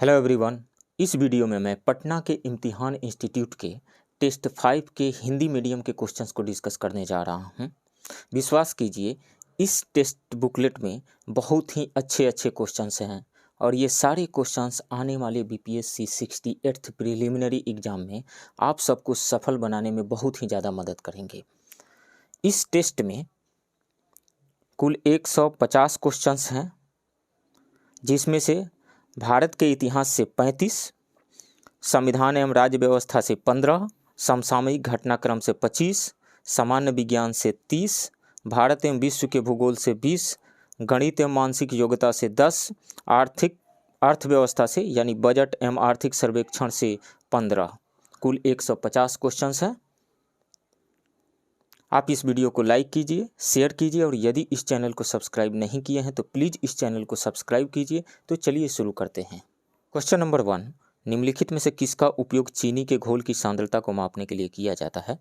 Hello everyone. इस video में मैं पटना के इम्तिहान इंस्टीट्यूट के टेस्ट 5 के हिंदी मीडियम के क्वेश्चंस को डिस्कस करने जा रहा हूं। विश्वास कीजिए इस टेस्ट बुकलेट में बहुत ही अच्छे अच्छे क्वेश्चंस हैं और ये सारे क्वेश्चंस आने वाले बीपीएससी 68th प्रिलिमिनरी एग्ज़ाम में आप सबको सफल बनाने में बहुत ही ज़्यादा मदद करेंगे। इस टेस्ट में कुल 150 क्वेश्चंस हैं, जिसमें से भारत के इतिहास से 35, संविधान एवं राज्य व्यवस्था से 15, समसामयिक घटनाक्रम से 25, सामान्य विज्ञान से 30, भारत एवं विश्व के भूगोल से 20, गणित एवं मानसिक योग्यता से 10, अर्थव्यवस्था से यानी बजट एवं आर्थिक सर्वेक्षण से 15। कुल 150 क्वेश्चंस हैं। आप इस वीडियो को लाइक कीजिए, शेयर कीजिए और यदि इस चैनल को सब्सक्राइब नहीं किए हैं तो प्लीज़ इस चैनल को सब्सक्राइब कीजिए। तो चलिए शुरू करते हैं। क्वेश्चन नंबर 1, निम्नलिखित में से किसका उपयोग चीनी के घोल की सांद्रता को मापने के लिए किया जाता है?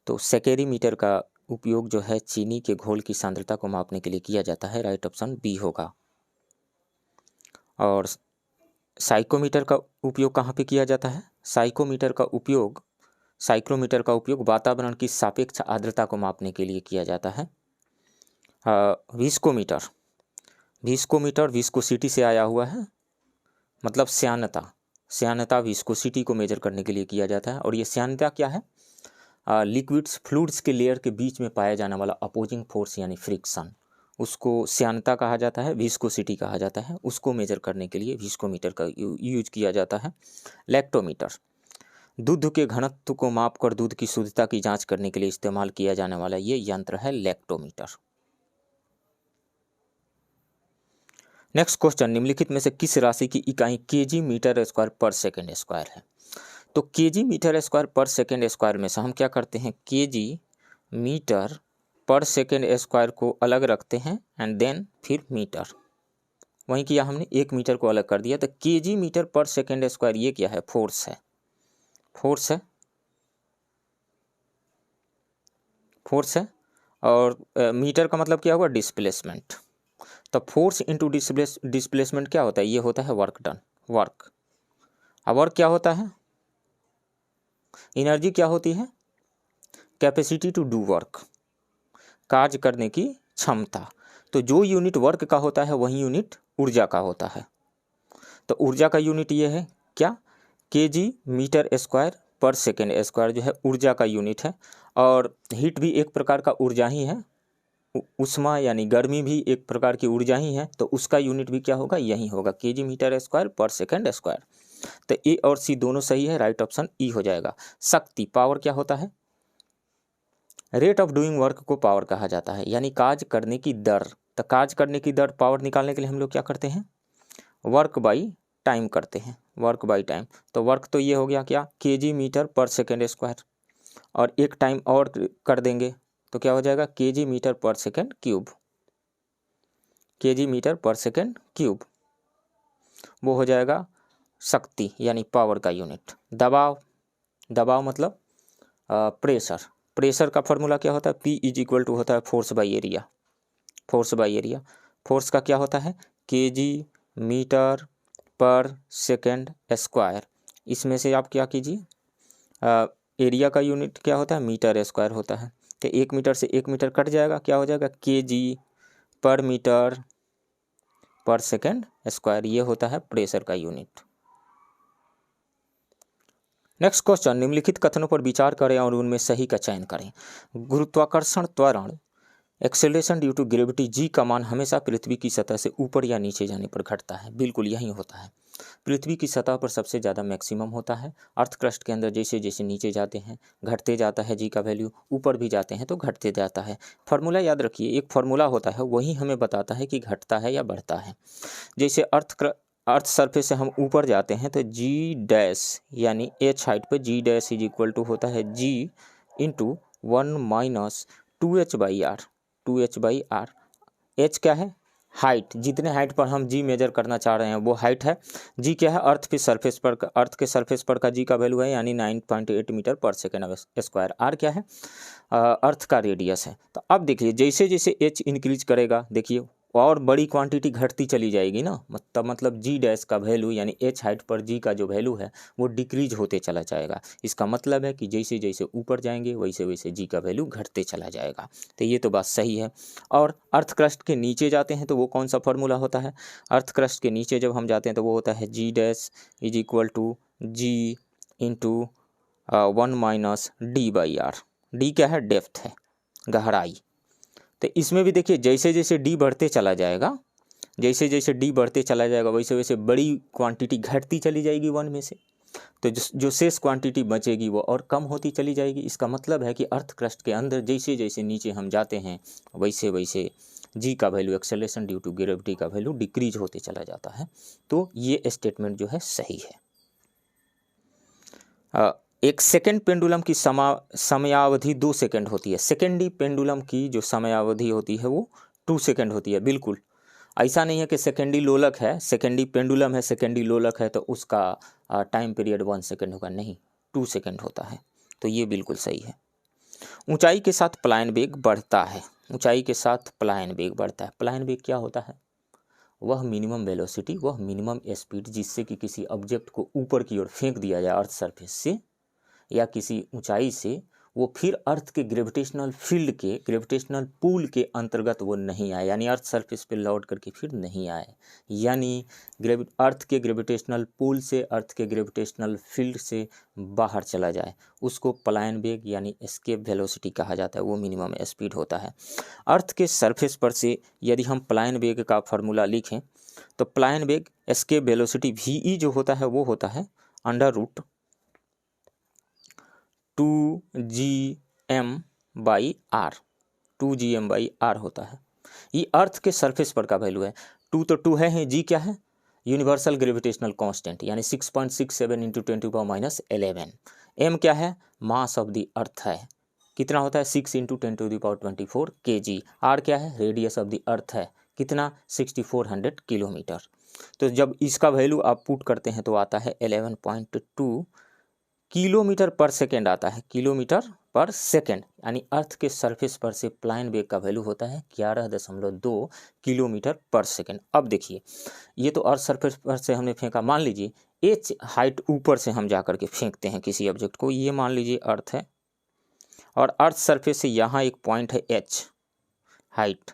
तो सेकेरीमीटर का उपयोग जो है चीनी के घोल की सांद्रता को मापने के लिए किया जाता है। राइट ऑप्शन बी होगा। और साइकोमीटर का उपयोग कहाँ पे किया जाता है? साइक्रोमीटर का उपयोग वातावरण की सापेक्ष आर्द्रता को मापने के लिए किया जाता है। विस्कोमीटर विस्कोसिटी से आया हुआ है, मतलब श्यानता विस्कोसिटी को मेजर करने के लिए किया जाता है। और ये श्यानता क्या है? लिक्विड्स फ्लूइड्स के लेयर के बीच में पाया जाने वाला अपोजिंग फोर्स यानी फ्रिक्शन, उसको श्यानता कहा जाता है, विस्कोसिटी कहा जाता है। उसको मेजर करने के लिए विस्कोमीटर का यूज किया जाता है। लैक्टोमीटर दूध के घनत्व को मापकर दूध की शुद्धता की जांच करने के लिए इस्तेमाल किया जाने वाला ये यंत्र है लैक्टोमीटर। नेक्स्ट क्वेश्चन, निम्नलिखित में से किस राशि की इकाई केजी मीटर स्क्वायर पर सेकेंड स्क्वायर है? तो केजी मीटर स्क्वायर पर सेकेंड स्क्वायर में से हम क्या करते हैं, केजी मीटर पर सेकेंड स्क्वायर को अलग रखते हैं एंड देन फिर मीटर। वहीं किया हमने, 1 मीटर को अलग कर दिया। तो केजी मीटर पर सेकेंड स्क्वायर ये क्या है? फोर्स है। और मीटर का मतलब क्या हुआ? डिस्प्लेसमेंट। तो फोर्स इंटू डिस्प्लेसमेंट क्या होता है? ये होता है वर्क डन, वर्क। अब वर्क क्या होता है? एनर्जी क्या होती है? कैपेसिटी टू डू वर्क, कार्य करने की क्षमता। तो जो यूनिट वर्क का होता है वही यूनिट ऊर्जा का होता है। तो ऊर्जा का यूनिट ये है क्या? केजी मीटर स्क्वायर पर सेकेंड स्क्वायर जो है ऊर्जा का यूनिट है। और हीट भी एक प्रकार का ऊर्जा ही है, उष्मा यानी गर्मी भी एक प्रकार की ऊर्जा ही है। तो उसका यूनिट भी क्या होगा? यही होगा, केजी मीटर स्क्वायर पर सेकेंड स्क्वायर। तो ए और सी दोनों सही है। राइट ऑप्शन ई हो जाएगा। शक्ति, पावर क्या होता है? रेट ऑफ डूइंग वर्क को पावर कहा जाता है, यानी कार्य करने की दर। तो कार्य करने की दर पावर निकालने के लिए हम लोग क्या करते हैं? वर्क बाई टाइम करते हैं, वर्क बाई टाइम। तो वर्क तो ये हो गया क्या? केजी मीटर पर सेकेंड स्क्वायर। और एक टाइम और कर देंगे तो क्या हो जाएगा? केजी मीटर पर सेकेंड क्यूब। केजी मीटर पर सेकेंड क्यूब वो हो जाएगा शक्ति यानी पावर का यूनिट। दबाव मतलब प्रेशर। प्रेशर का फॉर्मूला क्या होता है? P इज इक्वल टू होता है फोर्स बाई एरिया। फोर्स का क्या होता है? केजी मीटर पर सेकेंड स्क्वायर। इसमें से आप क्या कीजिए, एरिया का यूनिट क्या होता है? मीटर स्क्वायर होता है। तो 1 मीटर से 1 मीटर कट जाएगा, क्या हो जाएगा? केजी पर मीटर पर सेकेंड स्क्वायर। ये होता है प्रेशर का यूनिट। नेक्स्ट क्वेश्चन, निम्नलिखित कथनों पर विचार करें और उनमें सही का चयन करें। गुरुत्वाकर्षण त्वरण acceleration due to gravity G का मान हमेशा पृथ्वी की सतह से ऊपर या नीचे जाने पर घटता है। बिल्कुल यही होता है, पृथ्वी की सतह पर सबसे ज़्यादा मैक्सिमम होता है। अर्थ क्रस्ट के अंदर जैसे जैसे नीचे जाते हैं घटते जाता है जी का वैल्यू, ऊपर भी जाते हैं तो घटते जाता है। फार्मूला याद रखिए, एक फार्मूला होता है वही हमें बताता है कि घटता है या बढ़ता है। जैसे अर्थ सरफेस से हम ऊपर जाते हैं तो जी डैश यानी एच हाइट पर जी डैश इज इक्वल टू होता है जी इंटू 1 माइनस 2h/r। एच क्या है? हाइट। जितने हाइट पर हम जी मेजर करना चाह रहे हैं वो हाइट है। जी क्या है? अर्थ के सरफेस पर का जी का वैल्यू है यानी 9.8 मीटर पर सेकेंड स्क्वायर। आर क्या है? अर्थ का रेडियस है। तो अब देखिए जैसे जैसे एच इंक्रीज करेगा, देखिए और बड़ी क्वांटिटी घटती चली जाएगी ना, मतलब जी डैश का वैल्यू यानी एच हाइट पर जी का जो वैल्यू है वो डिक्रीज होते चला जाएगा। इसका मतलब है कि जैसे जैसे ऊपर जाएंगे वैसे वैसे जी का वैल्यू घटते चला जाएगा। तो ये तो बात सही है। और अर्थ क्रस्ट के नीचे जाते हैं तो वो कौन सा फॉर्मूला होता है? अर्थ क्रस्ट के नीचे जब हम जाते हैं तो वो होता है G dash is equal to G into 1 minus D by R. D क्या है? डेप्थ है, गहराई। तो इसमें भी देखिए जैसे जैसे डी बढ़ते चला जाएगा, जैसे जैसे डी बढ़ते चला जाएगा वैसे वैसे बड़ी क्वांटिटी घटती चली जाएगी वन में से, तो जो शेष क्वांटिटी बचेगी वो और कम होती चली जाएगी। इसका मतलब है कि अर्थ क्रस्ट के अंदर जैसे जैसे नीचे हम जाते हैं वैसे वैसे जी का value, acceleration due to gravity का वैल्यू डिक्रीज होते चला जाता है। तो ये स्टेटमेंट जो है सही है। एक सेकेंड पेंडुलम की समयावधि 2 सेकेंड होती है। सेकेंडी पेंडुलम की जो समयावधि होती है वो 2 सेकेंड होती है। बिल्कुल ऐसा नहीं है कि सेकेंडी लोलक है, सेकेंडी पेंडुलम है, सेकेंडी लोलक है तो उसका टाइम पीरियड 1 सेकेंड होगा, नहीं 2 सेकेंड होता है। तो ये बिल्कुल सही है। ऊंचाई के साथ पलायन वेग बढ़ता है। ऊंचाई के साथ पलायन वेग बढ़ता है। पलायन वेग क्या होता है? वह मिनिमम वेलोसिटी, वह मिनिमम स्पीड जिससे कि किसी ऑब्जेक्ट को ऊपर की ओर फेंक दिया जाए अर्थ सरफेस से या किसी ऊंचाई से, वो फिर अर्थ के ग्रेविटेशनल फील्ड के, ग्रेविटेशनल पुल के अंतर्गत वो नहीं आए, यानी अर्थ सरफेस पे लौट करके फिर नहीं आए, यानी अर्थ के ग्रेविटेशनल पुल से, अर्थ के ग्रेविटेशनल फील्ड से बाहर चला जाए, उसको पलायन वेग यानी एस्केप वेलोसिटी कहा जाता है। वो मिनिमम स्पीड होता है। अर्थ के सरफेस पर से यदि हम पलायन वेग का फार्मूला लिखें तो पलायन वेग एस्केप वेलोसिटी वी जो होता है वो होता है under root 2gm by R. 2gm by R होता है। ये अर्थ के सरफेस पर का वैल्यू है। 2 तो 2 है, जी क्या है? यूनिवर्सल ग्रेविटेशनल कांस्टेंट यानी 6.67 इंटू 10⁻11। एम क्या है? मास ऑफ द अर्थ है। कितना होता है? 6 इंटू 10⁻24 kg। आर क्या है? रेडियस ऑफ द अर्थ है। कितना? 6400 किलोमीटर। तो जब इसका वैल्यू आप पुट करते हैं तो आता है 11.2 किलोमीटर पर सेकेंड आता है। किलोमीटर पर सेकेंड यानी अर्थ के सरफेस पर से पलायन वेग का वैल्यू होता है 11.2 किलोमीटर पर सेकेंड। अब देखिए ये तो अर्थ सरफेस पर से हमने फेंका, मान लीजिए एच हाइट ऊपर से हम जा करके फेंकते हैं किसी ऑब्जेक्ट को। ये मान लीजिए अर्थ है और अर्थ सरफेस से यहाँ एक पॉइंट है एच हाइट।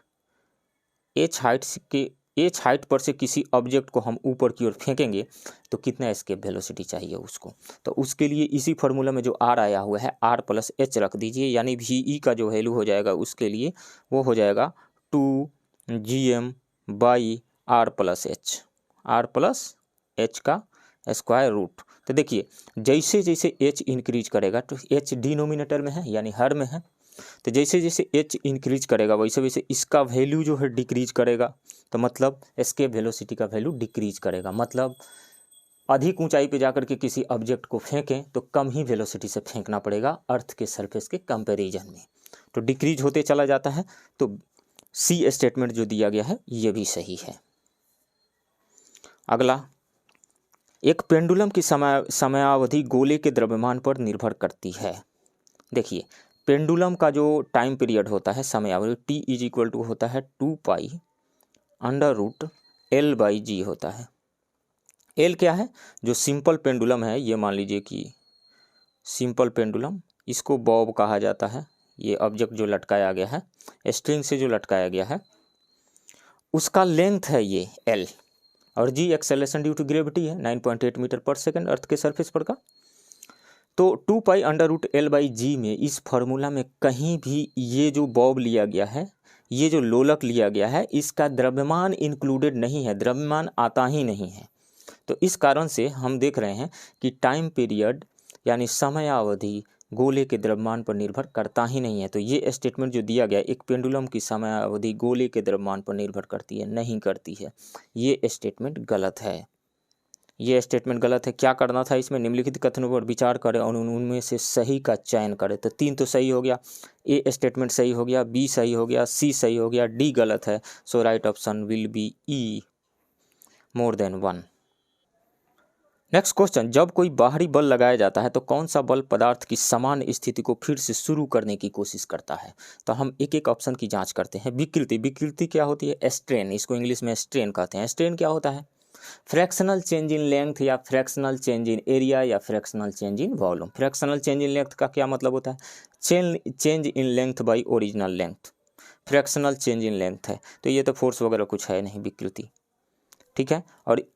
एच हाइट पर से किसी ऑब्जेक्ट को हम ऊपर की ओर फेंकेंगे तो कितना एस्केप वेलोसिटी चाहिए उसको? तो उसके लिए इसी फार्मूला में जो आर आया हुआ है आर प्लस एच रख दीजिए, यानी वी ई का जो वैल्यू हो जाएगा उसके लिए वो हो जाएगा 2gm by R plus H, R plus H का स्क्वायर रूट। तो देखिए जैसे जैसे एच इंक्रीज करेगा तो एच डिनोमिनेटर में है यानी हर में है, तो जैसे जैसे एच इंक्रीज करेगा वैसे वैसे इसका वैल्यू जो है डिक्रीज करेगा। तो मतलब एस्केप वेलोसिटी का वैल्यू डिक्रीज करेगा। मतलब अधिक ऊंचाई पे जाकर के किसी ऑब्जेक्ट को फेंकें तो कम ही वेलोसिटी से फेंकना पड़ेगा अर्थ के सरफेस के कंपैरिजन में, तो डिक्रीज होते चला जाता है। तो सी स्टेटमेंट जो दिया गया है ये भी सही है। अगला, एक पेंडुलम की समयावधि गोले के द्रव्यमान पर निर्भर करती है। देखिए पेंडुलम का जो टाइम पीरियड होता है समयावधि टी इज इक्वल टू होता है 2 पाई अंडर रूट L/G होता है। एल क्या है? जो सिंपल पेंडुलम है, ये मान लीजिए कि सिंपल पेंडुलम, इसको बॉब कहा जाता है। ये ऑब्जेक्ट जो लटकाया गया है स्ट्रिंग से जो लटकाया गया है उसका लेंथ है ये L, और जी एक्सेलरेशन ड्यू टू ग्रेविटी है 9.8 मीटर पर सेकेंड अर्थ के सरफेस पर का। तो 2 पाई अंडर रूट L/G में इस फार्मूला में कहीं भी ये जो बॉब लिया गया है, ये जो लोलक लिया गया है, इसका द्रव्यमान इंक्लूडेड नहीं है, द्रव्यमान आता ही नहीं है। तो इस कारण से हम देख रहे हैं कि टाइम पीरियड यानी समयावधि गोले के द्रव्यमान पर निर्भर करता ही नहीं है। तो ये स्टेटमेंट जो दिया गया एक पेंडुलम की समयावधि गोले के द्रव्यमान पर निर्भर करती है, नहीं करती है, ये स्टेटमेंट गलत है। ये स्टेटमेंट गलत है। क्या करना था इसमें? निम्नलिखित कथनों पर विचार करें और उनमें से सही का चयन करें। तो 3 तो सही हो गया, ए स्टेटमेंट सही हो गया, बी सही हो गया, सी सही हो गया, डी गलत है। So right option will be E, more than 1। Next question, जब कोई बाहरी बल लगाया जाता है तो कौन सा बल पदार्थ की समान स्थिति को फिर से शुरू करने की कोशिश करता है? तो हम एक एक ऑप्शन की जांच करते हैं। विकृति, विकृति क्या होती है? स्ट्रेन, इसको इंग्लिश में स्ट्रेन कहते हैं। स्ट्रेन क्या होता है? फ्रैक्शनल चेंज इन लेंथ या फ्रैक्शनल चेंज इन एरिया या fractional change in volume. Fractional change in length का क्या मतलब होता है? Change in length by original length, fractional change in length है। तो ये तो फोर्स वगैरह कुछ है नहीं, विकृति, ठीक है।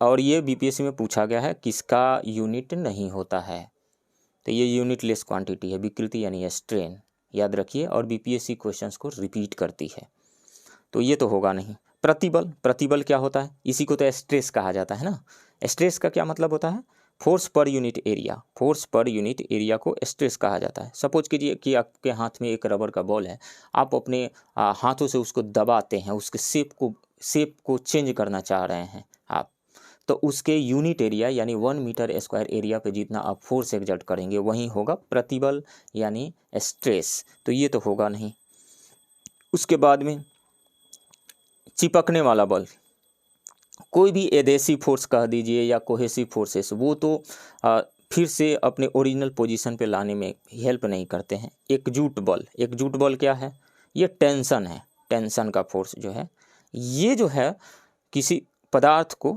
और ये बीपीएससी में पूछा गया है, किसका यूनिट नहीं होता है, तो ये यूनिटलेस क्वांटिटी है विकृति यानी स्ट्रेन, याद रखिए। और बीपीएससी क्वेश्चंस को रिपीट करती है, तो ये तो होगा नहीं। प्रतिबल, प्रतिबल क्या होता है? इसी को तो स्ट्रेस कहा जाता है ना। स्ट्रेस का क्या मतलब होता है? Force per unit area, force per unit area को स्ट्रेस कहा जाता है। सपोज कीजिए कि आपके हाथ में एक रबर का बॉल है, आप अपने हाथों से उसको दबाते हैं, उसके शेप को चेंज करना चाह रहे हैं आप, तो उसके यूनिट एरिया यानी 1 मीटर स्क्वायर एरिया पे जितना आप फोर्स एक्सर्ट करेंगे वही होगा प्रतिबल यानी स्ट्रेस, तो ये तो होगा नहीं। उसके बाद में चिपकने वाला बल, कोई भी एडेसिव फोर्स कह दीजिए या कोहेसिव फोर्सेस, वो तो फिर से अपने ओरिजिनल पोजीशन पे लाने में हेल्प नहीं करते हैं। एकजुट बल, एकजुट बल क्या है? ये टेंशन है, टेंशन का फोर्स जो है, ये जो है किसी पदार्थ को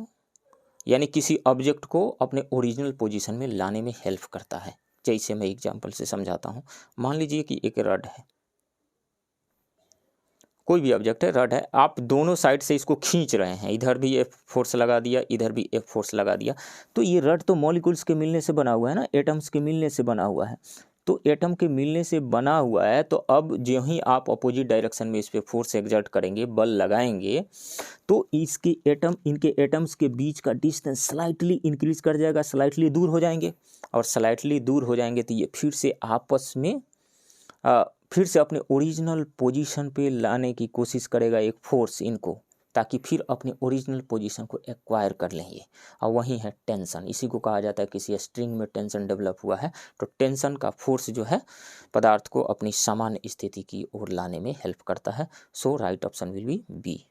यानी किसी ऑब्जेक्ट को अपने ओरिजिनल पोजीशन में लाने में हेल्प करता है। जैसे मैं एग्जांपल से समझाता हूँ। मान लीजिए कि एक रड है, कोई भी ऑब्जेक्ट है, रड है, आप दोनों साइड से इसको खींच रहे हैं, इधर भी एफ फोर्स लगा दिया, इधर भी एफ फोर्स लगा दिया, तो ये रड तो मॉलिक्यूल्स के मिलने से बना हुआ है ना, एटम्स के मिलने से बना हुआ है। तो एटम के मिलने से बना हुआ है, तो अब जो ही आप अपोजिट डायरेक्शन में इस पर फोर्स एक्सर्ट करेंगे, बल लगाएंगे, तो इसके एटम, इनके एटम्स के बीच का डिस्टेंस स्लाइटली इंक्रीज कर जाएगा, स्लाइटली दूर हो जाएंगे, और स्लाइटली दूर हो जाएंगे तो ये फिर से आपस में फिर से अपने ओरिजिनल पोजीशन पे लाने की कोशिश करेगा एक फोर्स इनको, ताकि फिर अपने ओरिजिनल पोजीशन को एक्वायर कर लें ये। और वही है टेंशन, इसी को कहा जाता है किसी स्ट्रिंग में टेंशन डेवलप हुआ है, तो टेंशन का फोर्स जो है पदार्थ को अपनी सामान्य स्थिति की ओर लाने में हेल्प करता है। So right option will be B.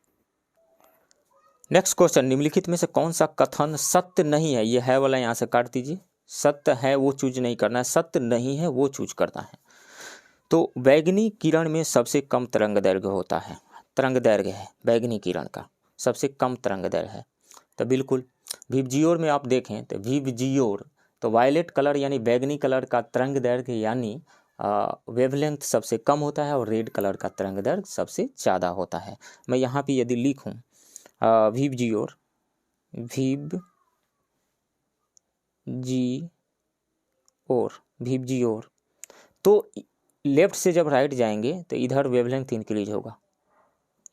Next question, निम्नलिखित में से कौन सा कथन सत्य नहीं है? ये है वाला यहाँ से काट दीजिए, सत्य है वो चूज नहीं करना है, सत्य नहीं है वो चूज करना है। तो बैगनी किरण में सबसे कम तरंग दैर्घ्य होता है, तरंग दैर्घ्य है बैगनी किरण का सबसे कम तरंग दैर्घ्य है, तो बिल्कुल। विबजियोर में आप देखें तो विबजियोर, तो वायलेट कलर यानी बैगनी कलर का तरंग दैर्घ्य यानी वेवलेंथ सबसे कम होता है, और रेड कलर का तरंग दैर्घ्य सबसे ज़्यादा होता है। मैं यहाँ पे यदि लिखूँ विबजियोर, विबजियोर, तो लेफ्ट से जब राइट जाएंगे तो इधर वेवलेंथ इंक्रीज होगा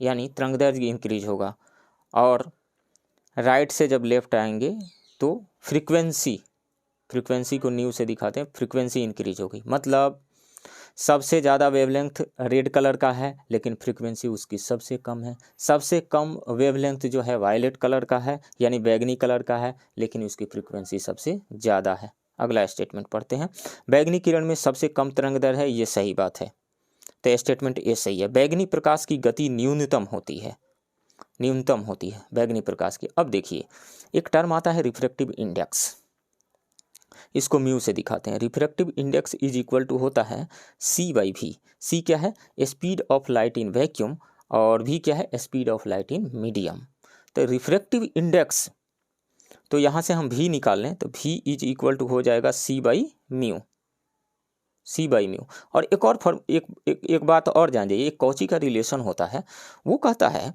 यानी तरंगदैर्घ्य इंक्रीज होगा, और राइट से जब लेफ्ट आएंगे तो फ्रीक्वेंसी को न्यू से दिखाते हैं, फ्रीक्वेंसी इंक्रीज होगी। मतलब सबसे ज़्यादा वेवलेंथ रेड कलर का है लेकिन फ्रीक्वेंसी उसकी सबसे कम है। सबसे कम वेवलेंथ जो है वायलेट कलर का है यानी बैगनी कलर का है, लेकिन उसकी फ्रीक्वेंसी सबसे ज़्यादा है। अगला स्टेटमेंट पढ़ते हैं, बैगनी किरण में सबसे कम तरंगदैर्घ्य है, ये सही बात है, तो स्टेटमेंट ए सही है। बैगनी प्रकाश की गति न्यूनतम होती है, न्यूनतम होती है बैगनी प्रकाश की। अब देखिए एक टर्म आता है रिफ्रैक्टिव इंडेक्स, इसको म्यू से दिखाते हैं। Refractive index is equal to होता है सी बाई वी। सी क्या है? Speed of light in vacuum, और वी क्या है? Speed of light in medium. तो रिफ्रैक्टिव इंडेक्स, तो यहाँ से हम v निकाल लें तो v इज इक्वल टू हो जाएगा c by mu, c by mu. और एक और एक बात और जान जाइए, एक कॉची का रिलेशन होता है, वो कहता है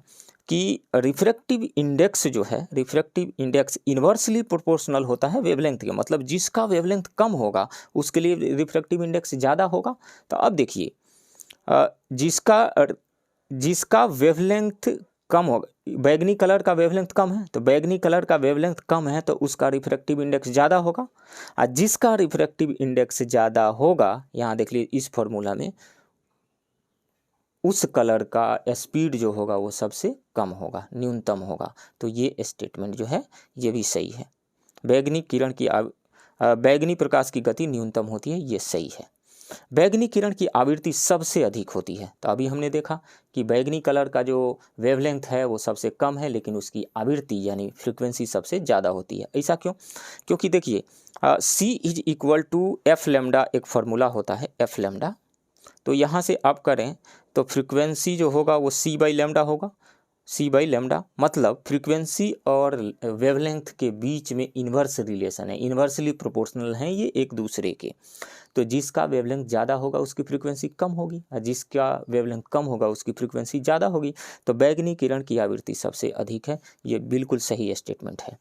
कि रिफ्रैक्टिव इंडेक्स जो है, रिफ्रैक्टिव इंडेक्स इन्वर्सली प्रोपोर्शनल होता है वेवलेंथ के, मतलब जिसका वेवलेंथ कम होगा उसके लिए रिफ्रैक्टिव इंडेक्स ज़्यादा होगा। तो अब देखिए जिसका वेवलेंथ कम होगा, बैगनी कलर का वेवलेंथ कम है, तो बैगनी कलर का वेवलेंथ कम है तो उसका रिफ्रैक्टिव इंडेक्स ज़्यादा होगा, और जिसका रिफ्रैक्टिव इंडेक्स ज़्यादा होगा, यहाँ देख लीजिए इस फॉर्मूला में, उस कलर का स्पीड जो होगा वो सबसे कम होगा, न्यूनतम होगा। तो ये स्टेटमेंट जो है ये भी सही है। बैगनी किरण की बैगनी प्रकाश की गति न्यूनतम होती है, ये सही है। बैगनी किरण की आवृत्ति सबसे अधिक होती है। तो अभी हमने देखा कि बैगनी कलर का जो वेवलेंथ है वो सबसे कम है, लेकिन उसकी आवृत्ति यानी फ्रीक्वेंसी सबसे ज़्यादा होती है। ऐसा क्यों? क्योंकि देखिए C is equal to F lambda एक फार्मूला होता है, एफ लेमडा। तो यहाँ से आप करें तो फ्रीक्वेंसी जो होगा वो C बाई लेमडा होगा, C बाई लेमडा। मतलब फ्रीक्वेंसी और वेवलेंथ के बीच में इन्वर्स रिलेशन है, इन्वर्सली प्रोपोर्शनल हैं ये एक दूसरे के। तो जिसका वेवलेंथ ज़्यादा होगा उसकी फ्रीक्वेंसी कम होगी, और जिसका वेवलेंथ कम होगा उसकी फ्रीक्वेंसी ज़्यादा होगी। तो बैगनी किरण की आवृत्ति सबसे अधिक है, ये बिल्कुल सही स्टेटमेंट है।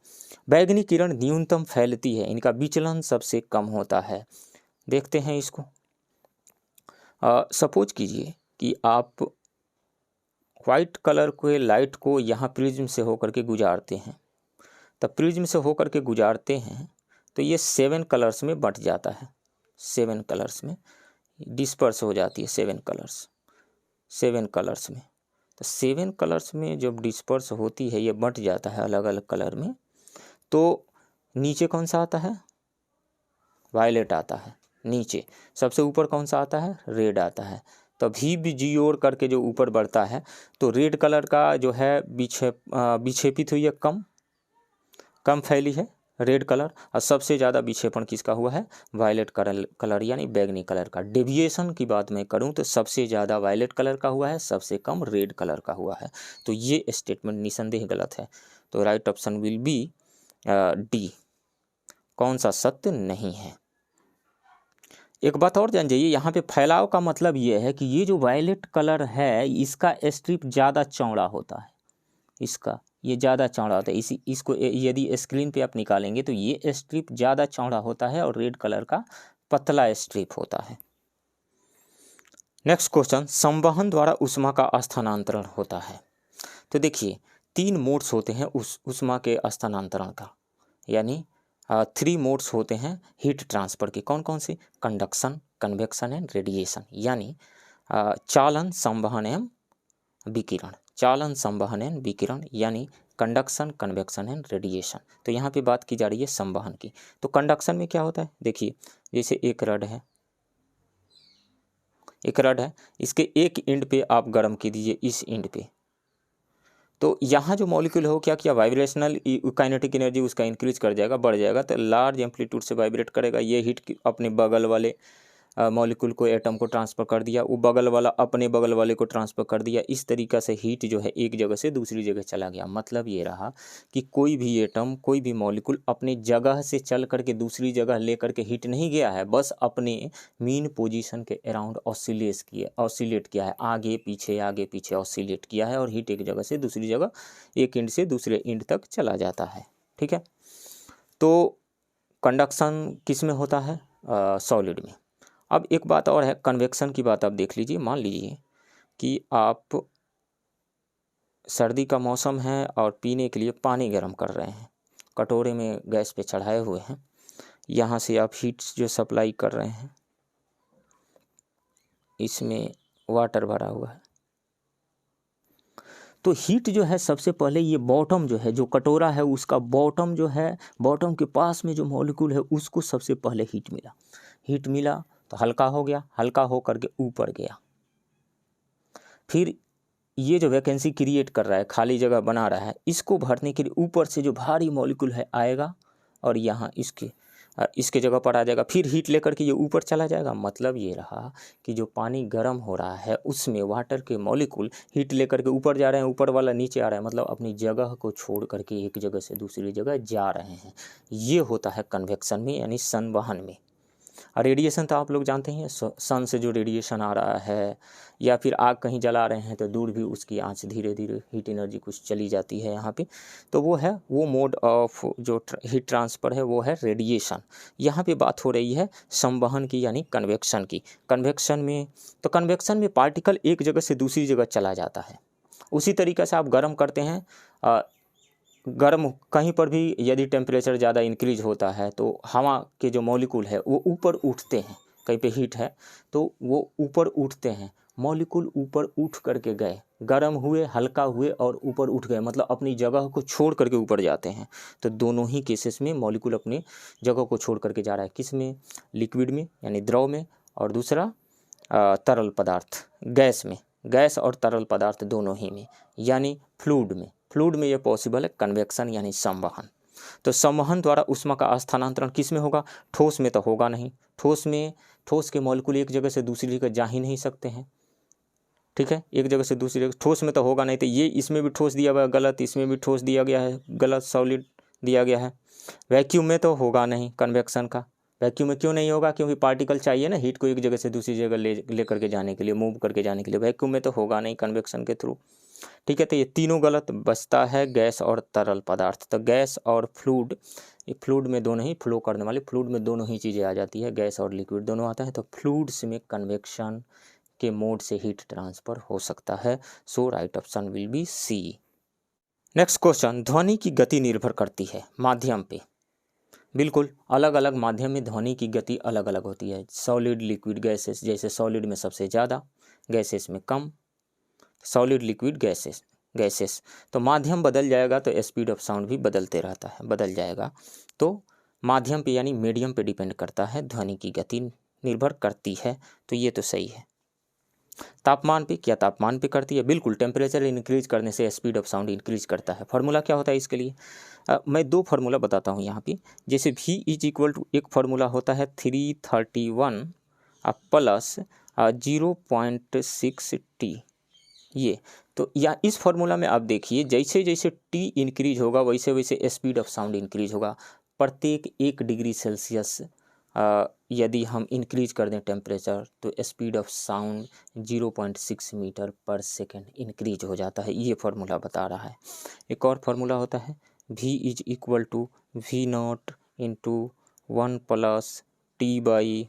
बैगनी किरण न्यूनतम फैलती है, इनका विचलन सबसे कम होता है। देखते हैं इसको। सपोज कीजिए कि आप वाइट कलर के लाइट को यहाँ प्रिज्म से होकर के गुजारते हैं। तब प्रिज्म से होकर के गुजारते हैं तो ये 7 कलर्स में बंट जाता है, 7 कलर्स में डिस्पर्स हो जाती है, 7 कलर्स में। तो 7 कलर्स में जब डिस्पर्स होती है, ये बंट जाता है अलग अलग कलर में, तो नीचे कौन सा आता है? वायलेट आता है। नीचे सबसे ऊपर कौन सा आता है? रेड आता है। तो भी जी ओर करके जो ऊपर बढ़ता है तो रेड कलर का जो है विक्षेपित हुई है, कम फैली है रेड कलर, और सबसे ज़्यादा विक्षेपण किसका हुआ है? वायलेट कलर यानी बैगनी कलर का। डेविएशन की बात मैं करूं तो सबसे ज़्यादा वायलेट कलर का हुआ है, सबसे कम रेड कलर का हुआ है। तो ये स्टेटमेंट निसंदेह गलत है। तो right option will B D. कौन सा सत्य नहीं है? एक बात और जान जाइए, यहाँ पे फैलाव का मतलब ये है कि ये जो वायलेट कलर है इसका स्ट्रिप ज़्यादा चौड़ा होता है, इसका ये ज़्यादा चौड़ा होता है। इसको यदि स्क्रीन पे आप निकालेंगे तो ये स्ट्रिप ज़्यादा चौड़ा होता है और रेड कलर का पतला स्ट्रिप होता है। नेक्स्ट क्वेश्चन, संवहन द्वारा ऊष्मा का स्थानांतरण होता है। तो देखिए 3 मोड्स होते हैं ऊष्मा के स्थानांतरण का, यानी 3 मोड्स होते हैं हीट ट्रांसफर के। कौन कौन से? कंडक्शन, कन्वेक्शन एंड रेडिएशन, यानी चालन, संवहन एवं विकिरण। चालन, संवहन एवं विकिरण यानी कंडक्शन, कन्वेक्शन एंड रेडिएशन। तो यहाँ पे बात की जा रही है संवहन की। तो कंडक्शन में क्या होता है? देखिए जैसे एक रड है, इसके एक एंड पे आप गर्म की दीजिए, इस एंड पे, तो यहाँ जो मॉलिक्यूल हो क्या किया? वाइब्रेशनल काइनेटिक एनर्जी उसका इंक्रीज कर जाएगा, बढ़ जाएगा, तो लार्ज एम्पलीट्यूड से वाइब्रेट करेगा। ये हीट अपने बगल वाले मॉलिक्यूल को, एटम को ट्रांसफ़र कर दिया, वो बगल वाला अपने बगल वाले को ट्रांसफ़र कर दिया। इस तरीक़ा से हीट जो है एक जगह से दूसरी जगह चला गया। मतलब ये रहा कि कोई भी एटम, कोई भी मॉलिक्यूल अपनी जगह से चल करके दूसरी जगह ले करके हीट नहीं गया है, बस अपने मीन पोजीशन के अराउंड ऑसिलेट किया है, आगे पीछे ऑसिलेट किया है, और हीट एक जगह से दूसरी जगह, एक एंड से दूसरे एंड तक चला जाता है। ठीक है, तो कंडक्शन किस में होता है? सॉलिड में। अब एक बात और है, कन्वेक्शन की बात आप देख लीजिए। मान लीजिए कि आप सर्दी का मौसम है और पीने के लिए पानी गर्म कर रहे हैं, कटोरे में गैस पे चढ़ाए हुए हैं, यहाँ से आप हीट जो सप्लाई कर रहे हैं, इसमें वाटर भरा हुआ है, तो हीट जो है सबसे पहले ये बॉटम जो है, जो कटोरा है उसका बॉटम जो है, बॉटम के पास में जो मॉलिक्यूल है उसको सबसे पहले हीट मिला तो हल्का हो गया, हल्का हो करके ऊपर गया। फिर ये जो वैकेंसी क्रिएट कर रहा है, खाली जगह बना रहा है, इसको भरने के लिए ऊपर से जो भारी मॉलिक्यूल है आएगा और यहाँ इसके जगह पर आ जाएगा, फिर हीट लेकर के ये ऊपर चला जाएगा। मतलब ये रहा कि जो पानी गर्म हो रहा है उसमें वाटर के मॉलिक्यूल हीट लेकर के ऊपर जा रहे हैं, ऊपर वाला नीचे आ रहा है, मतलब अपनी जगह को छोड़ करके एक जगह से दूसरी जगह जा रहे हैं। ये होता है कन्वेक्शन में, यानी संवहन में। और रेडिएशन तो आप लोग जानते हैं, सन से जो रेडिएशन आ रहा है, या फिर आग कहीं जला रहे हैं तो दूर भी उसकी आंच धीरे धीरे हीट एनर्जी कुछ चली जाती है यहाँ पे, तो वो मोड ऑफ जो हीट ट्रांसफ़र है वो है रेडिएशन। यहाँ पे बात हो रही है संवहन की, यानी कन्वेक्शन की। कन्वेक्शन में पार्टिकल एक जगह से दूसरी जगह चला जाता है। उसी तरीक़े से आप गर्म करते हैं, गर्म कहीं पर भी यदि टेम्परेचर ज़्यादा इंक्रीज होता है तो हवा के जो मॉलिक्यूल है वो ऊपर उठते हैं, कहीं पे हीट है तो वो ऊपर उठते हैं, मॉलिक्यूल ऊपर उठ करके गए, गर्म हुए, हल्का हुए और ऊपर उठ गए, मतलब अपनी जगह को छोड़ करके ऊपर जाते हैं। तो दोनों ही केसेस में मॉलिक्यूल अपनी जगह को छोड़ करके जा रहा है, किस में? लिक्विड में यानी द्रव में, और दूसरा तरल पदार्थ गैस में, गैस और तरल पदार्थ दोनों ही में, यानी फ्लूइड में ये पॉसिबल है कन्वेक्शन यानी संवहन। तो संवहन द्वारा ऊष्मा का स्थानांतरण किस में होगा? ठोस में तो होगा नहीं, ठोस के मॉलिक्यूल एक जगह से दूसरी जगह जा ही नहीं सकते हैं, ठीक है, एक जगह से दूसरी जगह ठोस में तो होगा नहीं। तो ये इसमें भी ठोस दिया हुआ है गलत, इसमें भी ठोस दिया गया है गलत, सॉलिड दिया गया है। वैक्यूम में तो होगा नहीं कन्वेक्शन का, वैक्यूम में क्यों नहीं होगा? क्योंकि पार्टिकल चाहिए ना हीट को एक जगह से दूसरी जगह ले करके जाने के लिए, मूव करके जाने के लिए, वैक्यूम में तो होगा नहीं कन्वेक्शन के थ्रू, ठीक है। तो ये तीनों गलत, बचता है गैस और तरल पदार्थ। तो गैस और फ्लूइड, फ्लूइड में दोनों ही फ्लो करने वाले, फ्लूइड में दोनों ही चीज़ें आ जाती है, गैस और लिक्विड दोनों आता है। तो फ्लूइड्स में कन्वेक्शन के मोड से हीट ट्रांसफर हो सकता है। So right option will be C. Next question, ध्वनि की गति निर्भर करती है माध्यम पे। बिल्कुल, अलग अलग माध्यम में ध्वनि की गति अलग अलग होती है। सॉलिड, लिक्विड, गैसेस, जैसे सॉलिड में सबसे ज़्यादा, गैसेस में कम, सॉलिड, लिक्विड, गैसेस। तो माध्यम बदल जाएगा तो स्पीड ऑफ साउंड भी बदलते रहता है, बदल जाएगा। तो माध्यम पे यानी मीडियम पे डिपेंड करता है, ध्वनि की गति निर्भर करती है। तो ये तो सही है। तापमान पे, क्या तापमान पे करती है? बिल्कुल, टेम्परेचर इंक्रीज करने से स्पीड ऑफ साउंड इंक्रीज करता है। फार्मूला क्या होता है इसके लिए? मैं दो फार्मूला बताता हूँ यहाँ पे। जैसे V इज इक्वल टू, एक फार्मूला होता है 331 प्लस 0.6 T, ये तो या इस फार्मूला में आप देखिए जैसे जैसे T इंक्रीज होगा वैसे वैसे स्पीड ऑफ साउंड इंक्रीज होगा। प्रत्येक 1 डिग्री सेल्सियस यदि हम इंक्रीज कर दें टेम्परेचर तो स्पीड ऑफ साउंड 0.6 मीटर पर सेकेंड इंक्रीज हो जाता है। ये फार्मूला बता रहा है। एक और फार्मूला होता है V is equal to V naught into 1 plus T by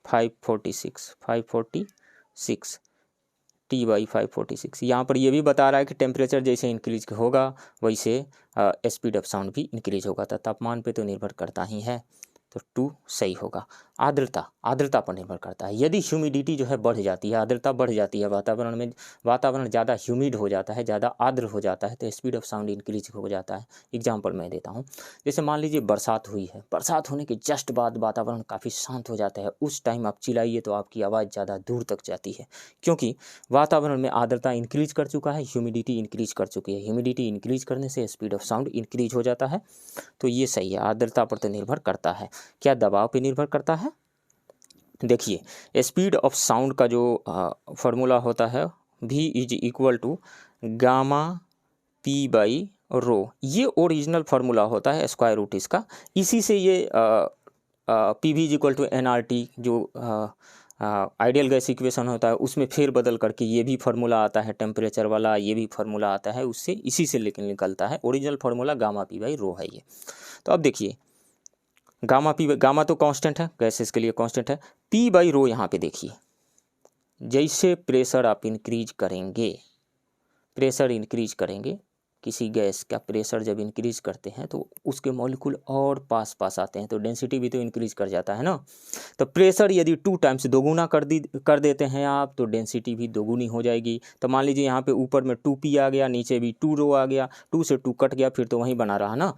546 T by 546। यहाँ पर ये भी बता रहा है कि टेम्परेचर जैसे इंक्रीज होगा वैसे स्पीड ऑफ साउंड भी इंक्रीज होगा। तो तापमान पे तो निर्भर करता ही है, तो 2 सही होगा। आर्द्रता पर निर्भर करता है। यदि ह्यूमिडिटी जो है बढ़ जाती है, आर्द्रता बढ़ जाती है वातावरण में, वातावरण ज़्यादा ह्यूमिड हो जाता है, ज़्यादा आर्द्र हो जाता है, तो स्पीड ऑफ साउंड इंक्रीज हो जाता है। एग्जाम्पल मैं देता हूँ, जैसे मान लीजिए बरसात हुई है, बरसात होने के जस्ट बाद वातावरण काफ़ी शांत हो जाता है, उस टाइम आप चिल्लाइए तो आपकी आवाज़ ज़्यादा दूर तक जाती है, क्योंकि वातावरण में आर्द्रता इंक्रीज कर चुका है, ह्यूमिडिटी इंक्रीज कर चुकी है। ह्यूमिडिटी इंक्रीज करने से स्पीड ऑफ साउंड इंक्रीज हो जाता है। तो ये सही है, आर्द्रता पर तो निर्भर करता है। क्या दबाव पे निर्भर करता है? देखिए, स्पीड ऑफ साउंड का जो फार्मूला होता है V is equal to gamma P by rho, ये ओरिजिनल फार्मूला होता है, स्क्वायर रूट इसका। इसी से ये PV is equal to nRT जो आइडियल गैस इक्वेशन होता है उसमें फेर बदल करके ये भी फार्मूला आता है, टेम्परेचर वाला ये भी फार्मूला आता है, उससे इसी से लेकिन निकलता है। Original formula gamma P by रो है ये। तो अब देखिए, गामा तो कांस्टेंट है, गैसेस के लिए कांस्टेंट है। P बाई रो यहाँ पे देखिए, जैसे प्रेशर आप इंक्रीज करेंगे, किसी गैस का प्रेशर जब इंक्रीज करते हैं तो उसके मॉलिक्यूल और पास आते हैं, तो डेंसिटी भी तो इंक्रीज कर जाता है ना। तो प्रेशर यदि 2 टाइम्स दोगुना कर देते हैं आप, तो डेंसिटी भी दोगुनी हो जाएगी। तो मान लीजिए यहाँ पे ऊपर में 2P आ गया, नीचे भी 2 रो आ गया, 2 से 2 कट गया, फिर तो वहीं बना रहा ना।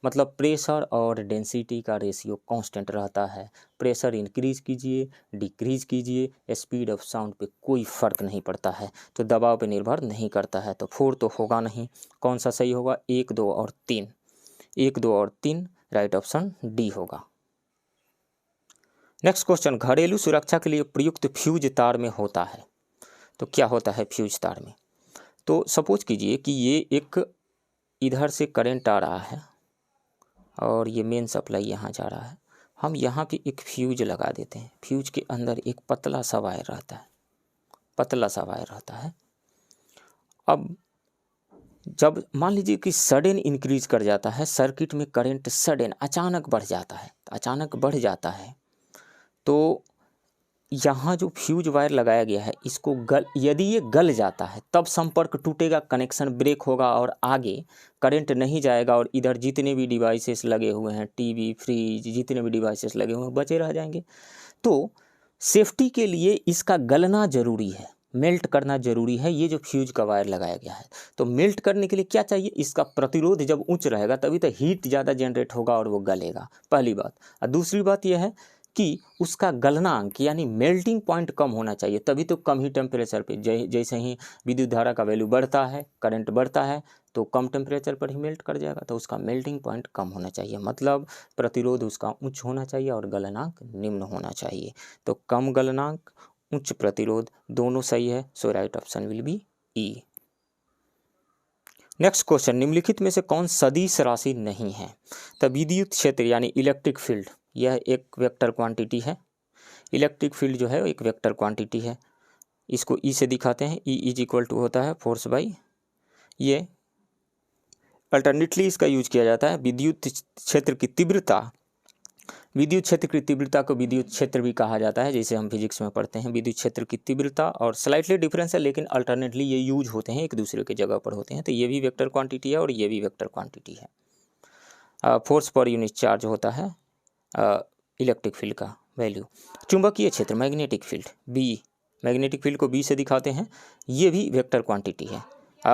मतलब प्रेशर और डेंसिटी का रेशियो कांस्टेंट रहता है। प्रेशर इंक्रीज कीजिए, डिक्रीज कीजिए, स्पीड ऑफ साउंड पे कोई फ़र्क नहीं पड़ता है। तो दबाव पे निर्भर नहीं करता है। तो 4 तो होगा नहीं। कौन सा सही होगा? 1, 2 और 3। 1, 2 और 3 राइट ऑप्शन डी होगा। नेक्स्ट क्वेश्चन, घरेलू सुरक्षा के लिए प्रयुक्त फ्यूज तार में होता है। तो क्या होता है फ्यूज तार में? तो सपोज कीजिए कि ये एक इधर से करंट आ रहा है और ये मेन सप्लाई यहाँ जा रहा है। हम यहाँ पे एक फ्यूज लगा देते हैं। फ्यूज के अंदर एक पतला सा वायर रहता है। अब जब मान लीजिए कि सडन इंक्रीज कर जाता है, सर्किट में करंट सडन अचानक बढ़ जाता है, तो यहाँ जो फ्यूज वायर लगाया गया है इसको यदि ये गल जाता है तब संपर्क टूटेगा, कनेक्शन ब्रेक होगा और आगे करंट नहीं जाएगा, और इधर जितने भी डिवाइसेस लगे हुए हैं, टीवी, फ्रिज, जितने भी डिवाइसेस लगे हुए हैं बचे रह जाएंगे। तो सेफ्टी के लिए इसका गलना ज़रूरी है, मेल्ट करना ज़रूरी है। ये जो फ्यूज का वायर लगाया गया है, तो मेल्ट करने के लिए क्या चाहिए? इसका प्रतिरोध जब उच्च रहेगा तभी तो हीट ज़्यादा जनरेट होगा और वो गलेगा, पहली बात। और दूसरी बात यह है कि उसका गलनांक यानी मेल्टिंग पॉइंट कम होना चाहिए, तभी तो कम ही टेम्परेचर पे, जैसे ही विद्युत धारा का वैल्यू बढ़ता है, करंट बढ़ता है, तो कम टेम्परेचर पर ही मेल्ट कर जाएगा, तो उसका मेल्टिंग पॉइंट कम होना चाहिए, मतलब प्रतिरोध उसका उच्च होना चाहिए और गलनांक निम्न होना चाहिए। तो कम गलनांक, उच्च प्रतिरोध दोनों सही है, so right option will be E. Next question, निम्नलिखित में से कौन सदिश राशि नहीं है? तो विद्युत क्षेत्र यानी इलेक्ट्रिक फील्ड, यह एक वेक्टर क्वांटिटी है। इलेक्ट्रिक फील्ड जो है एक वेक्टर क्वांटिटी है, इसको ई से दिखाते हैं। ई इज इक्वल टू होता है फोर्स बाई, ये अल्टरनेटली इसका यूज किया जाता है। विद्युत क्षेत्र की तीव्रता, विद्युत क्षेत्र की तीव्रता को विद्युत क्षेत्र भी कहा जाता है, जैसे हम फिजिक्स में पढ़ते हैं। विद्युत क्षेत्र की तीव्रता और स्लाइटली डिफरेंस है, लेकिन अल्टरनेटली ये यूज होते हैं, एक दूसरे के जगह पर होते हैं। तो ये भी वेक्टर क्वांटिटी है और ये भी वेक्टर क्वांटिटी है। फोर्स पर यूनिट चार्ज होता है इलेक्ट्रिक फील्ड का वैल्यू। चुंबकीय क्षेत्र magnetic field, B, magnetic field को बी से दिखाते हैं, ये भी वेक्टर क्वांटिटी है।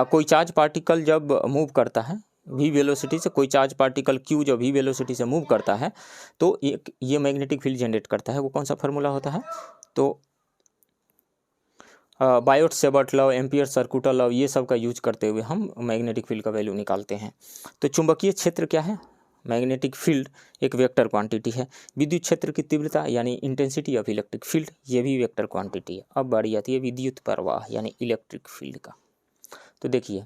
कोई चार्ज पार्टिकल जब मूव करता है v वेलोसिटी से, कोई चार्ज पार्टिकल q जब v वेलोसिटी से मूव करता है तो ये मैग्नेटिक फील्ड जनरेट करता है। वो कौन सा फार्मूला होता है? तो Biot Savart law, ampere सर्कुटल law, ये सब का यूज करते हुए हम मैग्नेटिक फील्ड का वैल्यू निकालते हैं। तो चुंबकीय क्षेत्र क्या है? मैग्नेटिक फील्ड एक वेक्टर क्वांटिटी है। विद्युत क्षेत्र की तीव्रता यानी इंटेंसिटी ऑफ इलेक्ट्रिक फील्ड, ये भी वेक्टर क्वांटिटी है। अब बारी आती है विद्युत प्रवाह यानी इलेक्ट्रिक फील्ड का। तो देखिए,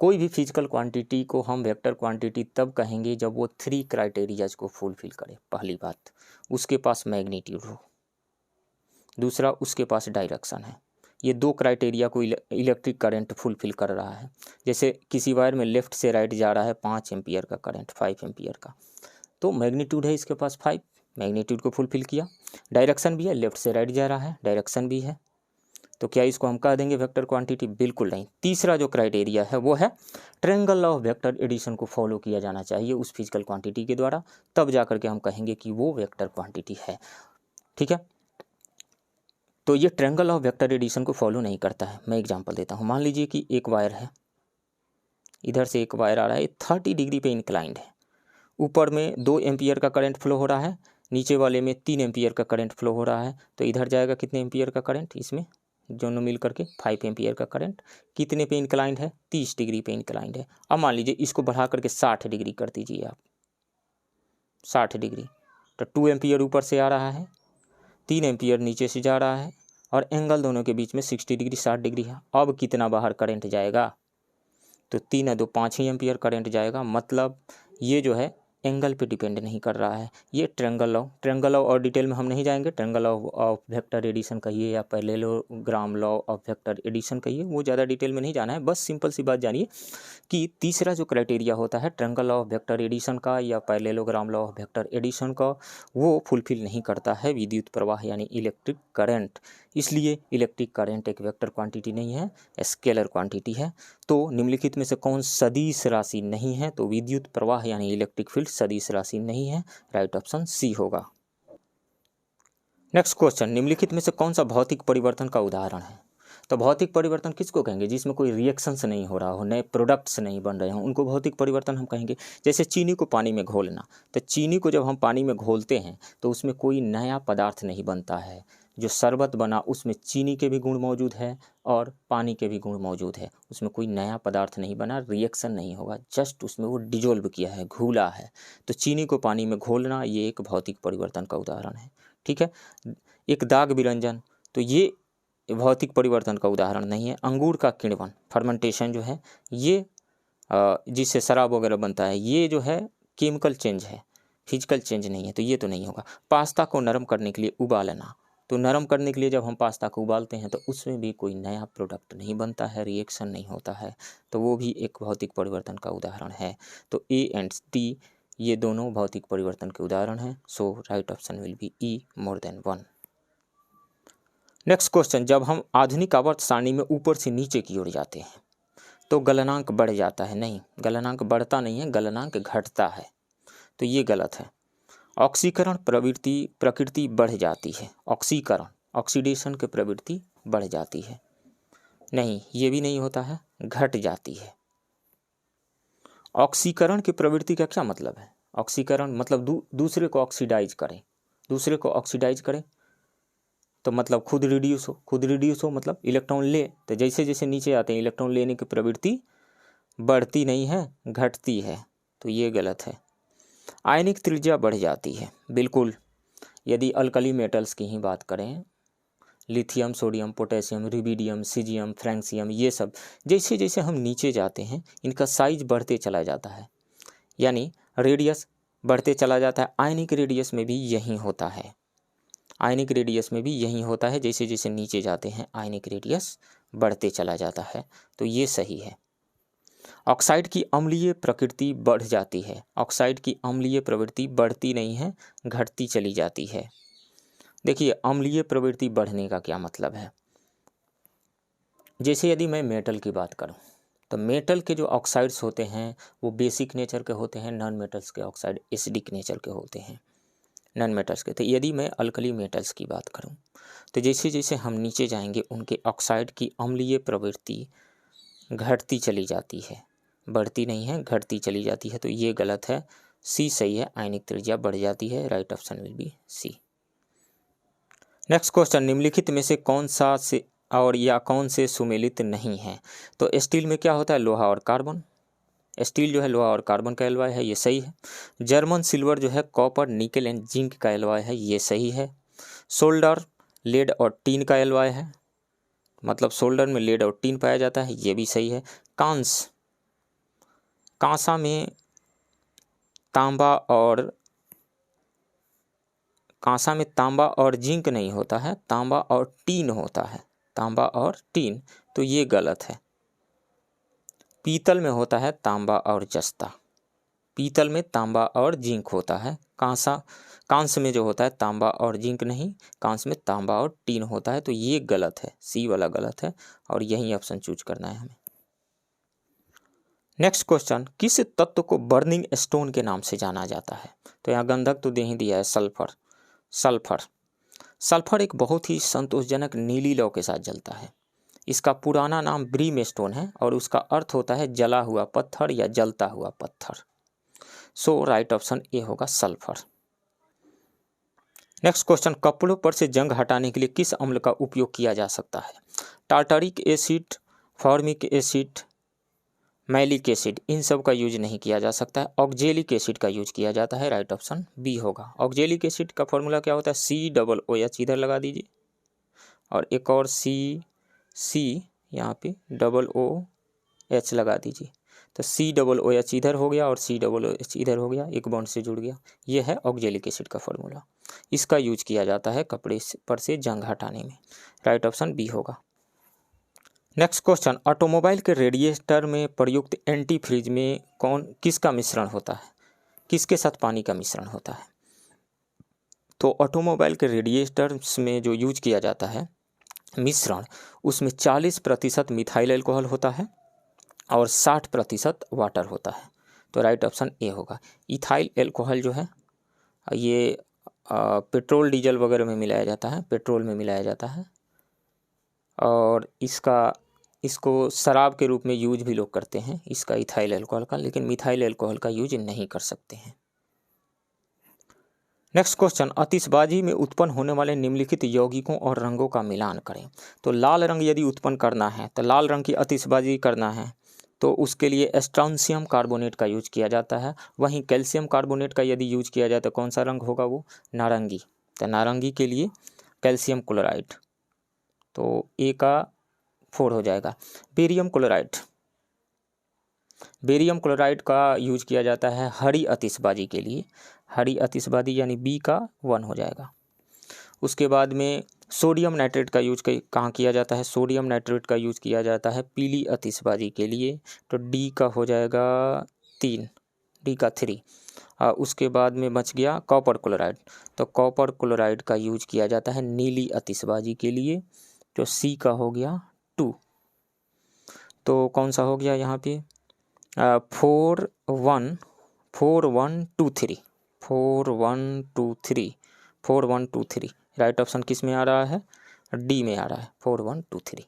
कोई भी फिजिकल क्वांटिटी को हम वेक्टर क्वांटिटी तब कहेंगे जब वो 3 क्राइटेरियाज को फुलफिल करे। पहली बात, उसके पास मैग्नीट्यूड हो, दूसरा उसके पास डायरेक्शन है। ये 2 क्राइटेरिया को इलेक्ट्रिक करंट फुलफिल कर रहा है। जैसे किसी वायर में लेफ्ट से राइट जा रहा है 5 एम्पियर का करंट, 5 एम्पियर का, तो मैग्नीट्यूड है इसके पास 5, मैग्नीट्यूड को फुलफिल किया। डायरेक्शन भी है, लेफ्ट से राइट जा रहा है, डायरेक्शन भी है। तो क्या इसको हम कह देंगे वेक्टर क्वांटिटी? बिल्कुल नहीं। तीसरा जो क्राइटेरिया है वो है triangle law of vector addition को फॉलो किया जाना चाहिए उस फिजिकल क्वांटिटी के द्वारा, तब जाकर के हम कहेंगे कि वो वेक्टर क्वांटिटी है। ठीक है, तो ये ट्रायंगल ऑफ वेक्टर एडिशन को फॉलो नहीं करता है। मैं एग्जांपल देता हूँ। मान लीजिए कि एक वायर है, इधर से एक वायर आ रहा है, 30 डिग्री पे इंक्लाइंड है। ऊपर में 2 एम्पियर का करंट फ्लो हो रहा है, नीचे वाले में 3 एम्पियर का करंट फ्लो हो रहा है। तो इधर जाएगा कितने एम्पियर का करंट? इसमें दोनों मिल करके 5 एम्पियर का करंट। कितने पे इंक्लाइंड है? 30 डिग्री पे इंक्लाइंड है। अब मान लीजिए इसको बढ़ा करके 60 डिग्री कर दीजिए आप, 60 डिग्री, तो 2 एम्पियर ऊपर से आ रहा है, 3 एम्पियर नीचे से जा रहा है, और एंगल दोनों के बीच में 60 डिग्री 60 डिग्री है। अब कितना बाहर करंट जाएगा? तो 3 है 2 5 ही एम्पियर करंट जाएगा। मतलब ये जो है एंगल पे डिपेंड नहीं कर रहा है। ये ट्रायंगल लॉ और डिटेल में हम नहीं जाएंगे। ट्रायंगल ऑफ वेक्टर एडिशन कहिए या parallelogram law of vector addition कहिए, वो ज़्यादा डिटेल में नहीं जाना है। बस सिंपल सी बात जानिए कि तीसरा जो क्राइटेरिया होता है triangle law of vector addition का या parallelogram law of vector addition का, वो फुलफिल नहीं करता है विद्युत प्रवाह यानी इलेक्ट्रिक करंट। इसलिए इलेक्ट्रिक करंट एक वेक्टर क्वांटिटी नहीं है, स्केलर क्वांटिटी है। तो निम्नलिखित में से कौन सदिश राशि नहीं है? तो विद्युत प्रवाह यानी इलेक्ट्रिक फील्ड सदिश राशि नहीं है, राइट ऑप्शन सी होगा। नेक्स्ट क्वेश्चन, निम्नलिखित में से कौन सा भौतिक परिवर्तन का उदाहरण है? तो भौतिक परिवर्तन किसको कहेंगे? जिसमें कोई रिएक्शंस नहीं हो रहा हो, नए प्रोडक्ट्स नहीं बन रहे हों, उनको भौतिक परिवर्तन हम कहेंगे। जैसे चीनी को पानी में घोलना, तो चीनी को जब हम पानी में घोलते हैं तो उसमें कोई नया पदार्थ नहीं बनता है। जो शरबत बना उसमें चीनी के भी गुण मौजूद है और पानी के भी गुण मौजूद है, उसमें कोई नया पदार्थ नहीं बना, रिएक्शन नहीं होगा, जस्ट उसमें वो डिजोल्व किया है, घुला है। तो चीनी को पानी में घोलना ये एक भौतिक परिवर्तन का उदाहरण है। ठीक है, एक दाग विरंजन, तो ये भौतिक परिवर्तन का उदाहरण नहीं है। अंगूर का किण्वन, फर्मेंटेशन जो है, ये जिससे शराब वगैरह बनता है, ये जो है केमिकल चेंज है, फिजिकल चेंज नहीं है, तो ये तो नहीं होगा। पास्ता को नरम करने के लिए उबालना, तो नरम करने के लिए जब हम पास्ता को उबालते हैं तो उसमें भी कोई नया प्रोडक्ट नहीं बनता है, रिएक्शन नहीं होता है, तो वो भी एक भौतिक परिवर्तन का उदाहरण है। तो ए एंड डी ये दोनों भौतिक परिवर्तन के उदाहरण हैं। So right option will be E, more than 1। Next question, जब हम आधुनिक आवर्त सारणी में ऊपर से नीचे की ओर जाते हैं तो गलनांक बढ़ जाता है। नहीं, गलनांक बढ़ता नहीं है, गलनांक घटता है, तो ये गलत है। ऑक्सीकरण प्रकृति बढ़ जाती है, ऑक्सीकरण ऑक्सीडेशन की प्रवृत्ति बढ़ जाती है। नहीं, ये भी नहीं होता है, घट जाती है। ऑक्सीकरण की प्रवृत्ति का क्या मतलब है? ऑक्सीकरण मतलब दूसरे को ऑक्सीडाइज करें, दूसरे को ऑक्सीडाइज करे तो मतलब खुद रिड्यूस हो मतलब इलेक्ट्रॉन ले, तो जैसे जैसे नीचे आते हैं इलेक्ट्रॉन लेने की प्रवृत्ति बढ़ती नहीं है, घटती है, तो ये गलत है। आयनिक त्रिज्या बढ़ जाती है, बिल्कुल। यदि अल्कली मेटल्स की ही बात करें, lithium, sodium, potassium, rubidium, caesium, francium, ये सब जैसे जैसे हम नीचे जाते हैं इनका साइज बढ़ते चला जाता है, यानी रेडियस बढ़ते चला जाता है। आयनिक रेडियस में भी यही होता है, आयनिक रेडियस में भी यही होता है, जैसे जैसे नीचे जाते हैं आयनिक रेडियस बढ़ते चला जाता है, तो ये सही है। ऑक्साइड की अम्लीय प्रकृति बढ़ जाती है, ऑक्साइड की अम्लीय प्रवृत्ति बढ़ती नहीं है, घटती चली जाती है। देखिए अम्लीय प्रवृत्ति बढ़ने का क्या मतलब है, जैसे यदि मैं मेटल की बात करूं तो मेटल के जो ऑक्साइड्स होते हैं वो बेसिक नेचर के होते हैं, नॉन मेटल्स के ऑक्साइड एसिडिक नेचर के होते हैं, नॉन मेटल्स के। तो यदि मैं अल्कली मेटल्स की बात करूं तो जैसे जैसे हम नीचे जाएंगे उनके ऑक्साइड की अम्लीय प्रवृत्ति घटती चली जाती है, बढ़ती नहीं है, घटती चली जाती है, तो ये गलत है। सी सही है, आयनिक त्रिज्या बढ़ जाती है, right option will be C. Next question, निम्नलिखित में से कौन सा से और या कौन से सुमेलित नहीं है। तो स्टील में क्या होता है, लोहा और कार्बन। स्टील जो है लोहा और कार्बन का एलॉय है, ये सही है। जर्मन सिल्वर जो है कॉपर, निकेल एंड जिंक का एलॉय है, ये सही है। सोल्डर लेड और टीन का एलॉय है, मतलब सोल्डर में लेड और टीन पाया जाता है, ये भी सही है। कांसा में तांबा और जिंक नहीं होता है, तांबा और टीन होता है, तांबा और टीन, तो ये गलत है। पीतल में होता है तांबा और जस्ता, पीतल में तांबा और जिंक होता है। कांस में जो होता है तांबा और जिंक नहीं, कांस में तांबा और टीन होता है, तो ये गलत है, सी वाला गलत है और यही ऑप्शन चूज करना है हमें। नेक्स्ट क्वेश्चन, किस तत्व को बर्निंग स्टोन के नाम से जाना जाता है। तो यहाँ गंधक तो दे ही दिया है, सल्फर एक बहुत ही संतोषजनक नीली लौ के साथ जलता है। इसका पुराना नाम ब्रीम स्टोन है और उसका अर्थ होता है जला हुआ पत्थर या जलता हुआ पत्थर। सो राइट ऑप्शन ए होगा सल्फर। नेक्स्ट क्वेश्चन, कपड़ों पर से जंग हटाने के लिए किस अम्ल का उपयोग किया जा सकता है। Tartaric acid, formic acid, malic acid, इन सब का यूज नहीं किया जा सकता है, ऑक्जेलिक एसिड का यूज किया जाता है, राइट ऑप्शन बी होगा। ऑक्जेलिक एसिड का फॉर्मूला क्या होता है, COOH, इधर लगा दीजिए, और एक और सी यहाँ पे OOH लगा दीजिए, तो COOH इधर हो गया और COOH इधर हो गया, एक बॉन्ड से जुड़ गया, ये है ऑक्जेलिक एसिड का फॉर्मूला। इसका यूज किया जाता है कपड़े पर से जंग हटाने में, राइट ऑप्शन बी होगा। नेक्स्ट क्वेश्चन, ऑटोमोबाइल के रेडिएटर में प्रयुक्त एंटी फ्रीज में किसका मिश्रण होता है, किसके साथ पानी का मिश्रण होता है। तो ऑटोमोबाइल के रेडिएटर्स में जो यूज किया जाता है मिश्रण, उसमें 40% मिथाइल अल्कोहल होता है और 60% वाटर होता है, तो राइट ऑप्शन ए होगा। इथाइल अल्कोहल जो है ये पेट्रोल डीजल वगैरह में मिलाया जाता है, पेट्रोल में मिलाया जाता है, और इसको शराब के रूप में यूज भी लोग करते हैं, इसका इथाइल अल्कोहल का, लेकिन मिथाइल अल्कोहल का यूज नहीं कर सकते हैं। नेक्स्ट क्वेश्चन, आतिशबाजी में उत्पन्न होने वाले निम्नलिखित यौगिकों और रंगों का मिलान करें। तो लाल रंग यदि उत्पन्न करना है, तो लाल रंग की आतिशबाजी करना है तो उसके लिए स्ट्रोंशियम कार्बोनेट का यूज किया जाता है। वहीं कैल्शियम कार्बोनेट का यदि यूज किया जाए तो कौन सा रंग होगा, वो नारंगी, तो नारंगी के लिए कैल्शियम क्लोराइड, तो ए का 4 हो जाएगा। बेरियम क्लोराइड का यूज किया जाता है हरी आतिशबाजी के लिए, हरी आतिशबाजी यानी बी का 1 हो जाएगा। उसके बाद में सोडियम नाइट्रेट का यूज कहाँ किया जाता है, सोडियम नाइट्रेट का यूज किया जाता है पीली आतिशबाजी के लिए, तो डी का हो जाएगा 3, डी का 3। उसके बाद में बच गया कॉपर क्लोराइड, तो कॉपर क्लोराइड का यूज किया जाता है नीली आतिशबाजी के लिए, तो सी का हो गया 2। तो कौन सा हो गया यहाँ पे 4 1 2 3, राइट ऑप्शन किस में आ रहा है, डी में आ रहा है, 4 1 2 3।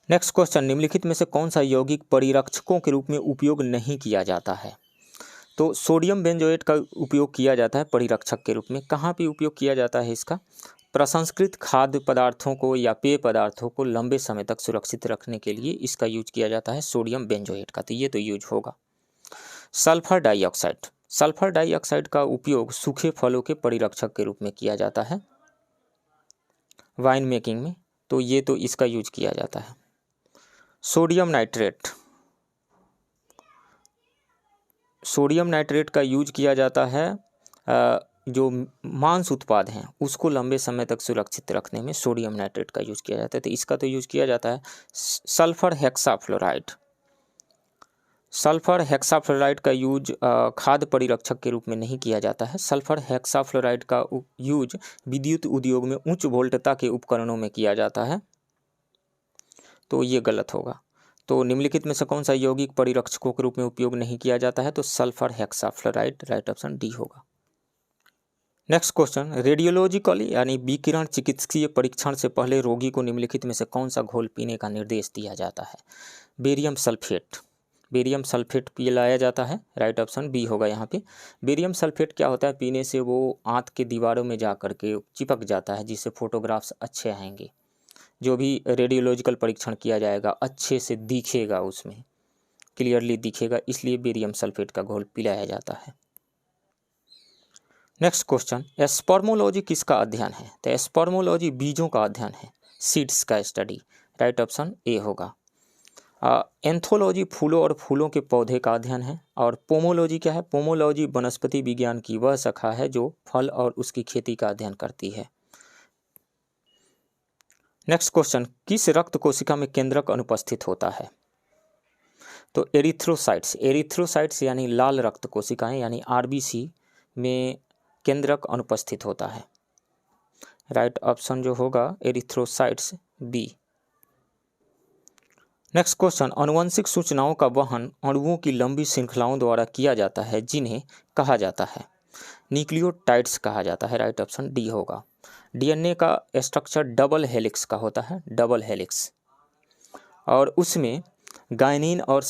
नेक्स्ट क्वेश्चन, निम्नलिखित में से कौन सा यौगिक परिरक्षकों के रूप में उपयोग नहीं किया जाता है। तो सोडियम बेंजोएट का उपयोग किया जाता है परिरक्षक के रूप में। कहाँ पे उपयोग किया जाता है इसका? प्रसंस्कृत खाद्य पदार्थों को या पेय पदार्थों को लंबे समय तक सुरक्षित रखने के लिए इसका यूज किया जाता है सोडियम बेंजोएट का, तो ये तो यूज होगा। सल्फर डाइऑक्साइड, सल्फर डाइऑक्साइड का उपयोग सूखे फलों के परिरक्षक के रूप में किया जाता है वाइन मेकिंग में, तो ये तो इसका यूज किया जाता है। सोडियम नाइट्रेट, सोडियम नाइट्रेट का यूज किया जाता है जो मांस उत्पाद हैं उसको लंबे समय तक सुरक्षित रखने में सोडियम नाइट्रेट का यूज किया जाता है, तो इसका तो यूज किया जाता है। सल्फर हेक्साफ्लोराइड, सल्फर हेक्साफ्लोराइड का यूज खाद्य परिरक्षक के रूप में नहीं किया जाता है। सल्फर हेक्साफ्लोराइड का यूज विद्युत उद्योग में उच्च वोल्टता के उपकरणों में किया जाता है, तो ये गलत होगा। तो निम्नलिखित में से कौन सा यौगिक परिरक्षकों के रूप में उपयोग नहीं किया जाता है? तो sulphur hexafluoride, right option D होगा। नेक्स्ट क्वेश्चन, रेडियोलॉजिकली यानी विकिरण चिकित्सकीय परीक्षण से पहले रोगी को निम्नलिखित में से कौन सा घोल पीने का निर्देश दिया जाता है? बेरियम सल्फेट, बेरियम सल्फेट पिलाया जाता है, राइट ऑप्शन बी होगा यहाँ पे। बेरियम सल्फेट क्या होता है? पीने से वो आंत के दीवारों में जा कर के चिपक जाता है, जिससे फोटोग्राफ्स अच्छे आएंगे, जो भी रेडियोलॉजिकल परीक्षण किया जाएगा अच्छे से दिखेगा, उसमें क्लियरली दिखेगा, इसलिए बेरियम सल्फेट का घोल पिलाया जाता है। नेक्स्ट क्वेश्चन, स्पर्मोलॉजी किसका अध्ययन है? तो स्पर्मोलॉजी बीजों का अध्ययन है, सीड्स का स्टडी, राइट ऑप्शन ए होगा। एंथोलॉजी फूलों और फूलों के पौधे का अध्ययन है। और पोमोलॉजी क्या है? पोमोलॉजी वनस्पति विज्ञान की वह शाखा है जो फल और उसकी खेती का अध्ययन करती है। नेक्स्ट क्वेश्चन, किस रक्त कोशिका में केंद्रक अनुपस्थित होता है? तो एरिथ्रोसाइट्स, एरिथ्रोसाइट्स यानी लाल रक्त कोशिकाएं यानी आरबीसी में केंद्रक अनुपस्थित होता है, राइट ऑप्शन जो होगा एरिथ्रोसाइट्स बी। नेक्स्ट क्वेश्चन, आनुवंशिक सूचनाओं का वहन अणुओं की लंबी श्रृंखलाओं द्वारा किया जाता है जिन्हें कहा जाता है? न्यूक्लियोटाइड्स कहा जाता है, राइट ऑप्शन डी होगा। डीएनए का स्ट्रक्चर डबल हेलिक्स का होता है, डबल हेलिक्स, और उसमें गायनिन और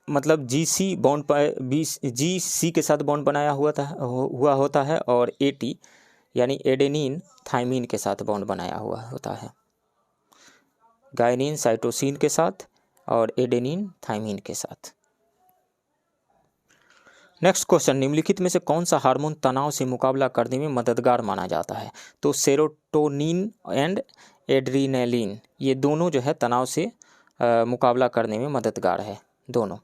मतलब जीसी बॉन्ड पर जीसी के साथ बॉन्ड बनाया हुआ होता है, और एटी यानी एडेनिन थाइमिन के साथ बॉन्ड बनाया हुआ होता है, गायनिन साइटोसिन के साथ और एडेनिन थाइमिन के साथ। नेक्स्ट क्वेश्चन, निम्नलिखित में से कौन सा हार्मोन तनाव से मुकाबला करने में मददगार माना जाता है? तो सेरोटोनिन एंड एड्रीनलिन, ये दोनों जो है तनाव से मुकाबला करने में मददगार है दोनों।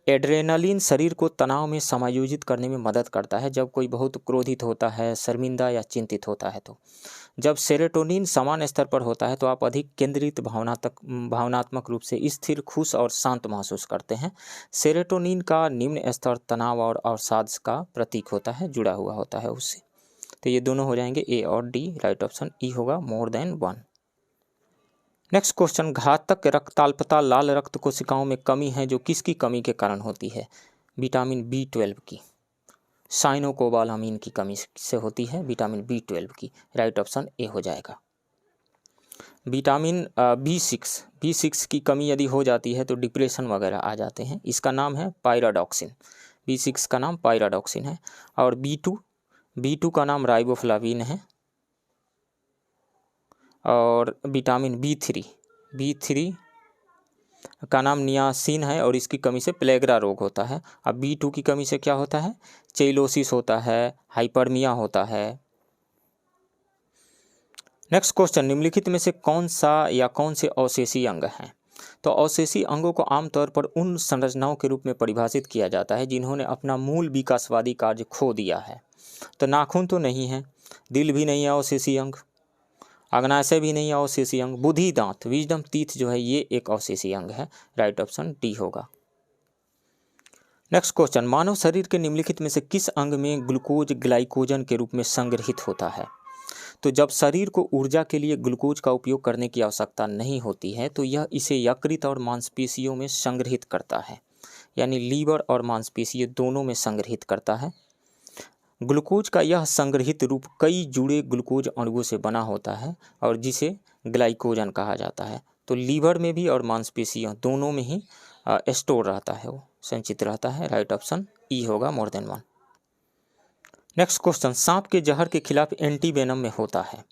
एड्रेनलिन शरीर को तनाव में समायोजित करने में मदद करता है जब कोई बहुत क्रोधित होता है, शर्मिंदा या चिंतित होता है। तो जब सेरोटोनिन समान स्तर पर होता है तो आप अधिक केंद्रित भावनात्मक रूप से स्थिर, खुश और शांत महसूस करते हैं। सेरोटोनिन का निम्न स्तर तनाव और अवसाद का प्रतीक होता है, जुड़ा हुआ होता है उससे। तो ये दोनों हो जाएंगे ए और डी, राइट ऑप्शन ई होगा, मोर देन 1। नेक्स्ट क्वेश्चन, घातक रक्ताल्पता लाल रक्त कोशिकाओं में कमी है जो किसकी कमी के कारण होती है? विटामिन B12 की, साइनोकोबालामीन की कमी से होती है, विटामिन B12 की, राइट ऑप्शन ए हो जाएगा। विटामिन B6 की कमी यदि हो जाती है तो डिप्रेशन वगैरह आ जाते हैं, इसका नाम है पायराडॉक्सिन, B6 का नाम पायराडॉक्सिन है। और B2 का नाम राइबोफ्लाविन है। और विटामिन B3 का नाम नियासिन है और इसकी कमी से प्लेग्रा रोग होता है। अब B2 की कमी से क्या होता है? चेलोसिस होता है, हाइपरमिया होता है। नेक्स्ट क्वेश्चन, निम्नलिखित में से कौन से अवशेषी अंग हैं? तो अवशेषी अंगों को आमतौर पर उन संरचनाओं के रूप में परिभाषित किया जाता है जिन्होंने अपना मूल विकासवादी कार्य खो दिया है। तो नाखून तो नहीं है, दिल भी नहीं है अवशेषी अंग, अग्नाशय भी नहीं है अवशेषी अंग, बुद्धि दांत विजडम टीथ जो है ये एक अवशेषी अंग है, राइट ऑप्शन डी होगा। नेक्स्ट क्वेश्चन, मानव शरीर के निम्नलिखित में से किस अंग में ग्लूकोज ग्लाइकोजन के रूप में संग्रहित होता है? तो जब शरीर को ऊर्जा के लिए ग्लूकोज का उपयोग करने की आवश्यकता नहीं होती है तो यह इसे यकृत और मांसपेशियों में संग्रहित करता है, यानी लीवर और मांसपेशियों दोनों में संग्रहित करता है। ग्लूकोज का यह संग्रहित रूप कई जुड़े ग्लूकोज अणुओं से बना होता है और जिसे ग्लाइकोजन कहा जाता है। तो लीवर में भी और मांसपेशियों दोनों में ही स्टोर रहता है, वो संचित रहता है। राइट ऑप्शन ई होगा, more than one. Next question, सांप के जहर के खिलाफ एंटीवेनम में होता है,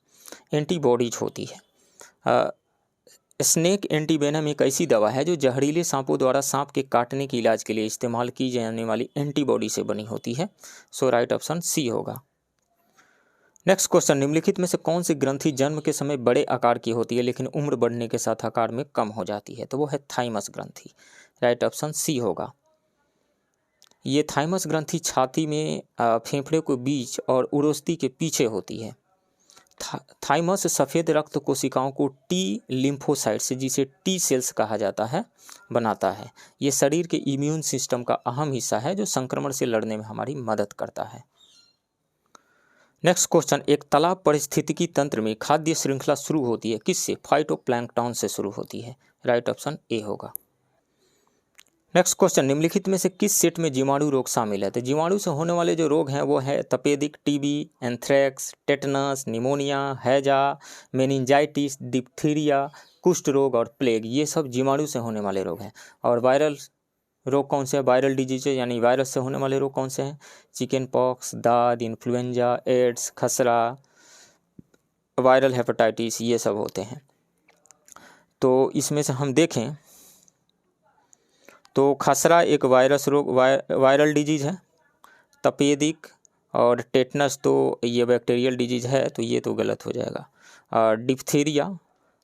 एंटीबॉडीज होती है। स्नेक एंटीवेनम एक ऐसी दवा है जो जहरीले सांपों द्वारा सांप के काटने के इलाज के लिए इस्तेमाल की जाने वाली एंटीबॉडी से बनी होती है। सो राइट ऑप्शन सी होगा। नेक्स्ट क्वेश्चन, निम्नलिखित में से कौन सी ग्रंथि जन्म के समय बड़े आकार की होती है लेकिन उम्र बढ़ने के साथ आकार में कम हो जाती है? तो वो है थाइमस ग्रंथि। राइट ऑप्शन सी होगा। ये थाइमस ग्रंथि छाती में फेफड़े के बीच और उरोस्ती के पीछे होती है। थाइमस सफ़ेद रक्त कोशिकाओं को टी लिम्फोसाइट्स, जिसे टी सेल्स कहा जाता है, बनाता है। ये शरीर के इम्यून सिस्टम का अहम हिस्सा है जो संक्रमण से लड़ने में हमारी मदद करता है। नेक्स्ट क्वेश्चन, एक तालाब पारिस्थितिकी तंत्र में खाद्य श्रृंखला शुरू होती है किससे? फाइटोप्लैंक्टन से शुरू होती है। राइट ऑप्शन ए होगा। नेक्स्ट क्वेश्चन, निम्नलिखित में से किस सेट में जीवाणु रोग शामिल है? तो जीवाणु से होने वाले जो रोग हैं वो है तपेदिक, टीबी, एंथ्रेक्स, टेटनस, निमोनिया, हैजा, मेनिंजाइटिस, डिप्थीरिया, कुष्ठ रोग और प्लेग। ये सब जीवाणु से होने वाले रोग हैं। और वायरल रोग कौन से हैं? वायरल डिजीज यानी वायरस से होने वाले रोग कौन से हैं? चिकन पॉक्स, दाद, इन्फ्लुएंजा, एड्स, खसरा, वायरल हेपेटाइटिस, ये सब होते हैं। तो इसमें से हम देखें तो खसरा एक वायरस रोग वायरल डिजीज है। तपेदिक और टेटनस तो ये बैक्टीरियल डिजीज है, तो ये तो गलत हो जाएगा। और डिप्थीरिया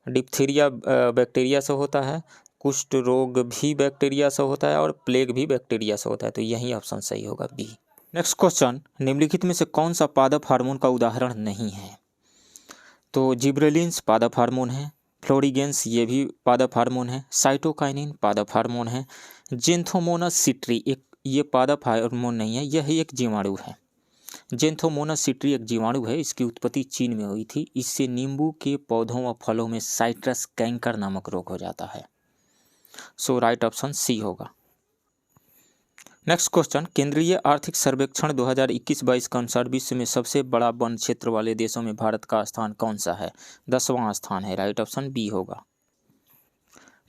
बैक्टीरिया से होता है। कुष्ठ रोग भी बैक्टीरिया से होता है और प्लेग भी बैक्टीरिया से होता है, तो यही ऑप्शन सही होगा, बी। नेक्स्ट क्वेश्चन, निम्नलिखित में से कौन सा पादप हार्मोन का उदाहरण नहीं है? तो जिब्रेलिन्स पादप हार्मोन है, फ्लोरिगेंस ये भी पादप हार्मोन है, साइटोकाइनिन पादप हार्मोन है, जेंथोमोनस सिट्री एक ये पादप हार्मोन नहीं है, यह एक जीवाणु है। जेंथोमोनस सिट्री एक जीवाणु है, इसकी उत्पत्ति चीन में हुई थी। इससे नींबू के पौधों व फलों में साइट्रस कैंकर नामक रोग हो जाता है। सो राइट ऑप्शन सी होगा। नेक्स्ट क्वेश्चन, केंद्रीय आर्थिक सर्वेक्षण 2021-22 के अनुसार विश्व में सबसे बड़ा वन क्षेत्र वाले देशों में भारत का स्थान कौन सा है? 10वां स्थान है। राइट ऑप्शन बी होगा।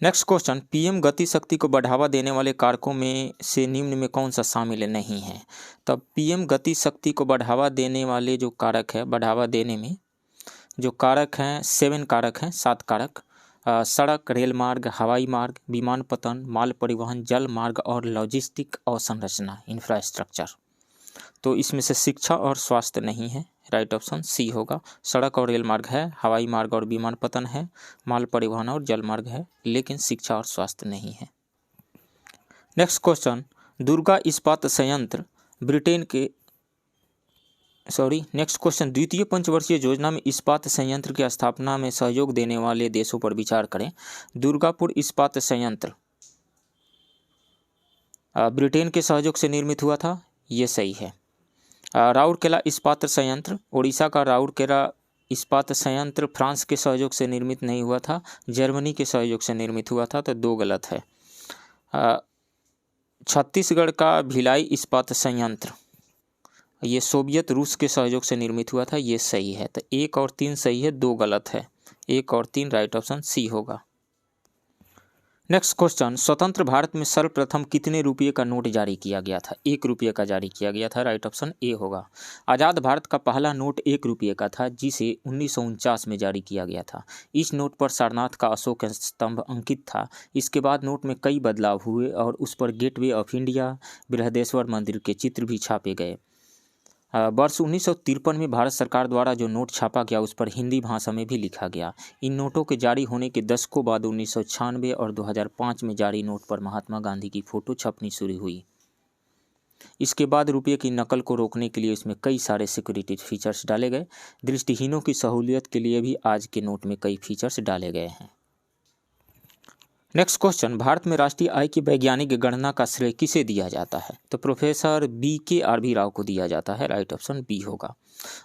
नेक्स्ट क्वेश्चन, पीएम गति शक्ति को बढ़ावा देने वाले कारकों में से निम्न में कौन सा शामिल नहीं है? तब पीएम गति शक्ति को बढ़ावा देने वाले जो कारक है, बढ़ावा देने में जो कारक हैं 7 कारक हैं, 7 कारक, सड़क, रेल मार्ग, हवाई मार्ग, विमानपत्तन, माल परिवहन, जल मार्ग और लॉजिस्टिक अवसंरचना, इंफ्रास्ट्रक्चर। तो इसमें से शिक्षा और स्वास्थ्य नहीं है। राइट ऑप्शन सी होगा। सड़क और रेल मार्ग है, हवाई मार्ग और विमानपत्तन है, माल परिवहन और जल मार्ग है, लेकिन शिक्षा और स्वास्थ्य नहीं है। नेक्स्ट क्वेश्चन, दुर्गा इस्पात संयंत्र ब्रिटेन के नेक्स्ट क्वेश्चन, द्वितीय पंचवर्षीय योजना में इस्पात संयंत्र की स्थापना में सहयोग देने वाले देशों पर विचार करें। दुर्गापुर इस्पात संयंत्र ब्रिटेन के सहयोग से निर्मित हुआ था, ये सही है। राउरकेला इस्पात संयंत्र, उड़ीसा का राउरकेला इस्पात संयंत्र फ्रांस के सहयोग से निर्मित नहीं हुआ था, जर्मनी के सहयोग से निर्मित हुआ था, तो 2 गलत है। छत्तीसगढ़ का भिलाई इस्पात संयंत्र ये सोवियत रूस के सहयोग से निर्मित हुआ था, ये सही है। तो 1 और 3 सही है, 2 गलत है। 1 और 3 राइट ऑप्शन सी होगा। नेक्स्ट क्वेश्चन, स्वतंत्र भारत में सर्वप्रथम कितने रुपये का नोट जारी किया गया था? 1 रुपये का जारी किया गया था। राइट ऑप्शन ए होगा। आज़ाद भारत का पहला नोट 1 रुपये का था, जिसे 1949 में जारी किया गया था। इस नोट पर सारनाथ का अशोक स्तंभ अंकित था। इसके बाद नोट में कई बदलाव हुए और उस पर गेटवे ऑफ इंडिया, बृहदेश्वर मंदिर के चित्र भी छापे गए। वर्ष 1953 में भारत सरकार द्वारा जो नोट छापा गया उस पर हिंदी भाषा में भी लिखा गया। इन नोटों के जारी होने के दशकों बाद 1996 और 2005 में जारी नोट पर महात्मा गांधी की फ़ोटो छपनी शुरू हुई। इसके बाद रुपये की नकल को रोकने के लिए इसमें कई सारे सिक्योरिटी फीचर्स डाले गए। दृष्टिहीनों की सहूलियत के लिए भी आज के नोट में कई फीचर्स डाले गए हैं। नेक्स्ट क्वेश्चन, भारत में राष्ट्रीय आय की वैज्ञानिक गणना का श्रेय किसे दिया जाता है? तो प्रोफेसर BKRV राव को दिया जाता है। राइट ऑप्शन बी होगा।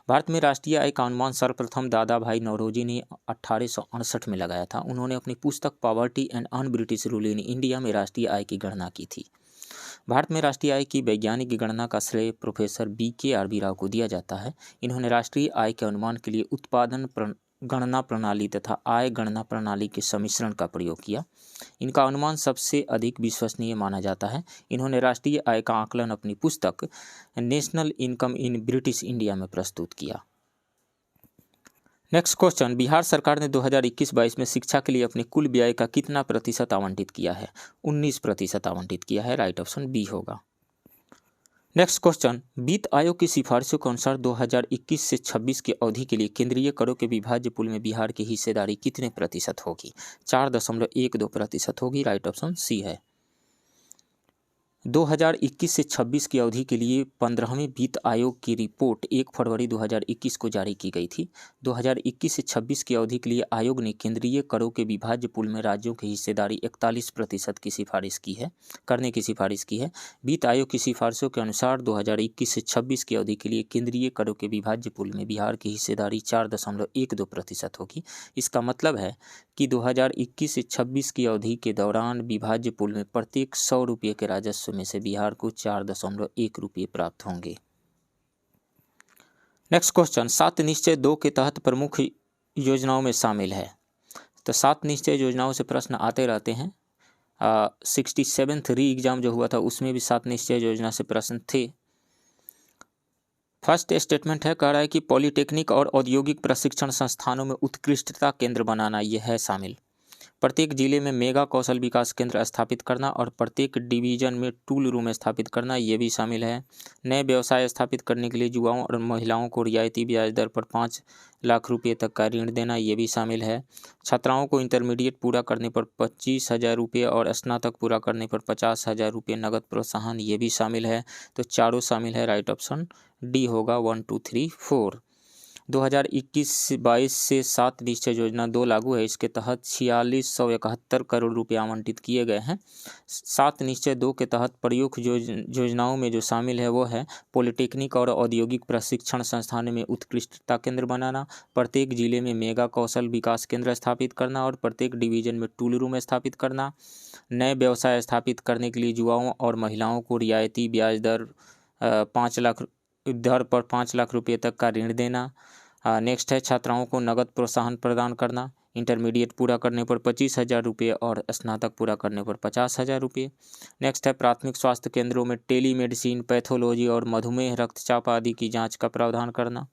भारत में राष्ट्रीय आय का अनुमान सर्वप्रथम दादा भाई नौरोजी ने 1868 में लगाया था। उन्होंने अपनी पुस्तक poverty and un British rule in India में राष्ट्रीय आय की गणना की थी। भारत में राष्ट्रीय आय की वैज्ञानिक गणना का श्रेय प्रोफेसर BKRV राव को दिया जाता है। इन्होंने राष्ट्रीय आय के अनुमान के लिए उत्पादन गणना प्रणाली तथा आय गणना प्रणाली के सम्मिश्रण का प्रयोग किया। इनका अनुमान सबसे अधिक विश्वसनीय माना जाता है। इन्होंने राष्ट्रीय आय का आकलन अपनी पुस्तक national income in British India में प्रस्तुत किया। नेक्स्ट क्वेश्चन, बिहार सरकार ने 2021-22 में शिक्षा के लिए अपने कुल व्यय का कितना प्रतिशत आवंटित किया है? 19% आवंटित किया है। राइट ऑप्शन बी होगा। नेक्स्ट क्वेश्चन, वित्त आयोग की सिफारिशों के अनुसार 2021 से 26 की अवधि के लिए केंद्रीय करों के विभाज्य पूल में बिहार की हिस्सेदारी कितने प्रतिशत होगी? 4.12% होगी। राइट ऑप्शन सी है। 2021 से 26 की अवधि के लिए 15वें वित्त आयोग की रिपोर्ट 1 फरवरी 2021 को जारी की गई थी। 2021 से 26 की अवधि के लिए आयोग ने केंद्रीय करों के विभाज्य पूल में राज्यों की हिस्सेदारी 41% की सिफारिश की है वित्त आयोग की सिफारिशों के अनुसार 2021 से 26 की अवधि के लिए केंद्रीय करों के विभाज्य पूल में बिहार की हिस्सेदारी 4.12% होगी। इसका मतलब है कि 2021 से 26 की अवधि के दौरान विभाज्य पूल में प्रत्येक 100 रुपये के राजस्व में से बिहार को 4.1 रुपये प्राप्त होंगे। नेक्स्ट क्वेश्चन, 7 निश्चय 2 के तहत प्रमुख योजनाओं में शामिल है। तो 7 निश्चय योजनाओं से प्रश्न आते रहते हैं। 67th री एग्जाम जो हुआ था उसमें भी 7 निश्चय योजना से प्रश्न थे। फर्स्ट स्टेटमेंट है, कह रहा है कि पॉलिटेक्निक और औद्योगिक प्रशिक्षण संस्थानों में उत्कृष्टता केंद्र बनाना, यह है शामिल। प्रत्येक जिले में मेगा कौशल विकास केंद्र स्थापित करना और प्रत्येक डिवीजन में टूल रूम स्थापित करना, ये भी शामिल है। नए व्यवसाय स्थापित करने के लिए युवाओं और महिलाओं को रियायती ब्याज दर पर 5 लाख रुपये तक का ऋण देना, ये भी शामिल है। छात्राओं को इंटरमीडिएट पूरा करने पर 25,000 रुपये और स्नातक पूरा करने पर 50,000 रुपये नगद प्रोत्साहन, ये भी शामिल है। तो चारों शामिल है। राइट ऑप्शन डी होगा 1, 2, 3, 4। 2021-22 से 7 निश्चय योजना 2 लागू है। इसके तहत 4671 करोड़ रुपये आवंटित किए गए हैं। 7 निश्चय 2 के तहत प्रयुक्त योजनाओं में जो शामिल है वो है पॉलिटेक्निक और औद्योगिक प्रशिक्षण संस्थानों में उत्कृष्टता केंद्र बनाना, प्रत्येक जिले में मेगा कौशल विकास केंद्र स्थापित करना और प्रत्येक डिवीजन में टूल रूम स्थापित करना, नए व्यवसाय स्थापित करने के लिए युवाओं और महिलाओं को रियायती ब्याज दर 5 लाख रुपये तक का ऋण देना। नेक्स्ट है छात्राओं को नगद प्रोत्साहन प्रदान करना, इंटरमीडिएट पूरा करने पर 25,000 रुपये और स्नातक पूरा करने पर 50,000 रुपये। नेक्स्ट है प्राथमिक स्वास्थ्य केंद्रों में टेलीमेडिसिन, पैथोलॉजी और मधुमेह, रक्तचाप आदि की जांच का प्रावधान करना।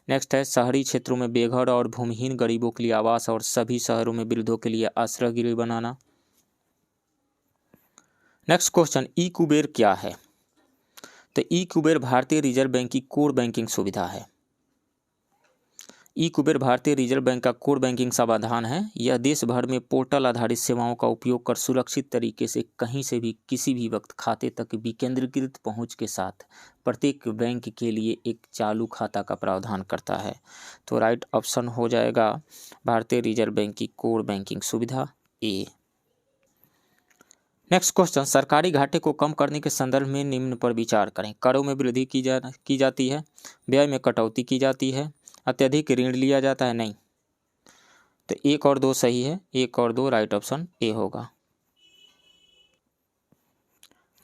नेक्स्ट है शहरी क्षेत्रों में बेघर और भूमिहीन गरीबों के लिए आवास और सभी शहरों में वृद्धों के लिए आश्रय गृह बनाना। नेक्स्ट क्वेश्चन, ई कुबेर क्या है? तो ई कुबेर भारतीय रिजर्व बैंक की कोर बैंकिंग सुविधा है। ई कुबेर भारतीय रिजर्व बैंक का कोर बैंकिंग समाधान है। यह देश भर में पोर्टल आधारित सेवाओं का उपयोग कर सुरक्षित तरीके से कहीं से भी किसी भी वक्त खाते तक विकेंद्रीकृत पहुंच के साथ प्रत्येक बैंक के लिए एक चालू खाता का प्रावधान करता है। तो राइट ऑप्शन हो जाएगा भारतीय रिजर्व बैंक की कोर बैंकिंग सुविधा ए। नेक्स्ट क्वेश्चन, सरकारी घाटे को कम करने के संदर्भ में निम्न पर विचार करें। करों में वृद्धि की जाती है, व्यय में कटौती की जाती है, अत्यधिक ऋण लिया जाता है, नहीं। तो 1 और 2 सही है, 1 और 2 राइट ऑप्शन ए होगा।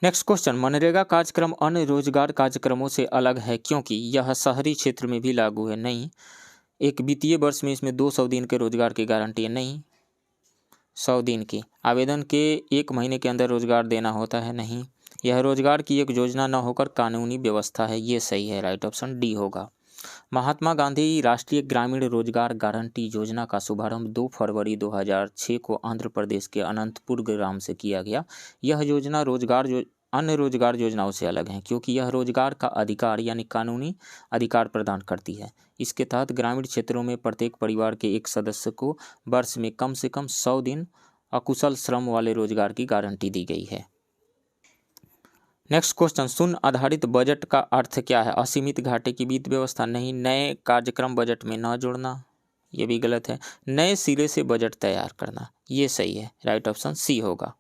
नेक्स्ट क्वेश्चन, मनरेगा कार्यक्रम अन्य रोजगार कार्यक्रमों से अलग है क्योंकि यह शहरी क्षेत्र में भी लागू है, नहीं। एक वित्तीय वर्ष में इसमें 200 दिन के रोजगार की गारंटी है, नहीं। 100 दिन की आवेदन के 1 महीने के अंदर रोजगार देना होता है, नहीं। यह रोजगार की एक योजना न होकर कानूनी व्यवस्था है, ये सही है। राइट ऑप्शन डी होगा। महात्मा गांधी राष्ट्रीय ग्रामीण रोजगार गारंटी योजना का शुभारंभ 2 फरवरी 2006 को आंध्र प्रदेश के अनंतपुर ग्राम से किया गया। यह योजना अन्य रोजगार योजनाओं से अलग है क्योंकि यह रोजगार का अधिकार यानी कानूनी अधिकार प्रदान करती है। इसके तहत ग्रामीण क्षेत्रों में प्रत्येक परिवार के एक सदस्य को वर्ष में कम से कम 100 दिन अकुशल श्रम वाले रोजगार की गारंटी दी गई है। नेक्स्ट क्वेश्चन, शून्य आधारित बजट का अर्थ क्या है? असीमित घाटे की वित्त व्यवस्था, नहीं। नए कार्यक्रम बजट में न जोड़ना, ये भी गलत है। नए सिरे से बजट तैयार करना, ये सही है। राइट ऑप्शन सी होगा।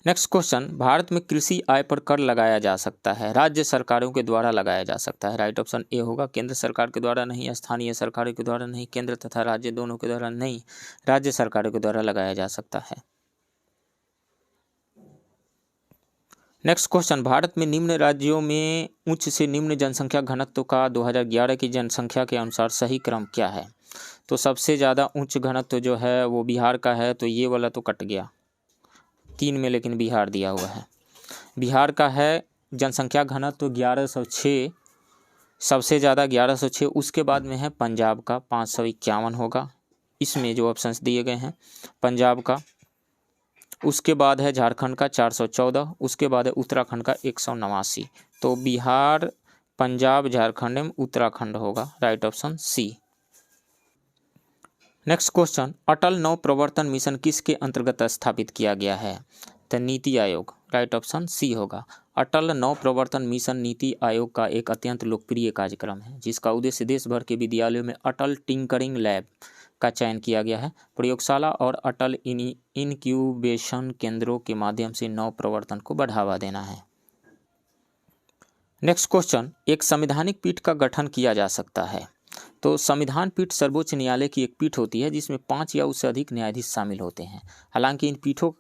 नेक्स्ट क्वेश्चन, भारत में कृषि आय पर कर लगाया जा सकता है, राज्य सरकारों के द्वारा लगाया जा सकता है। राइट ऑप्शन ए होगा। केंद्र सरकार के द्वारा नहीं, स्थानीय सरकारों के द्वारा नहीं, केंद्र तथा राज्य दोनों के द्वारा नहीं, राज्य सरकारों के द्वारा लगाया जा सकता है। नेक्स्ट क्वेश्चन, भारत में निम्न राज्यों में उच्च से निम्न जनसंख्या घनत्व का 2011 की जनसंख्या के अनुसार सही क्रम क्या है? तो सबसे ज़्यादा उच्च घनत्व जो है वो बिहार का है, तो ये वाला तो कट गया 3 में, लेकिन बिहार दिया हुआ है। बिहार का है जनसंख्या घनत्व 1106, सबसे ज़्यादा 1106। उसके बाद में है पंजाब का 551 होगा, इसमें जो ऑप्शंस दिए गए हैं पंजाब का। उसके बाद है झारखंड का 414, उसके बाद है उत्तराखंड का 189। तो बिहार, पंजाब, झारखंड एवं उत्तराखंड होगा right option C. Next question, Atal नव प्रवर्तन मिशन किसके अंतर्गत स्थापित किया गया है? तो NITI Aayog, right option C होगा। अटल नव प्रवर्तन मिशन नीति आयोग का एक अत्यंत लोकप्रिय कार्यक्रम है जिसका उद्देश्य देश भर के विद्यालयों में अटल टिंकरिंग लैब का चयन किया गया है, प्रयोगशाला और अटल इनक्यूबेशन केंद्रों के माध्यम से नव प्रवर्तन को बढ़ावा देना है। नेक्स्ट क्वेश्चन, एक संवैधानिक पीठ का गठन किया जा सकता है। तो संविधान पीठ सर्वोच्च न्यायालय की एक पीठ होती है जिसमें 5 या उससे अधिक न्यायाधीश शामिल होते हैं। हालांकि इन पीठों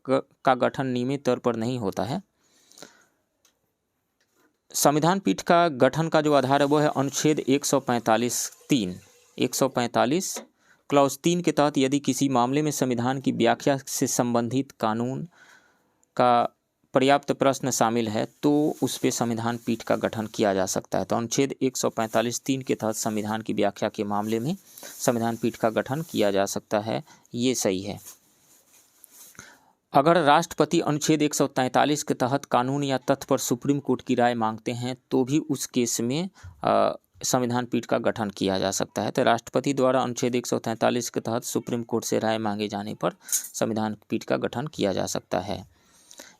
का गठन नियमित तौर पर नहीं होता है। संविधान पीठ का गठन का जो आधार है वो है अनुच्छेद 145 क्लॉज 3 के तहत यदि किसी मामले में संविधान की व्याख्या से संबंधित कानून का पर्याप्त प्रश्न शामिल है तो उस पर संविधान पीठ का गठन किया जा सकता है। तो अनुच्छेद 145(3) के तहत संविधान की व्याख्या के मामले में संविधान पीठ का गठन किया जा सकता है, ये सही है। अगर राष्ट्रपति अनुच्छेद 143 के तहत कानून या तथ्य पर सुप्रीम कोर्ट की राय मांगते हैं तो भी उस केस में संविधान पीठ का गठन किया जा सकता है। तो राष्ट्रपति द्वारा अनुच्छेद 143 के तहत सुप्रीम कोर्ट से राय मांगे जाने पर संविधान पीठ का गठन किया जा सकता है।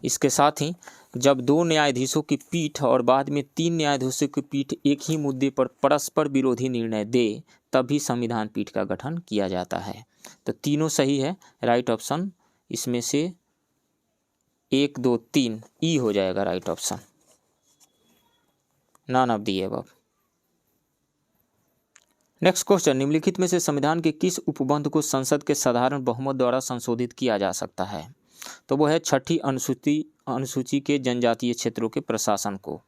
इसके साथ ही जब 2 न्यायाधीशों की पीठ और बाद में 3 न्यायाधीशों की पीठ एक ही मुद्दे पर परस्पर विरोधी निर्णय दे तब भी संविधान पीठ का गठन किया जाता है। तो तीनों सही है, राइट ऑप्शन इसमें से 1, 2, 3 ई हो जाएगा right option, none of the above. Next question, निम्नलिखित में से संविधान के किस उपबंध को संसद के साधारण बहुमत द्वारा संशोधित किया जा सकता है? तो वो है 6ठी अनुसूची के जनजातीय क्षेत्रों के प्रशासन को।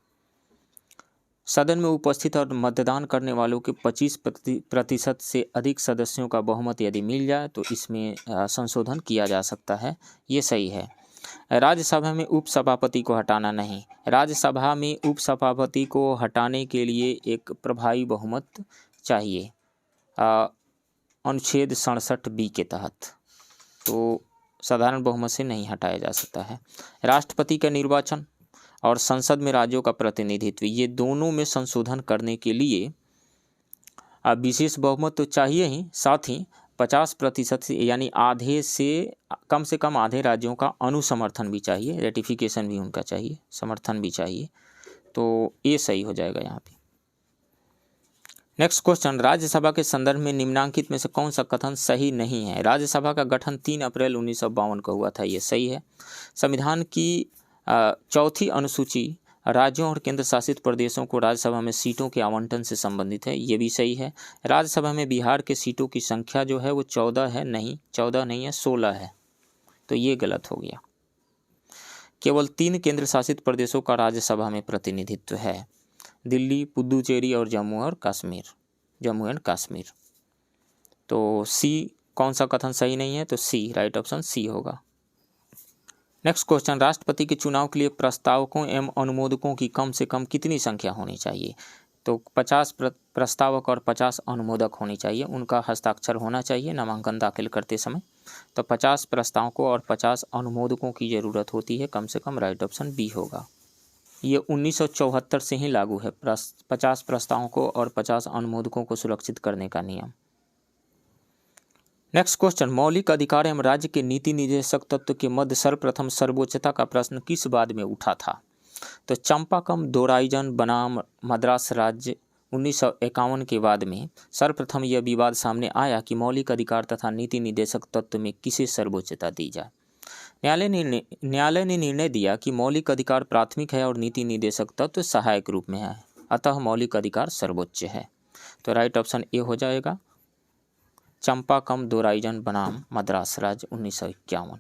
सदन में उपस्थित और मतदान करने वालों के 25% से अधिक सदस्यों का बहुमत यदि मिल जाए तो इसमें संशोधन किया जा सकता है, ये सही है। राज्यसभा में उपसभापति को हटाना नहीं, राज्यसभा में उपसभापति को हटाने के लिए एक प्रभावी बहुमत चाहिए अनुच्छेद 67(b) के तहत, तो साधारण बहुमत से नहीं हटाया जा सकता है। राष्ट्रपति का निर्वाचन और संसद में राज्यों का प्रतिनिधित्व, ये दोनों में संशोधन करने के लिए विशेष बहुमत तो चाहिए ही, साथ ही 50% से यानी आधे से कम आधे राज्यों का अनुसमर्थन भी चाहिए, रेटिफिकेशन भी उनका चाहिए, समर्थन भी चाहिए, तो ये सही हो जाएगा यहाँ पे। नेक्स्ट क्वेश्चन, राज्यसभा के संदर्भ में निम्नांकित में से कौन सा कथन सही नहीं है? राज्यसभा का गठन 3 अप्रैल 1952 को हुआ था, ये सही है। संविधान की 4थी अनुसूची राज्यों और केंद्र शासित प्रदेशों को राज्यसभा में सीटों के आवंटन से संबंधित है, ये भी सही है। राज्यसभा में बिहार के सीटों की संख्या जो है वो 14 है, नहीं 14 नहीं है 16 है, तो ये गलत हो गया। केवल 3 केंद्र शासित प्रदेशों का राज्यसभा में प्रतिनिधित्व है, दिल्ली, पुदुचेरी और जम्मू एंड कश्मीर। तो सी कौन सा कथन सही नहीं है? तो सी, राइट ऑप्शन सी होगा। नेक्स्ट क्वेश्चन, राष्ट्रपति के चुनाव के लिए प्रस्तावकों एवं अनुमोदकों की कम से कम कितनी संख्या होनी चाहिए? तो 50 प्रस्तावक और 50 अनुमोदक होनी चाहिए, उनका हस्ताक्षर होना चाहिए नामांकन दाखिल करते समय। तो 50 प्रस्तावकों और 50 अनुमोदकों की ज़रूरत होती है कम से कम, राइट ऑप्शन बी होगा। ये 1974 से ही लागू है 50 प्रस्तावकों और 50 अनुमोदकों को सुरक्षित करने का नियम। नेक्स्ट क्वेश्चन, मौलिक अधिकार एवं राज्य के नीति निर्देशक तत्व के मध्य सर्वप्रथम सर्वोच्चता का प्रश्न किस वाद में उठा था? तो चंपाकम दोराइजन बनाम मद्रास राज्य 1951 के वाद में सर्वप्रथम यह विवाद सामने आया कि मौलिक अधिकार तथा नीति निर्देशक तत्व में किसे सर्वोच्चता दी जाए। न्यायालय ने निर्णय दिया कि मौलिक अधिकार प्राथमिक है और नीति निर्देशक तत्व सहायक रूप में है, अतः मौलिक अधिकार सर्वोच्च है। तो राइट ऑप्शन ए हो जाएगा, चंपाकम दोराइजन बनाम मद्रास राज्य 1951।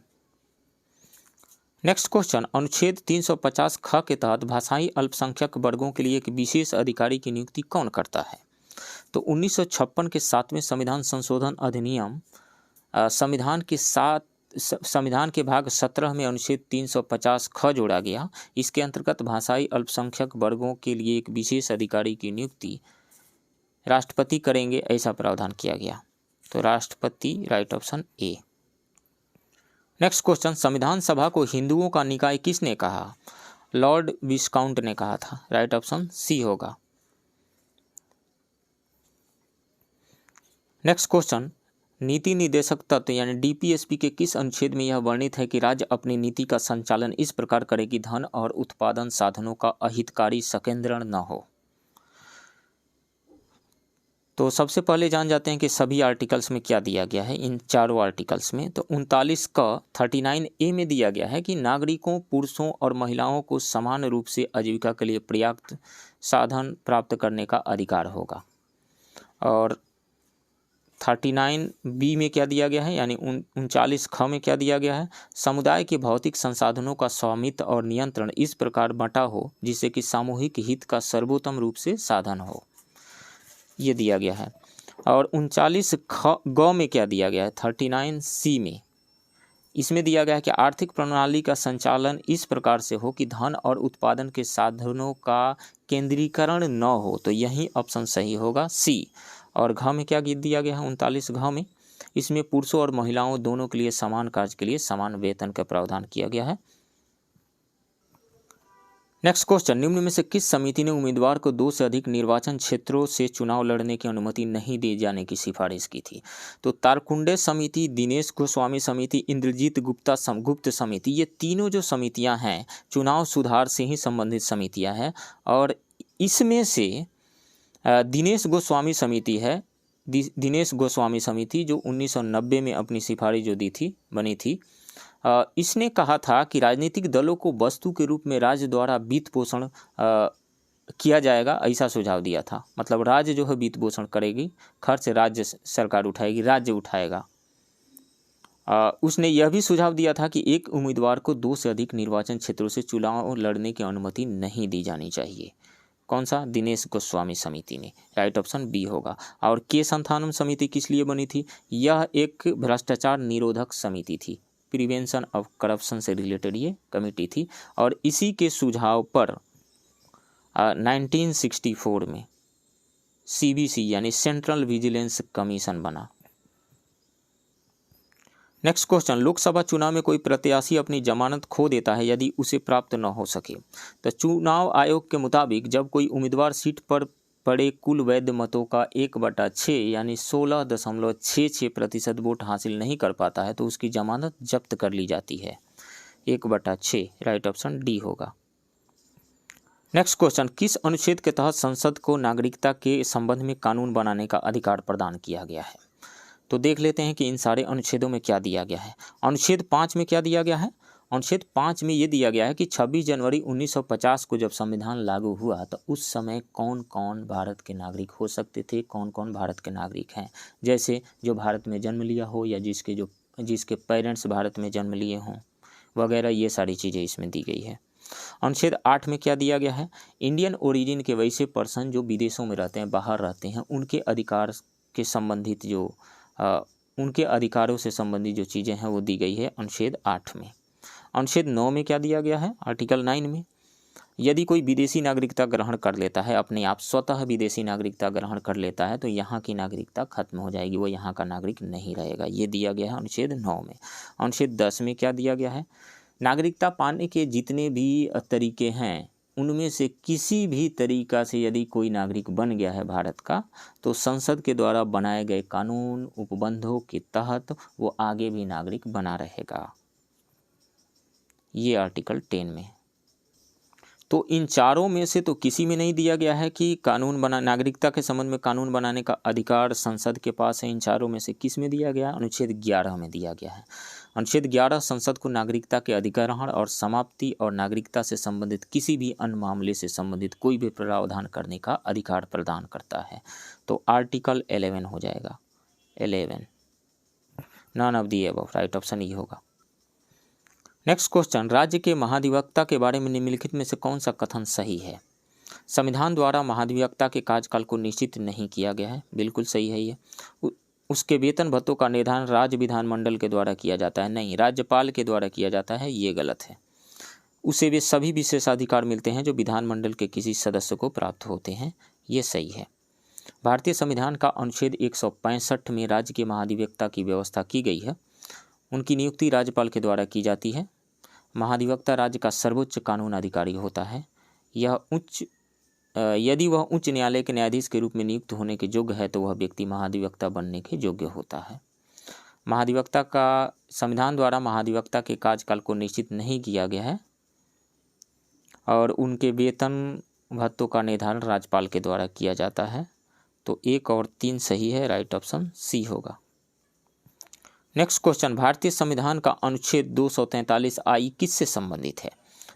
नेक्स्ट क्वेश्चन, अनुच्छेद 350 ख के तहत भाषाई अल्पसंख्यक वर्गों के लिए एक विशेष अधिकारी की नियुक्ति कौन करता है? तो 1956 के 7वें संविधान संशोधन अधिनियम संविधान के भाग 17 में अनुच्छेद 350 ख जोड़ा गया। इसके अंतर्गत भाषाई अल्पसंख्यक वर्गों के लिए एक विशेष अधिकारी की नियुक्ति राष्ट्रपति करेंगे, ऐसा प्रावधान किया गया। तो राष्ट्रपति, राइट ऑप्शन ए। नेक्स्ट क्वेश्चन, संविधान सभा को हिंदुओं का निकाय किसने कहा? लॉर्ड विस्काउंट ने कहा था, राइट ऑप्शन सी होगा। नेक्स्ट क्वेश्चन, नीति निर्देशक तत्व यानी डीपीएसपी के किस अनुच्छेद में यह वर्णित है कि राज्य अपनी नीति का संचालन इस प्रकार करे कि धन और उत्पादन साधनों का अहितकारी संकेंद्रण न हो? तो सबसे पहले जान जाते हैं कि सभी आर्टिकल्स में क्या दिया गया है। इन चारों आर्टिकल्स में तो 39 का 39A में दिया गया है कि नागरिकों, पुरुषों और महिलाओं को समान रूप से आजीविका के लिए पर्याप्त साधन प्राप्त करने का अधिकार होगा। और 39B में क्या दिया गया है, यानी 39 ख में क्या दिया गया है, समुदाय के भौतिक संसाधनों का स्वामित्व और नियंत्रण इस प्रकार बंटा हो जिससे कि सामूहिक हित का सर्वोत्तम रूप से साधन हो, ये दिया गया है। और 39 ग में क्या दिया गया है, 39C में, इसमें दिया गया है कि आर्थिक प्रणाली का संचालन इस प्रकार से हो कि धन और उत्पादन के साधनों का केंद्रीकरण न हो। तो यही ऑप्शन सही होगा, सी। और घ में क्या दिया गया है, 39 घ में, इसमें पुरुषों और महिलाओं दोनों के लिए समान कार्य के लिए समान वेतन का प्रावधान किया गया है। नेक्स्ट क्वेश्चन, निम्न में से किस समिति ने उम्मीदवार को 2 से अधिक निर्वाचन क्षेत्रों से चुनाव लड़ने की अनुमति नहीं दिए जाने की सिफारिश की थी? तो तारकुंडे समिति, दिनेश गोस्वामी समिति, इंद्रजीत गुप्त समिति, ये तीनों जो समितियां हैं चुनाव सुधार से ही संबंधित समितियां हैं। और इसमें से दिनेश गोस्वामी समिति है, दिनेश गोस्वामी समिति जो 1990 में अपनी सिफारिश जो दी थी, बनी थी, इसने कहा था कि राजनीतिक दलों को वस्तु के रूप में राज्य द्वारा वित्त पोषण किया जाएगा, ऐसा सुझाव दिया था। मतलब राज्य जो है वित्त पोषण करेगी, खर्च राज्य सरकार उठाएगी, राज्य उठाएगा। उसने यह भी सुझाव दिया था कि एक उम्मीदवार को 2 से अधिक निर्वाचन क्षेत्रों से चुनाव लड़ने की अनुमति नहीं दी जानी चाहिए। कौन सा? दिनेश गोस्वामी समिति ने, राइट ऑप्शन बी होगा। और के संथानम समिति किस लिए बनी थी? यह एक भ्रष्टाचार निरोधक समिति थी, प्रिवेंशन ऑफ करप्शन से रिलेटेड ये कमेटी थी। और इसी के सुझाव पर 1964 में सीबीसी यानी सेंट्रल विजिलेंस कमीशन बना। नेक्स्ट क्वेश्चन, लोकसभा चुनाव में कोई प्रत्याशी अपनी जमानत खो देता है यदि उसे प्राप्त न हो सके। तो चुनाव आयोग के मुताबिक जब कोई उम्मीदवार सीट पर पड़े कुल वैध मतों का 1/6 यानी 16.66% वोट हासिल नहीं कर पाता है तो उसकी जमानत जब्त कर ली जाती है। 1/6, राइट ऑप्शन डी होगा। नेक्स्ट क्वेश्चन, किस अनुच्छेद के तहत संसद को नागरिकता के संबंध में कानून बनाने का अधिकार प्रदान किया गया है? तो देख लेते हैं कि इन सारे अनुच्छेदों में क्या दिया गया है। अनुच्छेद 5 में क्या दिया गया है? अनुच्छेद 5 में ये दिया गया है कि 26 जनवरी 1950 को जब संविधान लागू हुआ तो उस समय कौन कौन भारत के नागरिक हो सकते थे, कौन कौन भारत के नागरिक हैं। जैसे जो भारत में जन्म लिया हो या जिसके पेरेंट्स भारत में जन्म लिए हों वगैरह, ये सारी चीज़ें इसमें दी गई है। अनुच्छेद 8 में क्या दिया गया है? इंडियन ओरिजिन के वैसे पर्सन जो विदेशों में रहते हैं, बाहर रहते हैं, उनके अधिकार के संबंधित जो उनके अधिकारों से संबंधित जो चीज़ें हैं वो दी गई है अनुच्छेद 8 में। अनुच्छेद 9 में क्या दिया गया है? आर्टिकल 9 में यदि कोई विदेशी नागरिकता ग्रहण कर लेता है, अपने आप स्वतः विदेशी नागरिकता ग्रहण कर लेता है तो यहाँ की नागरिकता खत्म हो जाएगी, वो यहाँ का नागरिक नहीं रहेगा। ये दिया गया है अनुच्छेद 9 में। अनुच्छेद 10 में क्या दिया गया है? नागरिकता पाने के जितने भी तरीके हैं उनमें से किसी भी तरीका से यदि कोई नागरिक बन गया है भारत का तो संसद के द्वारा बनाए गए कानून उपबंधों के तहत वो आगे भी नागरिक बना रहेगा। ये आर्टिकल 10 में। तो इन चारों में से तो किसी में नहीं दिया गया है कि नागरिकता के संबंध में कानून बनाने का अधिकार संसद के पास है। इन चारों में से किस में दिया गया? अनुच्छेद 11 में दिया गया है। अनुच्छेद 11 संसद को नागरिकता के अधिग्रहण और समाप्ति और नागरिकता से संबंधित किसी भी अन्य मामले से संबंधित कोई भी प्रावधान करने का अधिकार प्रदान करता है। तो आर्टिकल 11 हो जाएगा, 11, none of the above, right option ये होगा। नेक्स्ट क्वेश्चन, राज्य के महाधिवक्ता के बारे में निम्नलिखित में से कौन सा कथन सही है? संविधान द्वारा महाधिवक्ता के कार्यकाल को निश्चित नहीं किया गया है, बिल्कुल सही है ये। उसके वेतन भत्तों का निर्धारण राज्य विधानमंडल के द्वारा किया जाता है, नहीं, राज्यपाल के द्वारा किया जाता है, ये गलत है। उसे वे सभी विशेषाधिकार मिलते हैं जो विधानमंडल के किसी सदस्य को प्राप्त होते हैं, ये सही है। भारतीय संविधान का अनुच्छेद 165 में राज्य के महाधिवक्ता की व्यवस्था की गई है। उनकी नियुक्ति राज्यपाल के द्वारा की जाती है। महाधिवक्ता राज्य का सर्वोच्च कानून अधिकारी होता है। यदि वह उच्च न्यायालय के न्यायाधीश के रूप में नियुक्त होने के योग्य है तो वह व्यक्ति महाधिवक्ता बनने के योग्य होता है। महाधिवक्ता का संविधान द्वारा महाधिवक्ता के कार्यकाल को निश्चित नहीं किया गया है और उनके वेतन भत्तों का निर्धारण राज्यपाल के द्वारा किया जाता है। तो 1 और 3 सही है, राइट ऑप्शन सी होगा। नेक्स्ट क्वेश्चन, भारतीय संविधान का अनुच्छेद 243 किससे संबंधित है?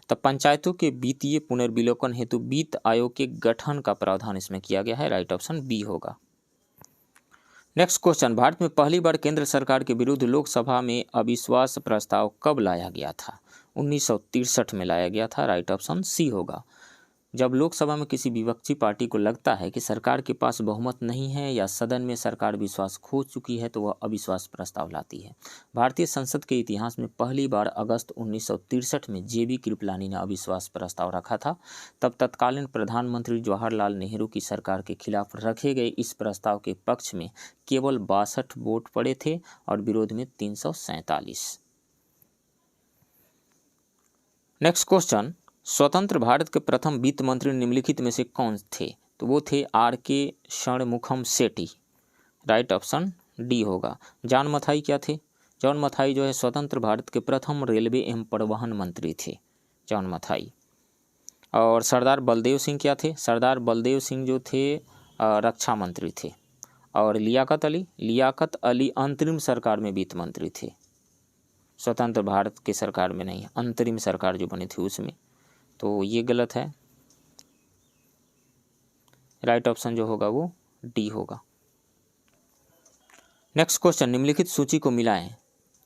तो पंचायतों के वित्तीय पुनर्विलोकन हेतु वित्त आयोग के गठन का प्रावधान इसमें किया गया है, राइट ऑप्शन बी होगा। नेक्स्ट क्वेश्चन, भारत में पहली बार केंद्र सरकार के विरुद्ध लोकसभा में अविश्वास प्रस्ताव कब लाया गया था? 1963 में लाया गया था, राइट ऑप्शन सी होगा। जब लोकसभा में किसी विपक्षी पार्टी को लगता है कि सरकार के पास बहुमत नहीं है या सदन में सरकार विश्वास खो चुकी है तो वह अविश्वास प्रस्ताव लाती है। भारतीय संसद के इतिहास में पहली बार अगस्त 1963 में जेबी कृपलानी ने अविश्वास प्रस्ताव रखा था। तब तत्कालीन प्रधानमंत्री जवाहरलाल नेहरू की सरकार के खिलाफ रखे गए इस प्रस्ताव के पक्ष में केवल 62 वोट पड़े थे और विरोध में 347। नेक्स्ट क्वेश्चन, स्वतंत्र भारत के प्रथम वित्त मंत्री निम्नलिखित में से कौन थे? तो वो थे R.K. षणमुखम सेठी, राइट ऑप्शन डी होगा। जॉन मथाई क्या थे? जॉन मथाई जो है स्वतंत्र भारत के प्रथम रेलवे एवं परिवहन मंत्री थे, जॉन मथाई। और सरदार बलदेव सिंह क्या थे? सरदार बलदेव सिंह जो थे रक्षा मंत्री थे। और लियाकत अली अंतरिम सरकार में वित्त मंत्री थे, स्वतंत्र भारत के सरकार में नहीं, अंतरिम सरकार जो बनी थी उसमें। तो ये गलत है, राइट ऑप्शन जो होगा वो डी होगा। नेक्स्ट क्वेश्चन, निम्नलिखित सूची को मिलाएं।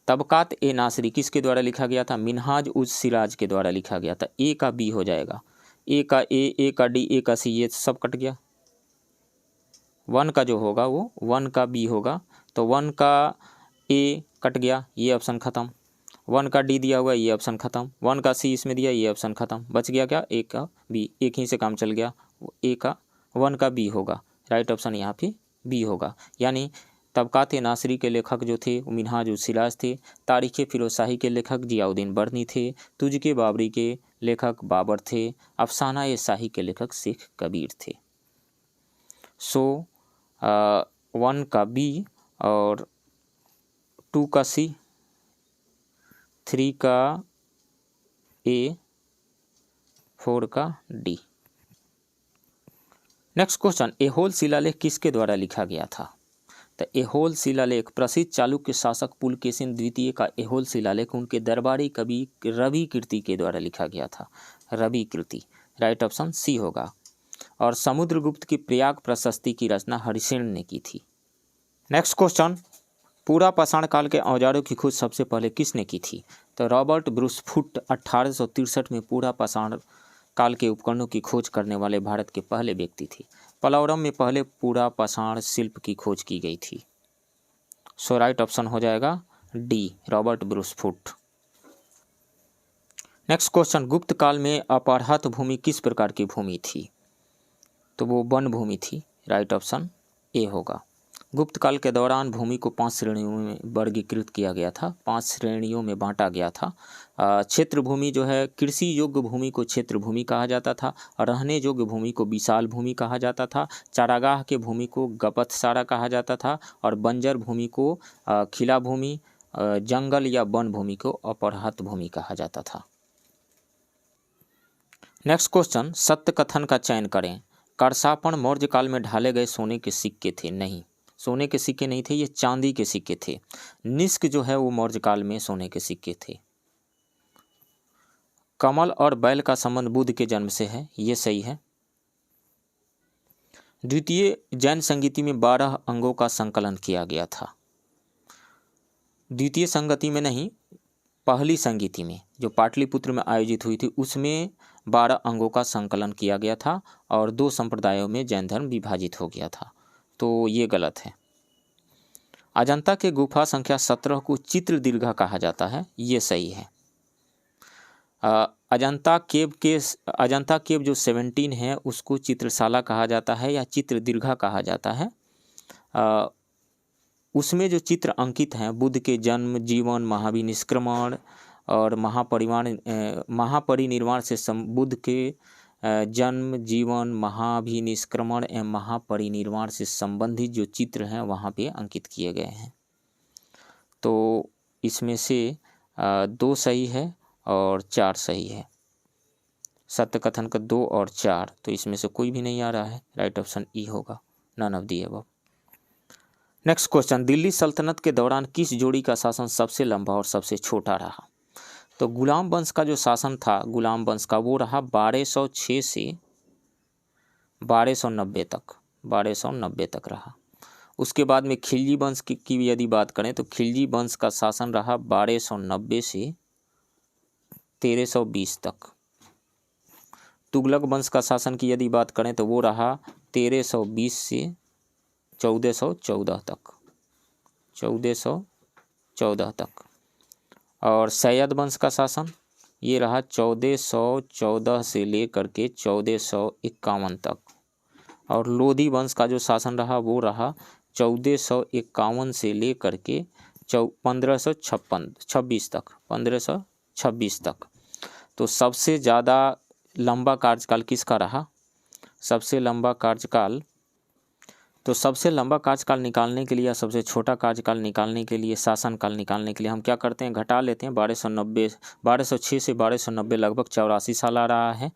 तबकात ए नासरी किसके द्वारा लिखा गया था? मिनहाज उज सिराज के द्वारा लिखा गया था। ए का बी हो जाएगा, ए का ए का डी, ए का सी, ये सब कट गया। 1 का जो होगा वो 1 का बी होगा, तो 1 का ए कट गया, ये ऑप्शन खत्म। 1 का डी दिया हुआ, ये ऑप्शन खत्म। 1 का सी इसमें दिया, ये ऑप्शन खत्म। बच गया क्या? ए का बी, एक ही से काम चल गया। 1 का बी होगा, राइट ऑप्शन यहाँ पे बी होगा। यानी तबकात नासरी के लेखक जो थे वो मिनहाज उज सिराज थे। तारीख फिरोजशाही के लेखक जियाउद्दीन बर्नी थे। तुझके बाबरी के लेखक बाबर थे। अफसाना ए शाही के लेखक शेख कबीर थे। सो 1 का बी और 2 का सी, 3 का ए, 4 का डी। नेक्स्ट क्वेश्चन, ऐहोल शिलालेख किसके द्वारा लिखा गया था? तो ऐहोल शिलालेख प्रसिद्ध चालुक्य शासक पुलकेशिन द्वितीय का ऐहोल शिलालेख उनके दरबारी कवि रवि कीर्ति के द्वारा लिखा गया था, रवि कीर्ति, राइट ऑप्शन सी होगा। और समुद्रगुप्त की प्रयाग प्रशस्ति की रचना हरिसेन ने की थी। नेक्स्ट क्वेश्चन, पूरा पाषाण काल के औजारों की खोज सबसे पहले किसने की थी? तो रॉबर्ट ब्रूस फुट 1863 में पूरा पाषाण काल के उपकरणों की खोज करने वाले भारत के पहले व्यक्ति थे। पलावरम में पहले पूरा पाषाण शिल्प की खोज की गई थी। सो राइट ऑप्शन हो जाएगा D, Robert Bruce foot. Next question, गुप्त काल में अपराहत भूमि किस प्रकार की भूमि थी? तो वो वन भूमि थी, राइट ऑप्शन ए होगा। गुप्त काल के दौरान भूमि को 5 श्रेणियों में वर्गीकृत किया गया था, 5 श्रेणियों में बांटा गया था। क्षेत्र भूमि जो है, कृषि योग्य भूमि को क्षेत्र भूमि कहा जाता था, रहने योग्य भूमि को विशाल भूमि कहा जाता था, चारागाह के भूमि को गपतसारा कहा जाता था और बंजर भूमि को खिला भूमि, जंगल या वन भूमि को अपराहत भूमि कहा जाता था। नेक्स्ट क्वेश्चन, सत्य कथन का चयन करें। करसापण मौर्य काल में ढाले गए सोने के सिक्के थे? नहीं, सोने के सिक्के नहीं थे, ये चांदी के सिक्के थे। निष्क जो है वो मौर्य काल में सोने के सिक्के थे। कमल और बैल का संबंध बुद्ध के जन्म से है, ये सही है। द्वितीय जैन संगीति में 12 अंगों का संकलन किया गया था। द्वितीय संगति में नहीं, पहली संगीति में जो पाटलिपुत्र में आयोजित हुई थी उसमें 12 अंगों का संकलन किया गया था और 2 संप्रदायों में जैन धर्म विभाजित हो गया था। तो ये गलत है। अजंता के गुफा संख्या 17 को चित्र दीर्घा कहा जाता है, ये सही है। अजंता केव जो 17 है उसको चित्रशाला कहा जाता है या चित्र दीर्घा कहा जाता है। उसमें जो चित्र अंकित हैं बुद्ध के जन्म, जीवन, महाविनिष्क्रमण और महापरिनिर्वाण से बुद्ध के जन्म, जीवन, महाभिनिष्क्रमण एवं महापरिनिर्वाण से संबंधित जो चित्र हैं वहाँ पे अंकित किए गए हैं। तो इसमें से 2 सही है और 4 सही है। सत्य कथन का 2 और 4, तो इसमें से कोई भी नहीं आ रहा है। राइट ऑप्शन ई होगा, none of the above. Next question, Delhi सल्तनत के दौरान किस जोड़ी का शासन सबसे लंबा और सबसे छोटा रहा? तो गुलाम वंश का जो शासन था गुलाम वंश का, वो रहा 1206 से 1290 तक रहा। उसके बाद में खिलजी वंश की यदि बात करें तो खिलजी वंश का शासन रहा 1290 से 1320 तक। तुगलक वंश का शासन की यदि बात करें तो वो रहा 1320 से 1414 तक। और सैयद वंश का शासन ये रहा 1414 से लेकर के 1451 तक। और लोधी वंश का जो शासन रहा वो रहा 1451 से लेकर के 1526 तक। तो सबसे ज़्यादा लंबा कार्यकाल किसका रहा? सबसे लंबा कार्यकाल निकालने के लिए या सबसे छोटा कार्यकाल निकालने के लिए, शासनकाल निकालने के लिए हम क्या करते हैं, घटा लेते हैं। 1206 से 1290 लगभग 84 साल आ रहा है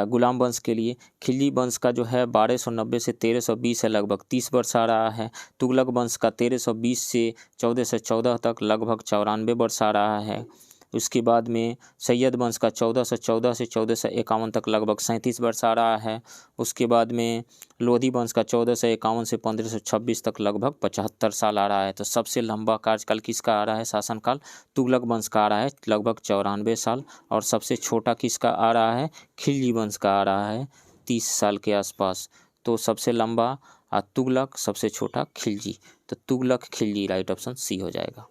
गुलाम वंश के लिए। खिलजी वंश का जो है 1290 से 1320 है, लगभग 30 वर्ष आ रहा है। तुगलक वंश का 1320 से 1414 तक लगभग 94 वर्ष आ रहा है। उसके बाद में सैयद वंश का 1414 से 1451 तक लगभग 37 वर्ष आ रहा है। उसके बाद में लोधी वंश का 1451 से 1526 तक लगभग 75 साल आ रहा है। तो सबसे लंबा कार्यकाल किसका आ रहा है शासनकाल? तुगलक वंश का आ रहा है लगभग 94 साल। और सबसे छोटा किसका आ रहा है? खिलजी वंश का आ रहा है 30 साल के आसपास। तो सबसे लंबा तुगलक, सबसे छोटा खिलजी। तो Tughlaq Khilji right option C हो जाएगा।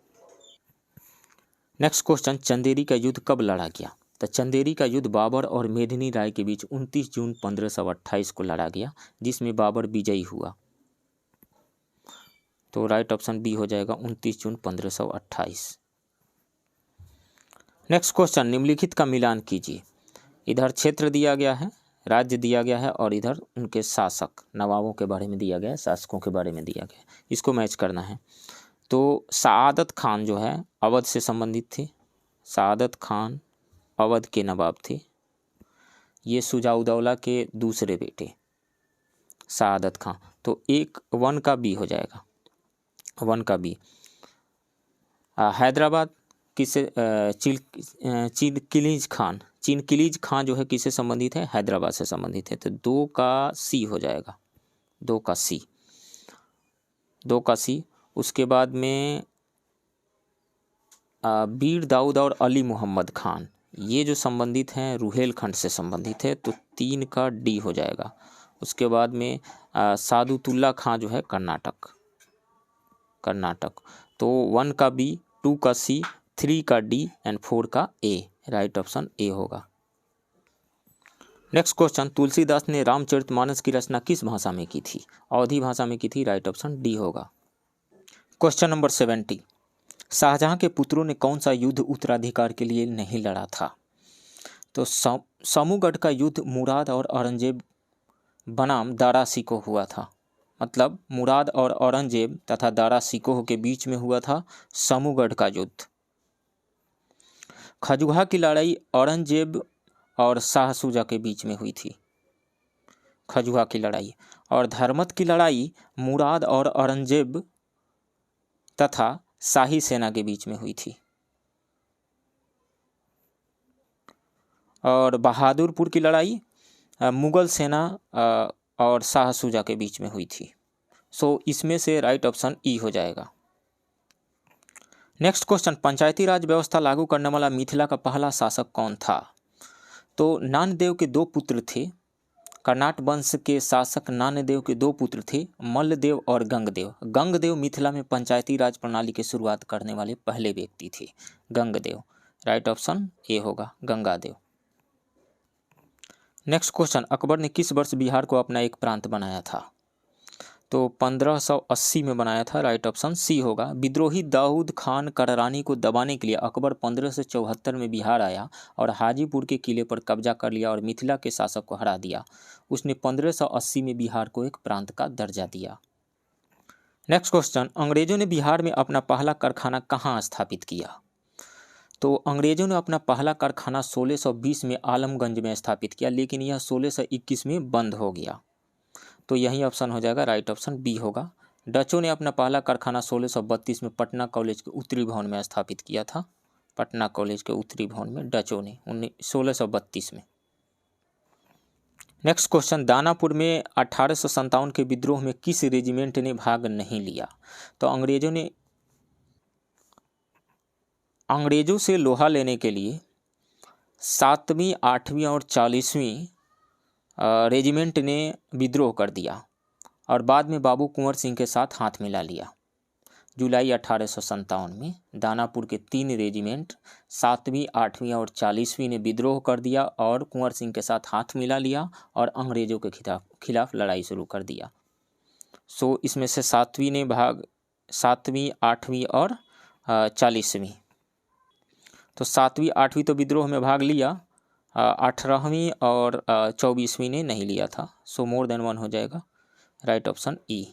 नेक्स्ट क्वेश्चन, चंदेरी का युद्ध कब लड़ा गया? तो चंदेरी का युद्ध बाबर और मेदिनी राय के बीच 29 जून 1528 को लड़ा गया, जिसमें बाबर विजयी हुआ। तो राइट ऑप्शन बी हो जाएगा 29 जून 1528। नेक्स्ट क्वेश्चन, निम्नलिखित का मिलान कीजिए। इधर क्षेत्र दिया गया है, राज्य दिया गया है और इधर उनके शासक, नवाबों के बारे में दिया गया है, शासकों के बारे में दिया गया है। इसको मैच करना है। तो सआदत खान जो है अवध से संबंधित थे। सआदत खान अवध के नवाब थे। ये शुजाउद्दौला के दूसरे बेटे सआदत खान। तो 1 का बी हो जाएगा, 1 का बी। हैदराबाद किससे? चिनकिलीज खान जो है किससे संबंधित है? हैदराबाद से संबंधित है। तो 2 का सी हो जाएगा, 2 का सी। उसके बाद में बीर दाऊद और अली मोहम्मद खान, ये जो संबंधित हैं रुहेलखंड से संबंधित है। तो 3 का डी हो जाएगा। उसके बाद में सादुतुल्ला खान जो है कर्नाटक। तो 1 का बी, 2 का सी, 3 का डी एंड 4 का ए। राइट ऑप्शन ए होगा। नेक्स्ट क्वेश्चन, तुलसीदास ने रामचरितमानस की रचना किस भाषा में की थी? अवधी भाषा में की थी। राइट ऑप्शन डी होगा। क्वेश्चन नंबर 70, शाहजहां के पुत्रों ने कौन सा युद्ध उत्तराधिकार के लिए नहीं लड़ा था? तो समूगढ़ का युद्ध मुराद और औरंगजेब बनाम दारा शिकोह हुआ था। मतलब मुराद और औरंगजेब तथा दारा शिकोह के बीच में हुआ था समूगढ़ का युद्ध। खजुहा की लड़ाई औरंगजेब और शाह शुजा के बीच में हुई थी, खजुहा की लड़ाई। और धर्मत की लड़ाई मुराद और औरंगजेब तथा शाही सेना के बीच में हुई थी। और बहादुरपुर की लड़ाई मुगल सेना और शाह शुजा के बीच में हुई थी। सो इसमें से राइट ऑप्शन ई हो जाएगा। नेक्स्ट क्वेश्चन, पंचायती राज व्यवस्था लागू करने वाला मिथिला का पहला शासक कौन था? तो नानदेव के दो पुत्र थे। कर्नाट वंश के शासक नानदेव के दो पुत्र थे, मल्लदेव और गंगदेव। गंगदेव मिथिला में पंचायती राज प्रणाली की शुरुआत करने वाले पहले व्यक्ति थे, गंगदेव। राइट ऑप्शन ए होगा, गंगादेव। नेक्स्ट क्वेश्चन, अकबर ने किस वर्ष बिहार को अपना एक प्रांत बनाया था? तो 1580 में बनाया था। राइट ऑप्शन सी होगा। विद्रोही दाऊद खान कररानी को दबाने के लिए अकबर 1574 में बिहार आया और हाजीपुर के किले पर कब्जा कर लिया और मिथिला के शासक को हरा दिया। उसने 1580 में बिहार को एक प्रांत का दर्जा दिया। नेक्स्ट क्वेश्चन, अंग्रेजों ने बिहार में अपना पहला कारखाना कहाँ स्थापित किया? तो अंग्रेजों ने अपना पहला कारखाना 1620 में आलमगंज में स्थापित किया, लेकिन यह 1621 में बंद हो गया। तो यही ऑप्शन हो जाएगा, राइट ऑप्शन बी होगा। डचों ने अपना पहला कारखाना 1632 में पटना कॉलेज के उत्तरी भवन में स्थापित किया था। पटना कॉलेज के उत्तरी भवन में डचों ने 1632 में। नेक्स्ट क्वेश्चन, दानापुर में 1857 के विद्रोह में किस रेजिमेंट ने भाग नहीं लिया? तो अंग्रेजों से लोहा लेने के लिए 7वीं, 8वीं और 40वीं रेजिमेंट ने विद्रोह कर दिया और बाद में बाबू कुंवर सिंह के साथ हाथ मिला लिया। जुलाई 1857 में दानापुर के 3 रेजिमेंट 7वीं, 8वीं और 40वीं ने विद्रोह कर दिया और कुंवर सिंह के साथ हाथ मिला लिया और अंग्रेजों के खिलाफ लड़ाई शुरू कर दिया। सो इसमें से 7वीं, 8वीं और 40वीं। तो 7वीं, 8वीं तो विद्रोह में भाग लिया, 18वीं और 24वीं ने नहीं लिया था। सो मोर देन 1 हो जाएगा, राइट ऑप्शन ई।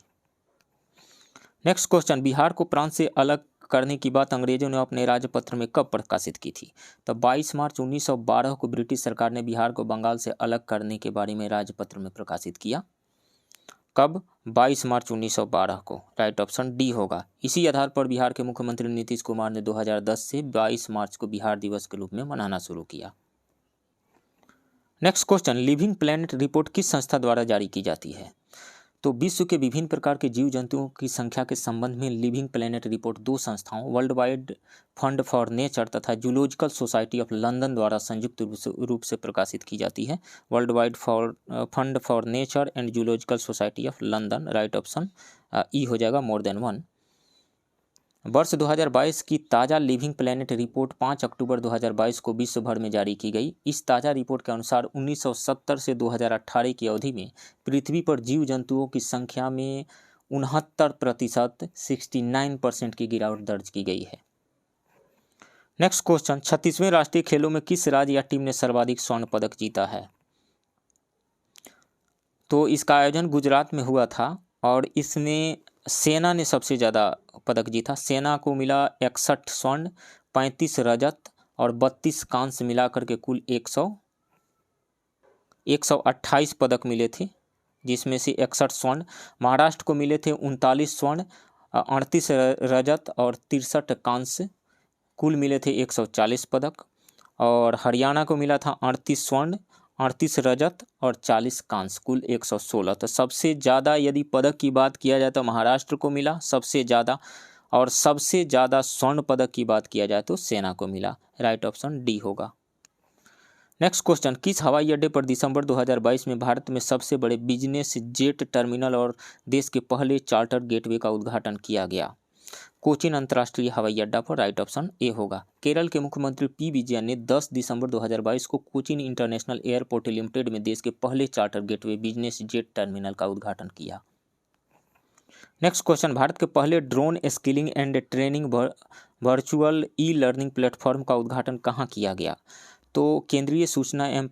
नेक्स्ट क्वेश्चन, बिहार को प्रांत से अलग करने की बात अंग्रेजों ने अपने राजपत्र में कब प्रकाशित की थी? तो 22 मार्च 1912 को ब्रिटिश सरकार ने बिहार को बंगाल से अलग करने के बारे में राजपत्र में प्रकाशित किया। कब? 22 मार्च 1912 को। राइट ऑप्शन डी होगा। इसी आधार पर बिहार के मुख्यमंत्री नीतीश कुमार ने 2010 से 22 मार्च को बिहार दिवस के रूप में मनाना शुरू किया। Next question, living planet report किस संस्था द्वारा जारी की जाती है? तो विश्व के विभिन्न प्रकार के जीव जंतुओं की संख्या के संबंध में लिविंग प्लैनेट रिपोर्ट 2 संस्थाओं world wide fund for nature तथा जूलॉजिकल सोसाइटी ऑफ लंदन द्वारा संयुक्त रूप से प्रकाशित की जाती है। World wide fund for nature and zoological society of London. Right option E हो जाएगा, मोर देन 1। वर्ष 2022 की ताज़ा लिविंग प्लैनेट रिपोर्ट 5 अक्टूबर 2022 को विश्व भर में जारी की गई। इस ताज़ा रिपोर्ट के अनुसार 1970 से 2018 की अवधि में पृथ्वी पर जीव जंतुओं की संख्या में 69% 69% की गिरावट दर्ज की गई है। नेक्स्ट क्वेश्चन, 36वें राष्ट्रीय खेलों में किस राज्य या टीम ने सर्वाधिक स्वर्ण पदक जीता है? तो इसका आयोजन गुजरात में हुआ था और इसमें सेना ने सबसे ज़्यादा पदक जीता। सेना को मिला 61 स्वर्ण, 35 रजत और 32 कांस्य मिलाकर के कुल 128 पदक मिले थे, जिसमें से 61 स्वर्ण। महाराष्ट्र को मिले थे 39 स्वर्ण, 38 रजत और 63 कांस्य, कुल मिले थे 140 पदक। और हरियाणा को मिला था 38 स्वर्ण, 38 रजत और 40 कांस्य, कुल 116। तो सबसे ज़्यादा यदि पदक की बात किया जाए तो महाराष्ट्र को मिला सबसे ज़्यादा, और सबसे ज़्यादा स्वर्ण पदक की बात किया जाए तो सेना को मिला। राइट ऑप्शन डी होगा। नेक्स्ट क्वेश्चन, किस हवाई अड्डे पर दिसंबर 2022 में भारत में सबसे बड़े बिजनेस जेट टर्मिनल और देश के पहले चार्टर गेटवे का उद्घाटन किया गया? कोचीन अंतर्राष्ट्रीय हवाई अड्डा पर। राइट ऑप्शन ए होगा। केरल के मुख्यमंत्री पी विजयन ने 10 दिसंबर 2022 को कोचीन इंटरनेशनल एयरपोर्ट लिमिटेड में देश के पहले charter gateway business jet terminal का उद्घाटन किया। नेक्स्ट क्वेश्चन, भारत के पहले drone skilling and training virtual e learning platform का उद्घाटन कहाँ किया गया? तो केंद्रीय सूचना एवं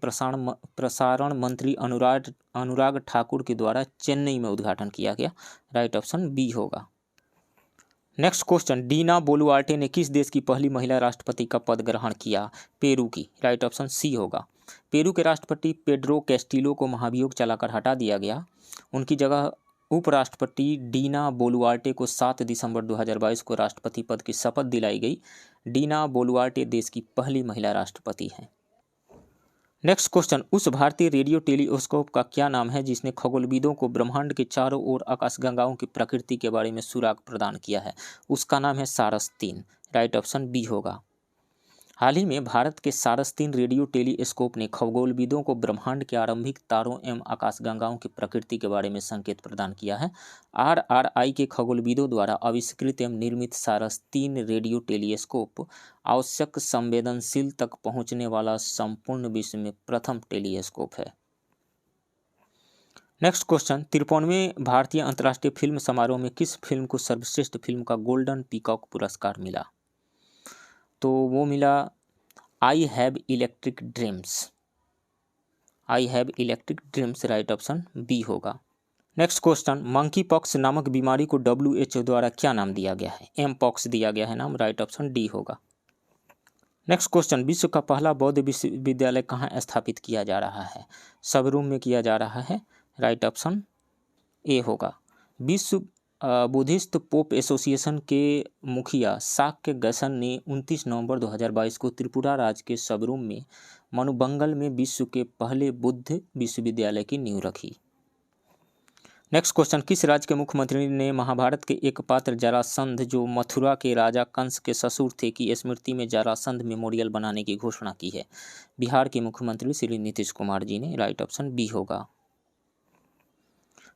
प्रसारण मंत्री अनुराग ठाकुर के द्वारा चेन्नई में उद्घाटन किया गया। राइट ऑप्शन बी होगा। नेक्स्ट क्वेश्चन, डीना बोलुआर्टे ने किस देश की पहली महिला राष्ट्रपति का पद ग्रहण किया? पेरू की। राइट ऑप्शन सी होगा। पेरू के राष्ट्रपति पेड्रो कैस्टिलो को महाभियोग चलाकर हटा दिया गया। उनकी जगह उपराष्ट्रपति डीना बोलुआर्टे को 7 दिसंबर 2022 को राष्ट्रपति पद की शपथ दिलाई गई। डीना बोलुआर्टे देश की पहली महिला राष्ट्रपति हैं। नेक्स्ट क्वेश्चन, उस भारतीय रेडियो टेलीस्कोप का क्या नाम है जिसने खगोलविदों को ब्रह्मांड के चारों ओर आकाशगंगाओं की प्रकृति के बारे में सुराग प्रदान किया है? उसका नाम है सारस 3। राइट ऑप्शन बी होगा। हाल ही में भारत के सारस 3 रेडियो टेलीस्कोप ने खगोलविदों को ब्रह्मांड के आरंभिक तारों एवं आकाशगंगाओं की प्रकृति के बारे में संकेत प्रदान किया है। RRI के खगोलविदों द्वारा आविष्कृत एवं निर्मित सारस 3 रेडियो टेलीस्कोप आवश्यक संवेदनशील तक पहुंचने वाला संपूर्ण विश्व में प्रथम टेलीस्कोप है। नेक्स्ट क्वेश्चन, 53वें भारतीय अंतर्राष्ट्रीय फिल्म समारोह में किस फिल्म को सर्वश्रेष्ठ फिल्म का गोल्डन पीकॉक पुरस्कार मिला? तो वो मिला I have electric dreams. I have electric dreams, right option B होगा। नेक्स्ट क्वेश्चन, मंकी पॉक्स नामक बीमारी को WHO द्वारा क्या नाम दिया गया है? एम पॉक्स दिया गया है नाम, राइट ऑप्शन डी होगा। नेक्स्ट क्वेश्चन, विश्व का पहला बौद्ध विश्वविद्यालय कहाँ स्थापित किया जा रहा है? सबरूम में किया जा रहा है, राइट ऑप्शन ए होगा। विश्व बुद्धिस्ट पोप एसोसिएशन के मुखिया शाक्य गसन ने 29 नवंबर 2022 को त्रिपुरा राज्य के सबरूम में मनुबंगल में विश्व के पहले बुद्ध विश्वविद्यालय की नींव रखी। नेक्स्ट क्वेश्चन, किस राज्य के मुख्यमंत्री ने महाभारत के एक पात्र जरासंध जो मथुरा के राजा कंस के ससुर थे की स्मृति में जरासंध मेमोरियल बनाने की घोषणा की है? बिहार के मुख्यमंत्री श्री नीतीश कुमार जी ने, राइट ऑप्शन बी होगा।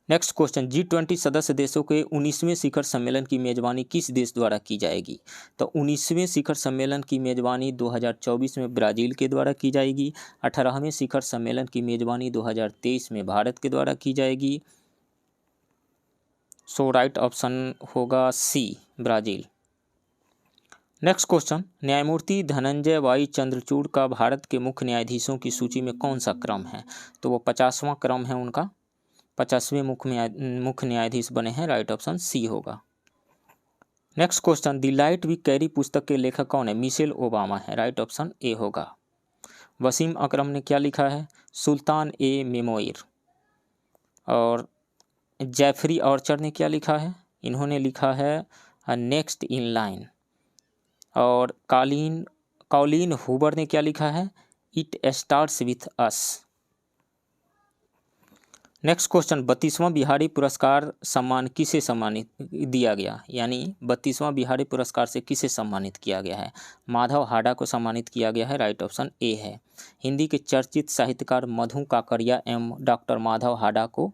नेक्स्ट क्वेश्चन, G20 सदस्य देशों के 19वें शिखर सम्मेलन की मेजबानी किस देश द्वारा की जाएगी? तो 19वें शिखर सम्मेलन की मेजबानी 2024 में ब्राज़ील के द्वारा की जाएगी। 18वें शिखर सम्मेलन की मेजबानी 2023 में भारत के द्वारा की जाएगी। सो राइट ऑप्शन होगा सी, ब्राज़ील। नेक्स्ट क्वेश्चन, न्यायमूर्ति धनंजय वाई चंद्रचूड़ का भारत के मुख्य न्यायाधीशों की सूची में कौन सा क्रम है? तो वो 50वां क्रम है उनका, 50वें मुख्य न्यायाधीश बने हैं, राइट ऑप्शन सी होगा। Next question, the light we carry पुस्तक के लेखक कौन है? मिशेल ओबामा है, राइट ऑप्शन ए होगा। वसीम अकरम ने क्या लिखा है? सुल्तान ए मेमोइर। और जेफरी ऑर्चर ने क्या लिखा है? इन्होंने लिखा है नेक्स्ट इन लाइन। और कॉलिन हुबर ने क्या लिखा है? It starts with us. Next question, 32वां बिहारी पुरस्कार सम्मान किसे सम्मानित दिया गया? यानी 32वां बिहारी पुरस्कार से किसे सम्मानित किया गया है? माधव हाडा को सम्मानित किया गया है, राइट ऑप्शन ए है। हिंदी के चर्चित साहित्यकार मधु काकड़िया एवं डॉक्टर माधव हाडा को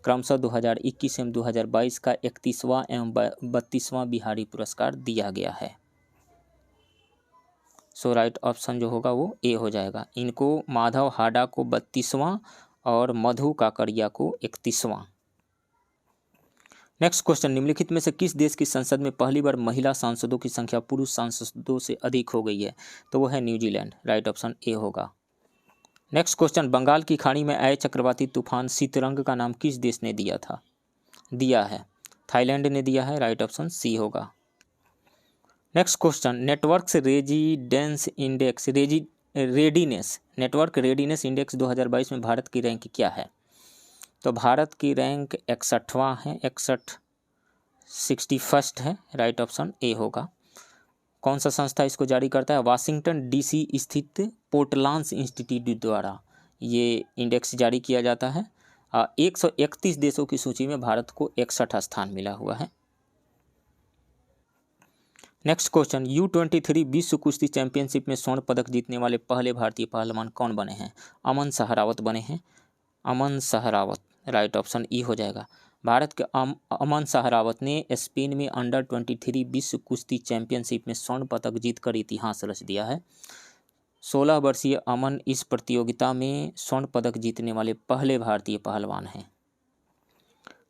क्रमशः 2021 एवं 2022 का 31वां एवं 32वां बिहारी पुरस्कार दिया गया है। सो राइट ऑप्शन जो होगा वो ए हो जाएगा। इनको माधव हाडा को 32वां और मधु काकड़िया को 31वां। नेक्स्ट क्वेश्चन, निम्नलिखित में से किस देश की संसद में पहली बार महिला सांसदों की संख्या पुरुष सांसदों से अधिक हो गई है? तो वो है न्यूजीलैंड, राइट ऑप्शन ए होगा। नेक्स्ट क्वेश्चन, बंगाल की खाड़ी में आए चक्रवाती तूफान सितरंग का नाम किस देश ने दिया है? थाईलैंड ने दिया है, राइट ऑप्शन सी होगा। Next question, network readiness index 2022 में भारत की रैंक क्या है? तो भारत की रैंक 61वां है, 61 है, राइट ऑप्शन ए होगा। कौन सा संस्था इसको जारी करता है? वाशिंगटन DC स्थित पोर्टलांस इंस्टीट्यूट द्वारा ये इंडेक्स जारी किया जाता है। 131 देशों की सूची में भारत को 61 स्थान मिला हुआ है। नेक्स्ट क्वेश्चन, U23 विश्व कुश्ती चैंपियनशिप में स्वर्ण पदक जीतने वाले पहले भारतीय पहलवान कौन बने हैं? अमन सहरावत बने हैं, अमन सहरावत, राइट ऑप्शन ई हो जाएगा। भारत के अमन सहरावत ने स्पेन में अंडर-23 विश्व कुश्ती चैंपियनशिप में स्वर्ण पदक जीतकर इतिहास रच दिया है। 16 वर्षीय अमन इस प्रतियोगिता में स्वर्ण पदक जीतने वाले पहले भारतीय पहलवान हैं।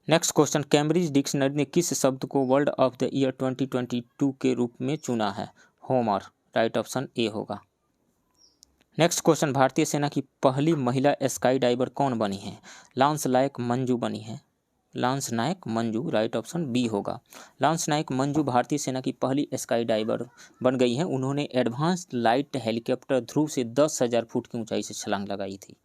नेक्स्ट क्वेश्चन, कैम्ब्रिज डिक्शनरी ने किस शब्द को वर्ड ऑफ द ईयर 2022 के रूप में चुना है? होमर, राइट ऑप्शन ए होगा। नेक्स्ट क्वेश्चन, भारतीय सेना की पहली महिला स्काई डाइवर कौन बनी है? लांस नायक मंजू बनी है, लांस नायक मंजू, राइट ऑप्शन बी होगा। लांस नायक मंजू भारतीय सेना की पहली स्काई डाइवर बन गई हैं। उन्होंने एडवांस्ड लाइट हेलीकॉप्टर ध्रुव से 10,000 फुट की ऊंचाई से छलांग लगाई थी।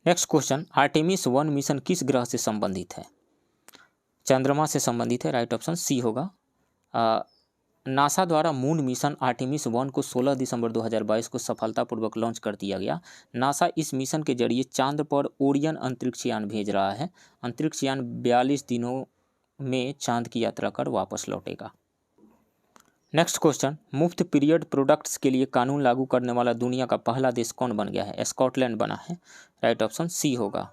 नेक्स्ट क्वेश्चन, आर्टेमिस 1 मिशन किस ग्रह से संबंधित है? चंद्रमा से संबंधित है, राइट ऑप्शन सी होगा। नासा द्वारा मून मिशन आर्टेमिस 1 को 16 दिसंबर 2022 को सफलतापूर्वक लॉन्च कर दिया गया। नासा इस मिशन के जरिए चांद पर ओरियन अंतरिक्ष यान भेज रहा है। अंतरिक्ष यान 42 दिनों में चांद की यात्रा कर वापस लौटेगा। नेक्स्ट क्वेश्चन, मुफ्त पीरियड प्रोडक्ट्स के लिए कानून लागू करने वाला दुनिया का पहला देश कौन बन गया है? स्कॉटलैंड बना है। राइट ऑप्शन सी होगा।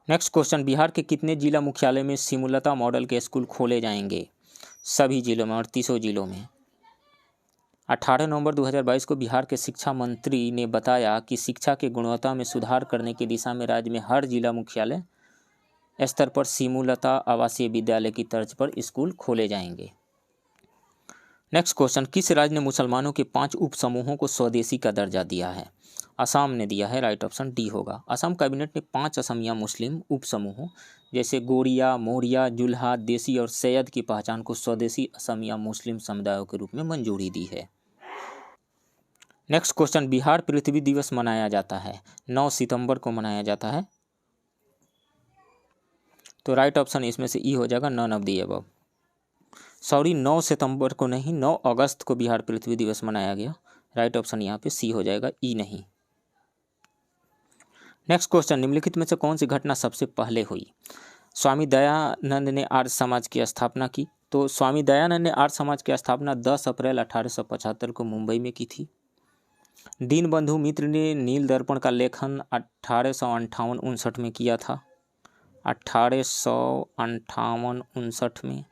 नेक्स्ट क्वेश्चन, बिहार के कितने जिला मुख्यालय में सिमुलता मॉडल के स्कूल खोले जाएंगे? सभी जिलों में, 38 जिलों में। 18 नवंबर 2022 को बिहार के शिक्षा मंत्री ने बताया कि शिक्षा की गुणवत्ता में सुधार करने की दिशा में राज्य में हर जिला मुख्यालय स्तर पर सिमुलता आवासीय विद्यालय की तर्ज पर स्कूल खोले जाएंगे। नेक्स्ट क्वेश्चन, किस राज्य ने मुसलमानों के 5 उप समूहों को स्वदेशी का दर्जा दिया है? असम ने दिया है। राइट ऑप्शन डी होगा। असम कैबिनेट ने 5 असमिया मुस्लिम उप समूहों जैसे गोरिया, मौर्या, जुल्हा, देसी और सैयद की पहचान को स्वदेशी असमिया मुस्लिम समुदायों के रूप में मंजूरी दी है। नेक्स्ट क्वेश्चन, बिहार पृथ्वी दिवस मनाया जाता है 9 सितंबर को मनाया जाता है। तो राइट ऑप्शन इसमें से ई हो जाएगा, none of the above. Sorry, 9 सितंबर को नहीं, 9 अगस्त को बिहार पृथ्वी दिवस मनाया गया। राइट ऑप्शन यहाँ पे सी हो जाएगा, ई नहीं। नेक्स्ट क्वेश्चन, निम्नलिखित में से कौन सी घटना सबसे पहले हुई? स्वामी दयानंद ने आर्य समाज की स्थापना की। तो स्वामी दयानंद ने आर्य समाज की स्थापना 10 अप्रैल 1875 को मुंबई में की थी। दीनबंधु मित्र ने नील दर्पण का लेखन 1858-59 में किया था। 1858-59 में,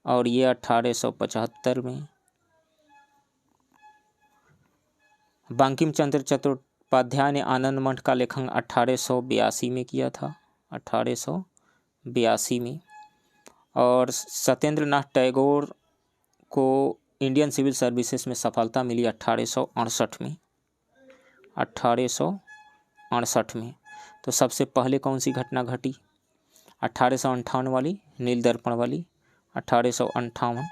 और ये 1875 में। बंकिम चंद्र चट्टोपाध्याय ने आनंद मठ का लेखन 1882 में किया था, 1882 में। और सत्येंद्र नाथ टैगोर को इंडियन सिविल सर्विसेज में सफलता मिली 1868 में, 1868 में। तो सबसे पहले कौन सी घटना घटी? 1858 वाली, नील दर्पण वाली, 1858।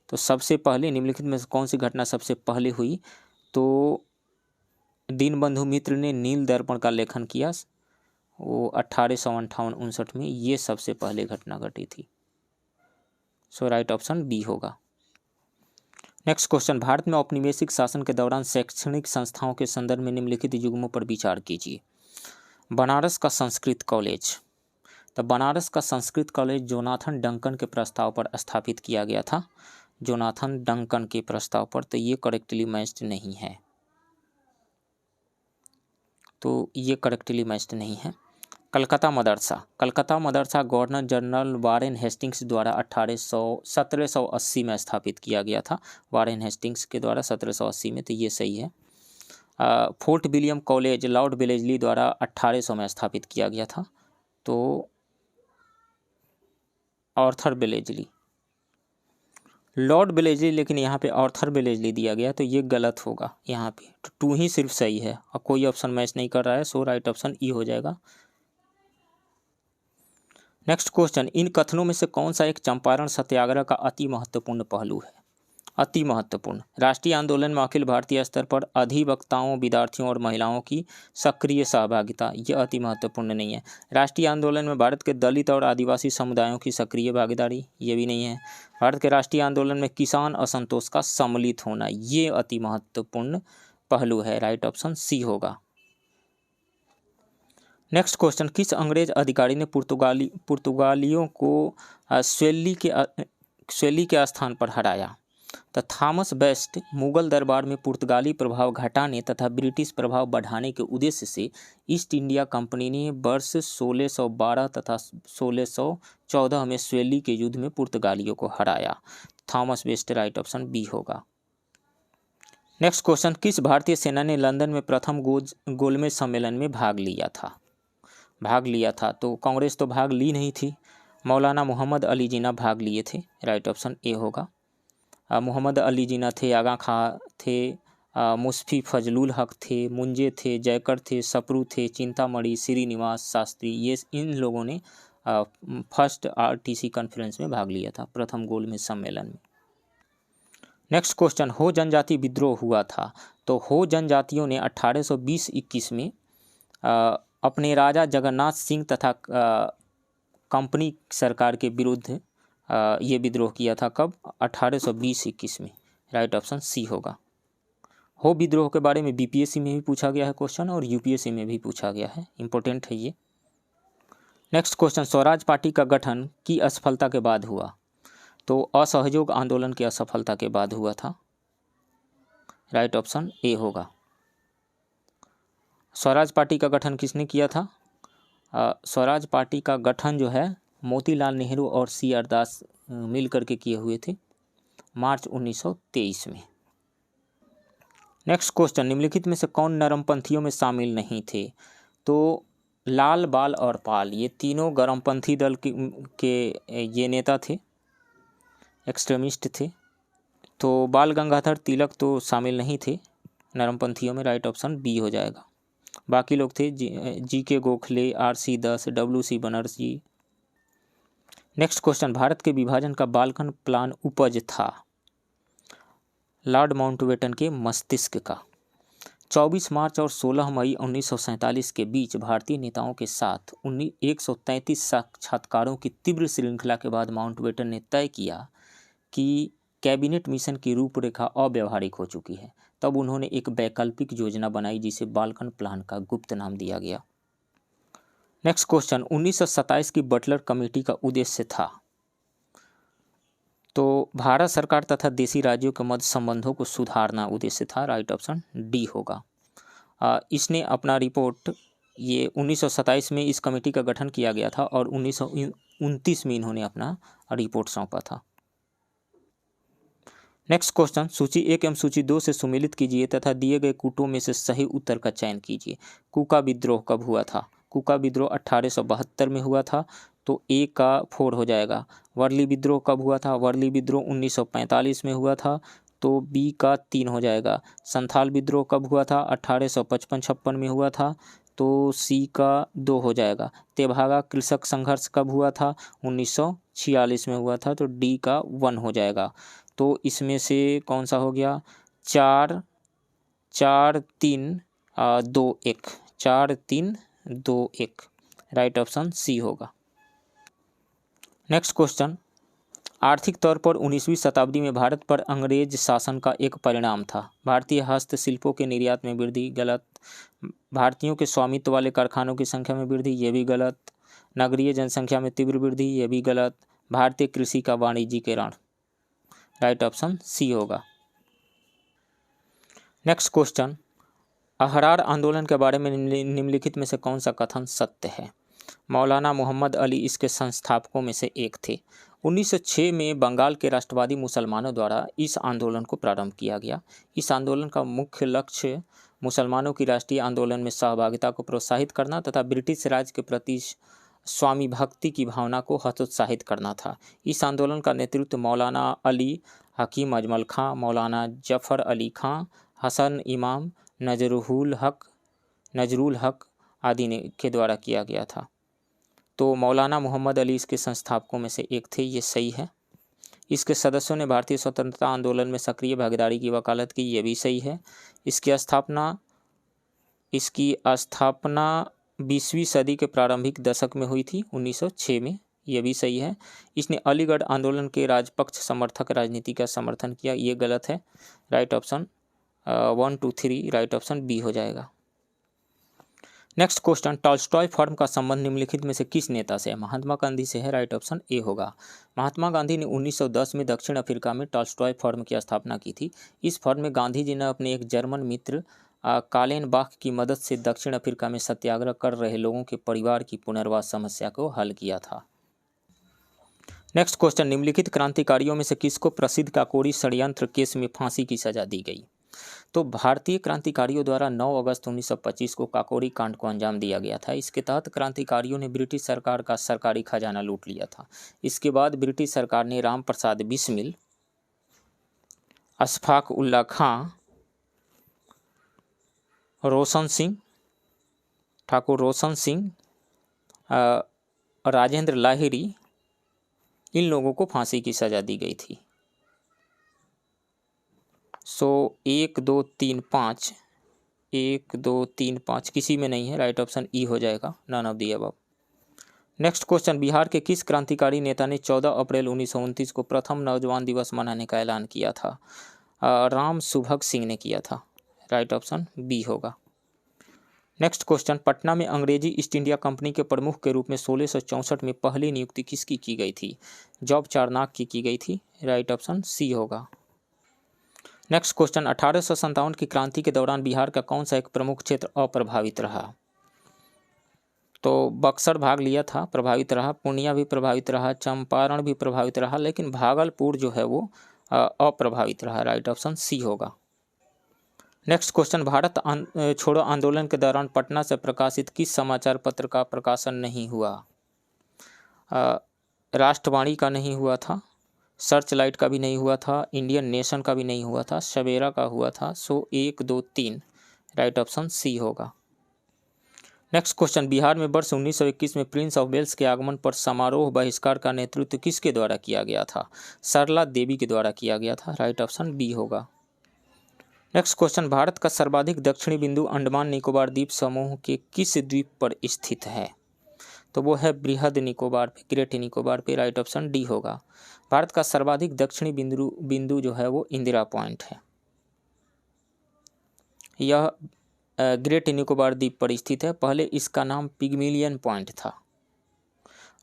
तो सबसे पहले निम्नलिखित में कौन सी घटना सबसे पहले हुई? तो दीनबंधु मित्र ने नील दर्पण का लेखन किया, वो 1858-59 में, ये सबसे पहले घटना घटी थी। सो राइट ऑप्शन बी होगा। नेक्स्ट क्वेश्चन, भारत में औपनिवेशिक शासन के दौरान शैक्षणिक संस्थाओं के संदर्भ में निम्नलिखित युग्मों पर विचार कीजिए। बनारस का संस्कृत कॉलेज। तो बनारस का संस्कृत कॉलेज जोनाथन डंकन के प्रस्ताव पर स्थापित किया गया था, जोनाथन डंकन के प्रस्ताव पर। तो ये करेक्टली मैच्ड नहीं है, तो ये करेक्टली मैच्ड नहीं है। Calcutta Madrasa. Calcutta Madrasa governor general Warren Hastings द्वारा 1780 में स्थापित किया गया था, वारेन हेस्टिंग्स के द्वारा 1780 में। तो ये सही है। Fort William college Lord Wellesley द्वारा 1800 में स्थापित किया गया था, तो आर्थर वेलेस्ली, लॉर्ड वेलेस्ली, लेकिन यहाँ पे आर्थर वेलेस्ली दिया गया, तो ये गलत होगा। यहाँ पे तो 2 ही सिर्फ सही है और कोई ऑप्शन मैच नहीं कर रहा है। सो राइट ऑप्शन ई हो जाएगा। नेक्स्ट क्वेश्चन, इन कथनों में से कौन सा एक चंपारण सत्याग्रह का अति महत्वपूर्ण पहलू है? अति महत्वपूर्ण, राष्ट्रीय आंदोलन में अखिल भारतीय स्तर पर अधिवक्ताओं, विद्यार्थियों और महिलाओं की सक्रिय सहभागिता, यह अति महत्वपूर्ण नहीं है। राष्ट्रीय आंदोलन में भारत के दलित और आदिवासी समुदायों की सक्रिय भागीदारी, ये भी नहीं है। भारत के राष्ट्रीय आंदोलन में किसान असंतोष का सम्मिलित होना, ये अति महत्वपूर्ण पहलू है। राइट ऑप्शन सी होगा। नेक्स्ट क्वेश्चन, किस अंग्रेज अधिकारी ने पुर्तगालियों को स्वेली के स्थान पर हराया? तो थॉमस बेस्ट मुगल दरबार में पुर्तगाली प्रभाव घटाने तथा ब्रिटिश प्रभाव बढ़ाने के उद्देश्य से ईस्ट इंडिया कंपनी ने वर्ष 1612 तथा 1614 में स्वेली के युद्ध में पुर्तगालियों को हराया। Thomas Best, right option B होगा। नेक्स्ट क्वेश्चन, किस भारतीय सेना ने लंदन में प्रथम गोलमेज सम्मेलन में भाग लिया था? तो कांग्रेस तो भाग ली नहीं थी, मौलाना मोहम्मद अली जिन्ना भाग लिए थे। राइट ऑप्शन ए होगा। मोहम्मद अली जिन्ना थे, आगा खां थे, मुस्फी फजलुल हक थे, मुंजे थे, जयकर थे, सप्रू थे, चिंतामणि, श्रीनिवास शास्त्री, ये इन लोगों ने फर्स्ट आरटीसी कॉन्फ्रेंस में भाग लिया था, प्रथम गोलमेज सम्मेलन में। नेक्स्ट क्वेश्चन, हो जनजाति विद्रोह हुआ था? तो हो जनजातियों ने 1820-21 में अपने राजा जगन्नाथ सिंह तथा कंपनी सरकार के विरुद्ध ये विद्रोह किया था। कब? 1820-21 में। राइट ऑप्शन सी होगा। हो विद्रोह के बारे में बीपीएससी में भी पूछा गया है क्वेश्चन और यूपीएससी में भी पूछा गया है, इंपॉर्टेंट है ये। नेक्स्ट क्वेश्चन, स्वराज पार्टी का गठन की असफलता के बाद हुआ? तो असहयोग आंदोलन की असफलता के बाद हुआ था। राइट ऑप्शन ए होगा। स्वराज पार्टी का गठन किसने किया था? स्वराज पार्टी का गठन जो है मोतीलाल नेहरू और सी आर दास मिल करके किए हुए थे मार्च 1923 में। नेक्स्ट क्वेश्चन, निम्नलिखित में से कौन नरमपंथियों में शामिल नहीं थे? तो लाल, बाल और पाल ये तीनों गर्मपंथी दल के ये नेता थे, एक्सट्रीमिस्ट थे। तो बाल गंगाधर तिलक तो शामिल नहीं थे नरमपंथियों में, राइट ऑप्शन बी हो जाएगा। बाकी लोग थे जी के गोखले, RC दास, WC Banerjee. Next question, Bharat के विभाजन का बाल्कन प्लान उपज था लॉर्ड माउंटबेटन के मस्तिष्क का। 24 मार्च और 16 मई 1947 के बीच भारतीय नेताओं के साथ 133 साक्षात्कारों की तीव्र श्रृंखला के बाद माउंटबेटन ने तय किया कि कैबिनेट मिशन की रूपरेखा अव्यावहारिक हो चुकी है। तब उन्होंने एक वैकल्पिक योजना बनाई जिसे बाल्कन प्लान का गुप्त नाम दिया गया। नेक्स्ट क्वेश्चन, 1927 की बटलर कमेटी का उद्देश्य था? तो भारत सरकार तथा देशी राज्यों के मध्य संबंधों को सुधारना उद्देश्य था, राइट ऑप्शन डी होगा। इसने अपना रिपोर्ट ये 1927 में इस कमेटी का गठन किया गया था और 1929 में इन्होंने अपना रिपोर्ट सौंपा था। नेक्स्ट क्वेश्चन, सूची 1 एवं सूची 2 से सुमेलित कीजिए तथा दिए गए कूटों में से सही उत्तर का चयन कीजिए। कूका विद्रोह कब हुआ था? कूका विद्रोह 1872 में हुआ था, तो ए का 4 हो जाएगा। वर्ली विद्रोह कब हुआ था? वर्ली विद्रोह 1945 में हुआ था, तो बी का 3 हो जाएगा। संथाल विद्रोह कब हुआ था? 1855-56 में हुआ था, तो सी का 2 हो जाएगा। तेभागा कृषक संघर्ष कब हुआ था? 1946 में हुआ था, तो डी का 1 हो जाएगा। तो इसमें से कौन सा हो गया? 4 4 3 2 1, 4 3 2 1, राइट ऑप्शन सी होगा। नेक्स्ट क्वेश्चन, आर्थिक तौर पर 19वीं शताब्दी में भारत पर अंग्रेज शासन का एक परिणाम था। भारतीय हस्तशिल्पों के निर्यात में वृद्धि, गलत। भारतीयों के स्वामित्व वाले कारखानों की संख्या में वृद्धि, ये भी गलत। नगरीय जनसंख्या में तीव्र वृद्धि, ये भी गलत। भारतीय कृषि का वाणिज्यीकरण, राइट ऑप्शन सी होगा। नेक्स्ट क्वेश्चन, अहरार आंदोलन के बारे में निम्नलिखित में से कौन सा कथन सत्य है? मौलाना मोहम्मद अली इसके संस्थापकों में से एक थे। 1906 में बंगाल के राष्ट्रवादी मुसलमानों द्वारा इस आंदोलन को प्रारंभ किया गया। इस आंदोलन का मुख्य लक्ष्य मुसलमानों की राष्ट्रीय आंदोलन में सहभागिता को प्रोत्साहित करना तथा ब्रिटिश राज के प्रति स्वामी भक्ति की भावना को हतोत्साहित करना था। इस आंदोलन का नेतृत्व मौलाना अली हकीम अजमल खां, मौलाना जफ़र अली खां, हसन इमाम, नजरुल हक आदि के द्वारा किया गया था। तो मौलाना मोहम्मद अली इसके संस्थापकों में से एक थे, ये सही है। इसके सदस्यों ने भारतीय स्वतंत्रता आंदोलन में सक्रिय भागीदारी की वकालत की, ये भी सही है। इसकी स्थापना 20वीं सदी के प्रारंभिक दशक में हुई थी, 1906 में, ये भी सही है। इसने अलीगढ़ आंदोलन के राजपक्ष समर्थक राजनीति का समर्थन किया, ये गलत है। Right option 1 2 3, right option B हो जाएगा। नेक्स्ट क्वेश्चन, टॉल्स्टॉय फॉर्म का संबंध निम्नलिखित में से किस नेता से है? महात्मा गांधी से है, राइट ऑप्शन ए होगा। महात्मा गांधी ने 1910 में दक्षिण अफ्रीका में टॉल्स्टॉय फॉर्म की स्थापना की थी। इस फॉर्म में गांधी जी ने अपने एक जर्मन मित्र कालेनबाख की मदद से दक्षिण अफ्रीका में सत्याग्रह कर रहे लोगों के परिवार की पुनर्वास समस्या को हल किया था। नेक्स्ट क्वेश्चन, निम्नलिखित क्रांतिकारियों में से किसको प्रसिद्ध काकोरी षड्यंत्र केस में फांसी की सजा दी गई? तो भारतीय क्रांतिकारियों द्वारा 9 अगस्त 1925 को काकोरी कांड को अंजाम दिया गया था। इसके तहत क्रांतिकारियों ने ब्रिटिश सरकार का सरकारी खजाना लूट लिया था। इसके बाद ब्रिटिश सरकार ने राम प्रसाद बिस्मिल, अशफाक उल्ला खां, ठाकुर रोशन सिंह, राजेंद्र लाहिड़ी, इन लोगों को फांसी की सजा दी गई थी। 1 2 3 5, 1 2 3 5 किसी में नहीं है, राइट ऑप्शन ई हो जाएगा, none of the above. Next question, Bihar के किस क्रांतिकारी नेता ने 14 अप्रैल 1929 को प्रथम नौजवान दिवस मनाने का ऐलान किया था? राम सुभग सिंह ने किया था, राइट ऑप्शन बी होगा। नेक्स्ट क्वेश्चन, पटना में अंग्रेजी ईस्ट इंडिया कंपनी के प्रमुख के रूप में 1664 में पहली नियुक्ति किसकी की गई थी? जॉब चारनाक की गई थी। राइट ऑप्शन सी होगा। नेक्स्ट क्वेश्चन, 1857 की क्रांति के दौरान बिहार का कौन सा एक प्रमुख क्षेत्र अप्रभावित रहा? तो बक्सर भाग लिया था, प्रभावित रहा। पूर्णिया भी प्रभावित रहा, चंपारण भी प्रभावित रहा, लेकिन भागलपुर जो है वो अप्रभावित रहा। राइट ऑप्शन सी होगा। नेक्स्ट क्वेश्चन, भारत छोड़ो आंदोलन के दौरान पटना से प्रकाशित किस समाचार पत्र का प्रकाशन नहीं हुआ? राष्ट्रवाणी का नहीं हुआ था, सर्च लाइट का भी नहीं हुआ था, इंडियन नेशन का भी नहीं हुआ था, सवेरा का हुआ था। सो 1, 2, 3 राइट ऑप्शन सी होगा। नेक्स्ट क्वेश्चन, बिहार में वर्ष 1921 में प्रिंस ऑफ वेल्स के आगमन पर समारोह बहिष्कार का नेतृत्व किसके द्वारा किया गया था? सरला देवी के द्वारा किया गया था। राइट ऑप्शन बी होगा। नेक्स्ट क्वेश्चन, भारत का सर्वाधिक दक्षिणी बिंदु अंडमान निकोबार द्वीप समूह के किस द्वीप पर स्थित है? तो वो है बृहद निकोबार पे, ग्रेट निकोबार पे। राइट ऑप्शन डी होगा। भारत का सर्वाधिक दक्षिणी बिंदु जो है वो इंदिरा पॉइंट है। यह ग्रेट निकोबार द्वीप पर स्थित है। पहले इसका नाम पिग्मिलियन पॉइंट था।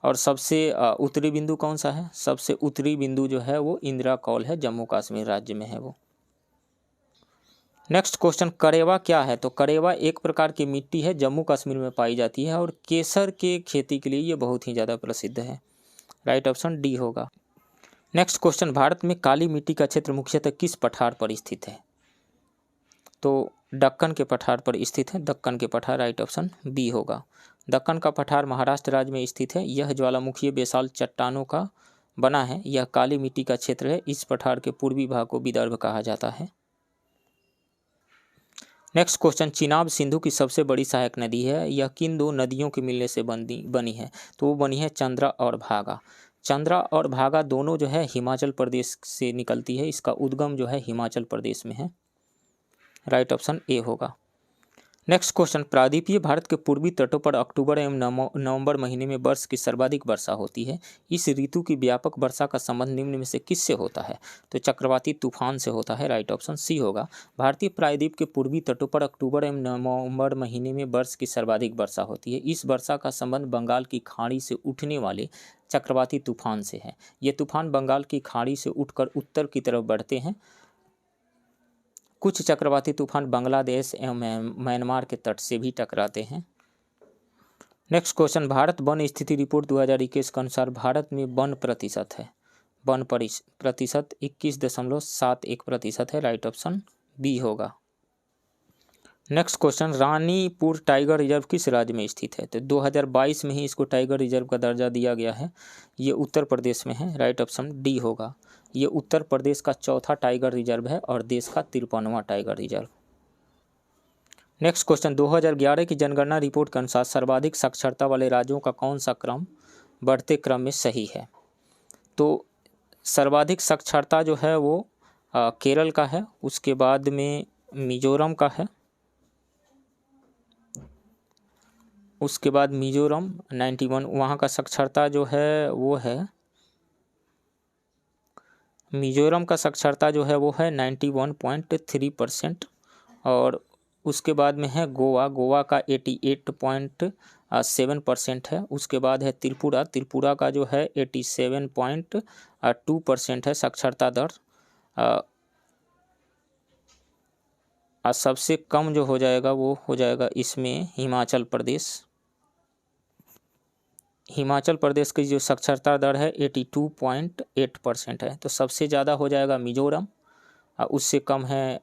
और सबसे उत्तरी बिंदु कौन सा है? सबसे उत्तरी बिंदु जो है वो इंदिरा कौल है, जम्मू कश्मीर राज्य में है वो। नेक्स्ट क्वेश्चन, करेवा क्या है? तो करेवा एक प्रकार की मिट्टी है, जम्मू कश्मीर में पाई जाती है और केसर के खेती के लिए ये बहुत ही ज़्यादा प्रसिद्ध है। राइट ऑप्शन डी होगा। नेक्स्ट क्वेश्चन, भारत में काली मिट्टी का क्षेत्र मुख्यतः किस पठार पर स्थित है? तो दक्कन के पठार पर स्थित है, दक्कन के पठार। राइट ऑप्शन बी होगा। दक्कन का पठार महाराष्ट्र राज्य में स्थित है। यह ज्वालामुखीय बेसाल्ट चट्टानों का बना है। यह काली मिट्टी का क्षेत्र है। इस पठार के पूर्वी भाग को विदर्भ कहा जाता है। नेक्स्ट क्वेश्चन, चिनाब सिंधु की सबसे बड़ी सहायक नदी है। यह किन दो नदियों के मिलने से बनी है? तो वो बनी है चंद्रा और भागा। चंद्रा और भागा दोनों जो है हिमाचल प्रदेश से निकलती है। इसका उद्गम जो है हिमाचल प्रदेश में है। राइट ऑप्शन ए होगा। नेक्स्ट क्वेश्चन, प्रायद्वीपीय भारत के पूर्वी तटों पर अक्टूबर एवं नवंबर महीने में वर्ष की सर्वाधिक वर्षा होती है। इस ऋतु की व्यापक वर्षा का संबंध निम्न में से किससे होता है? तो चक्रवाती तूफान से होता है। राइट ऑप्शन सी होगा। भारतीय प्रायद्वीप के पूर्वी तटों पर अक्टूबर एवं नवंबर महीने में वर्ष की सर्वाधिक वर्षा होती है। इस वर्षा का संबंध बंगाल की खाड़ी से उठने वाले चक्रवाती तूफान से है। ये तूफान बंगाल की खाड़ी से उठकर उत्तर की तरफ बढ़ते हैं। कुछ चक्रवाती तूफान बांग्लादेश एवं म्यांमार के तट से भी टकराते हैं। नेक्स्ट क्वेश्चन, भारत वन स्थिति रिपोर्ट 2021 के अनुसार भारत में वन प्रतिशत है, वन प्रतिशत 21.71% है। राइट ऑप्शन बी होगा। Next question, Ranipur tiger reserve किस राज्य में स्थित है? तो 2022 में ही इसको टाइगर रिजर्व का दर्जा दिया गया है। ये उत्तर प्रदेश में है। राइट ऑप्शन डी होगा। ये उत्तर प्रदेश का चौथा टाइगर रिजर्व है और देश का 53वां टाइगर रिजर्व। नेक्स्ट क्वेश्चन, 2011 की जनगणना रिपोर्ट के अनुसार सर्वाधिक साक्षरता वाले राज्यों का कौन सा क्रम बढ़ते क्रम में सही है? तो सर्वाधिक साक्षरता जो है वो केरल का है, उसके बाद में मिजोरम का है, उसके बाद मिजोरम 91, वहाँ का साक्षरता जो है वो है, मिजोरम का साक्षरता जो है वो है 91.3%। और उसके बाद में है गोवा, गोवा का 88.7% है। उसके बाद है त्रिपुरा, त्रिपुरा का जो है 87.2% है साक्षरता दर। सबसे कम जो हो जाएगा वो हो जाएगा इसमें हिमाचल प्रदेश। हिमाचल प्रदेश की जो साक्षरता दर है 82.8% है। तो सबसे ज़्यादा हो जाएगा मिजोरम, उससे कम है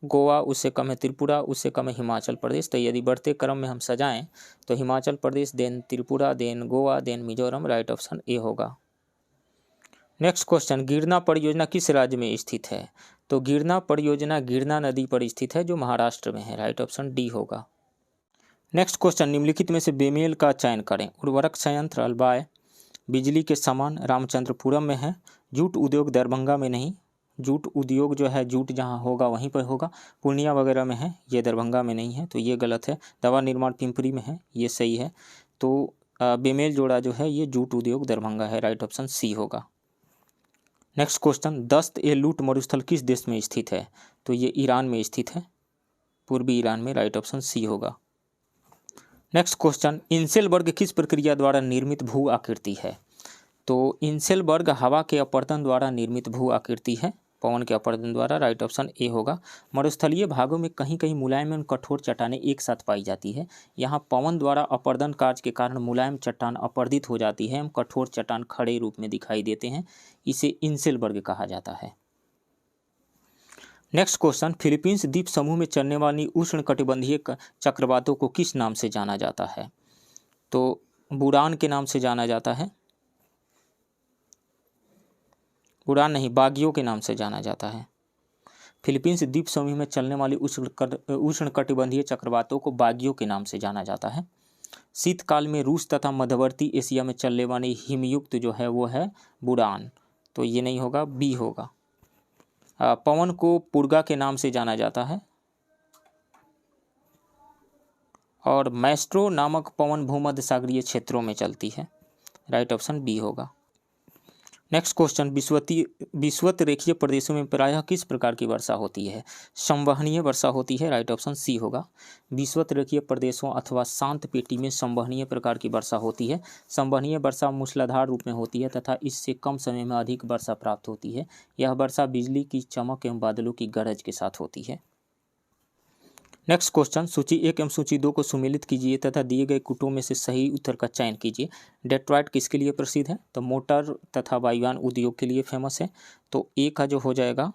गोवा, उससे कम है त्रिपुरा, उससे कम है हिमाचल प्रदेश। तो यदि बढ़ते क्रम में हम सजाएं तो Himachal Pradesh, then Tripura, then Goa, then Mizoram. Right option A होगा। नेक्स्ट क्वेश्चन, गिरना परियोजना किस राज्य में स्थित है? तो गिरना परियोजना गिरना नदी पर स्थित है जो महाराष्ट्र में है। राइट ऑप्शन डी होगा। नेक्स्ट क्वेश्चन, निम्नलिखित में से बेमेल का चयन करें। उर्वरक संयंत्र अल्बाय बिजली के समान रामचंद्रपुरम में है। जूट उद्योग दरभंगा में नहीं, जूट उद्योग जो है जूट जहाँ होगा वहीं पर होगा। पूर्णिया वगैरह में है, ये दरभंगा में नहीं है, तो ये गलत है। दवा निर्माण पिंपरी में है, ये सही है। तो बेमेल जोड़ा जो है ये जूट उद्योग दरभंगा है। राइट ऑप्शन सी होगा। नेक्स्ट क्वेश्चन, दस्त ए लूट मरुस्थल किस देश में स्थित है? तो ये ईरान में स्थित है। पूर्वी ईरान में, राइट ऑप्शन सी होगा। नेक्स्ट क्वेश्चन, इंसेलबर्ग किस प्रक्रिया द्वारा निर्मित भू आकृति है? तो इंसेलबर्ग हवा के अपवर्तन द्वारा निर्मित भू आकृति है, पवन के अपवर्तन द्वारा, राइट ऑप्शन ए होगा। मरुस्थलीय भागों में कहीं कहीं मुलायम एवं कठोर चट्टानें एक साथ पाई जाती है। यहाँ पवन द्वारा अपवर्तन कार्य के कारण मुलायम चट्टान अपवर्दित हो जाती है एवं कठोर चट्टान खड़े रूप में दिखाई देते हैं, इसे इंसेलबर्ग कहा जाता है। नेक्स्ट क्वेश्चन, फिलीपींस द्वीप समूह में चलने वाली उष्णकटिबंधीय चक्रवातों को किस नाम से जाना जाता है? तो बुरान के नाम से जाना जाता है, बुरान नहीं, बागियो के नाम से जाना जाता है। फिलीपींस द्वीप समूह में चलने वाली उष्णकटिबंधीय चक्रवातों को बागियो के नाम से जाना जाता है। शीतकाल में रूस तथा मध्यवर्ती एशिया में चलने वाली हिमयुक्त जो है वो है बुरान, तो ये नहीं होगा, बी होगा। पवन को पुर्गा के नाम से जाना जाता है और मैस्ट्रो नामक पवन भूमध्य सागरीय क्षेत्रों में चलती है, राइट ऑप्शन बी होगा। नेक्स्ट क्वेश्चन, विषुवत रेखीय प्रदेशों में प्रायः किस प्रकार की वर्षा होती है? संवहनीय वर्षा होती है, राइट ऑप्शन सी होगा। विषुवत रेखीय प्रदेशों अथवा शांत पेटी में संवहनीय प्रकार की वर्षा होती है। संवहनीय वर्षा मूसलाधार रूप में होती है तथा इससे कम समय में अधिक वर्षा प्राप्त होती है। यह वर्षा बिजली की चमक एवं बादलों की गरज के साथ होती है। नेक्स्ट क्वेश्चन, सूची 1 एवं सूची 2 को सुमेलित कीजिए तथा दिए गए कूटों में से सही उत्तर का चयन कीजिए। डेट्रॉयट किसके लिए प्रसिद्ध है? तो मोटर तथा वायुयान उद्योग के लिए फेमस है, तो ए का जो हो जाएगा,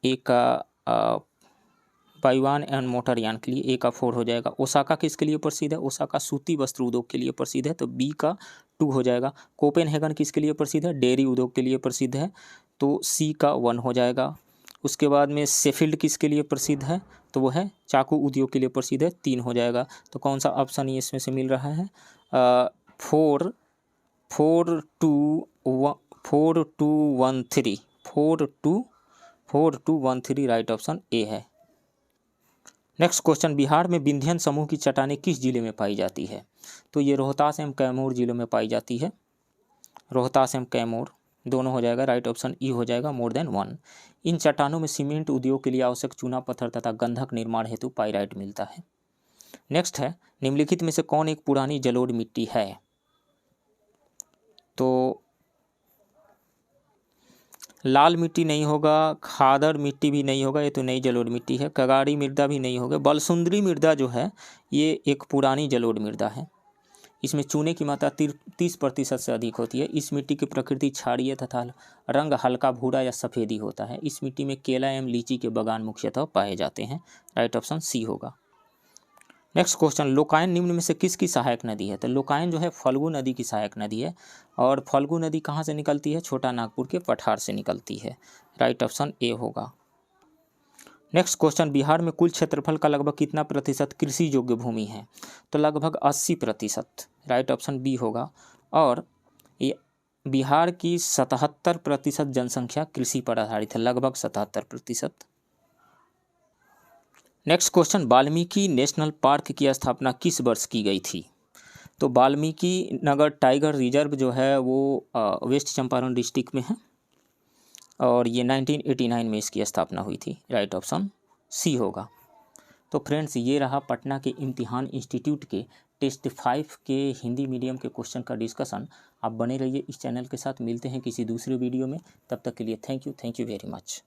ए का वायुयान एवं मोटरयान के लिए, ए का 4 हो जाएगा। ओसाका किसके लिए प्रसिद्ध है? ओसाका सूती वस्त्र उद्योग के लिए प्रसिद्ध है, तो बी का 2 हो जाएगा। कोपेनहेगन किसके लिए प्रसिद्ध है? डेयरी उद्योग के लिए प्रसिद्ध है, तो सी का 1 हो जाएगा। उसके बाद में शेफील्ड किसके लिए प्रसिद्ध है? तो वो है चाकू उद्योग के लिए प्रसिद्ध है, 3 हो जाएगा। तो कौन सा ऑप्शन ये इसमें से मिल रहा है? 4213 राइट ऑप्शन ए है। नेक्स्ट क्वेश्चन, बिहार में विंध्यन समूह की चट्टानें किस जिले में पाई जाती है? तो ये रोहतास एवं कैमूर जिलों में पाई जाती है, रोहतास एवं कैमूर दोनों हो जाएगा, राइट ऑप्शन ई हो जाएगा, मोर देन 1। इन चट्टानों में सीमेंट उद्योग के लिए आवश्यक चूना पत्थर तथा गंधक निर्माण हेतु पाइराइट मिलता है। नेक्स्ट है, निम्नलिखित में से कौन एक पुरानी जलोढ़ मिट्टी है? तो लाल मिट्टी नहीं होगा, खादर मिट्टी भी नहीं होगा, ये तो नई जलोढ़ मिट्टी है। कगाड़ी मृदा भी नहीं होगा। बलसुंदरी मृदा जो है ये एक पुरानी जलोढ़ मृदा है। इसमें चूने की मात्रा 30% से अधिक होती है। इस मिट्टी की प्रकृति क्षारीय तथा रंग हल्का भूरा या सफ़ेदी होता है। इस मिट्टी में केला एवं लीची के बागान मुख्यतः पाए जाते हैं, राइट ऑप्शन सी होगा। नेक्स्ट क्वेश्चन, लोकायन निम्न में से किसकी सहायक नदी है? तो लोकायन जो है फल्गु नदी की सहायक नदी है और फल्गु नदी कहाँ से निकलती है? छोटा नागपुर के पठार से निकलती है, राइट ऑप्शन ए होगा। नेक्स्ट क्वेश्चन, बिहार में कुल क्षेत्रफल का लगभग कितना प्रतिशत कृषि योग्य भूमि है? तो लगभग 80%, राइट ऑप्शन बी होगा। और ये बिहार की 77% जनसंख्या कृषि पर आधारित है, लगभग 77%। Next question, Valmiki national park की स्थापना किस वर्ष की गई थी? तो वाल्मीकि नगर टाइगर रिजर्व जो है वो वेस्ट चंपारण डिस्ट्रिक्ट में है और ये 1989 में इसकी स्थापना हुई थी, राइट ऑप्शन सी होगा। तो फ्रेंड्स, ये रहा पटना के इम्तिहान इंस्टीट्यूट के टेस्ट 5 के हिंदी मीडियम के क्वेश्चन का डिस्कशन। आप बने रहिए इस चैनल के साथ, मिलते हैं किसी दूसरे वीडियो में, तब तक के लिए थैंक यू वेरी मच।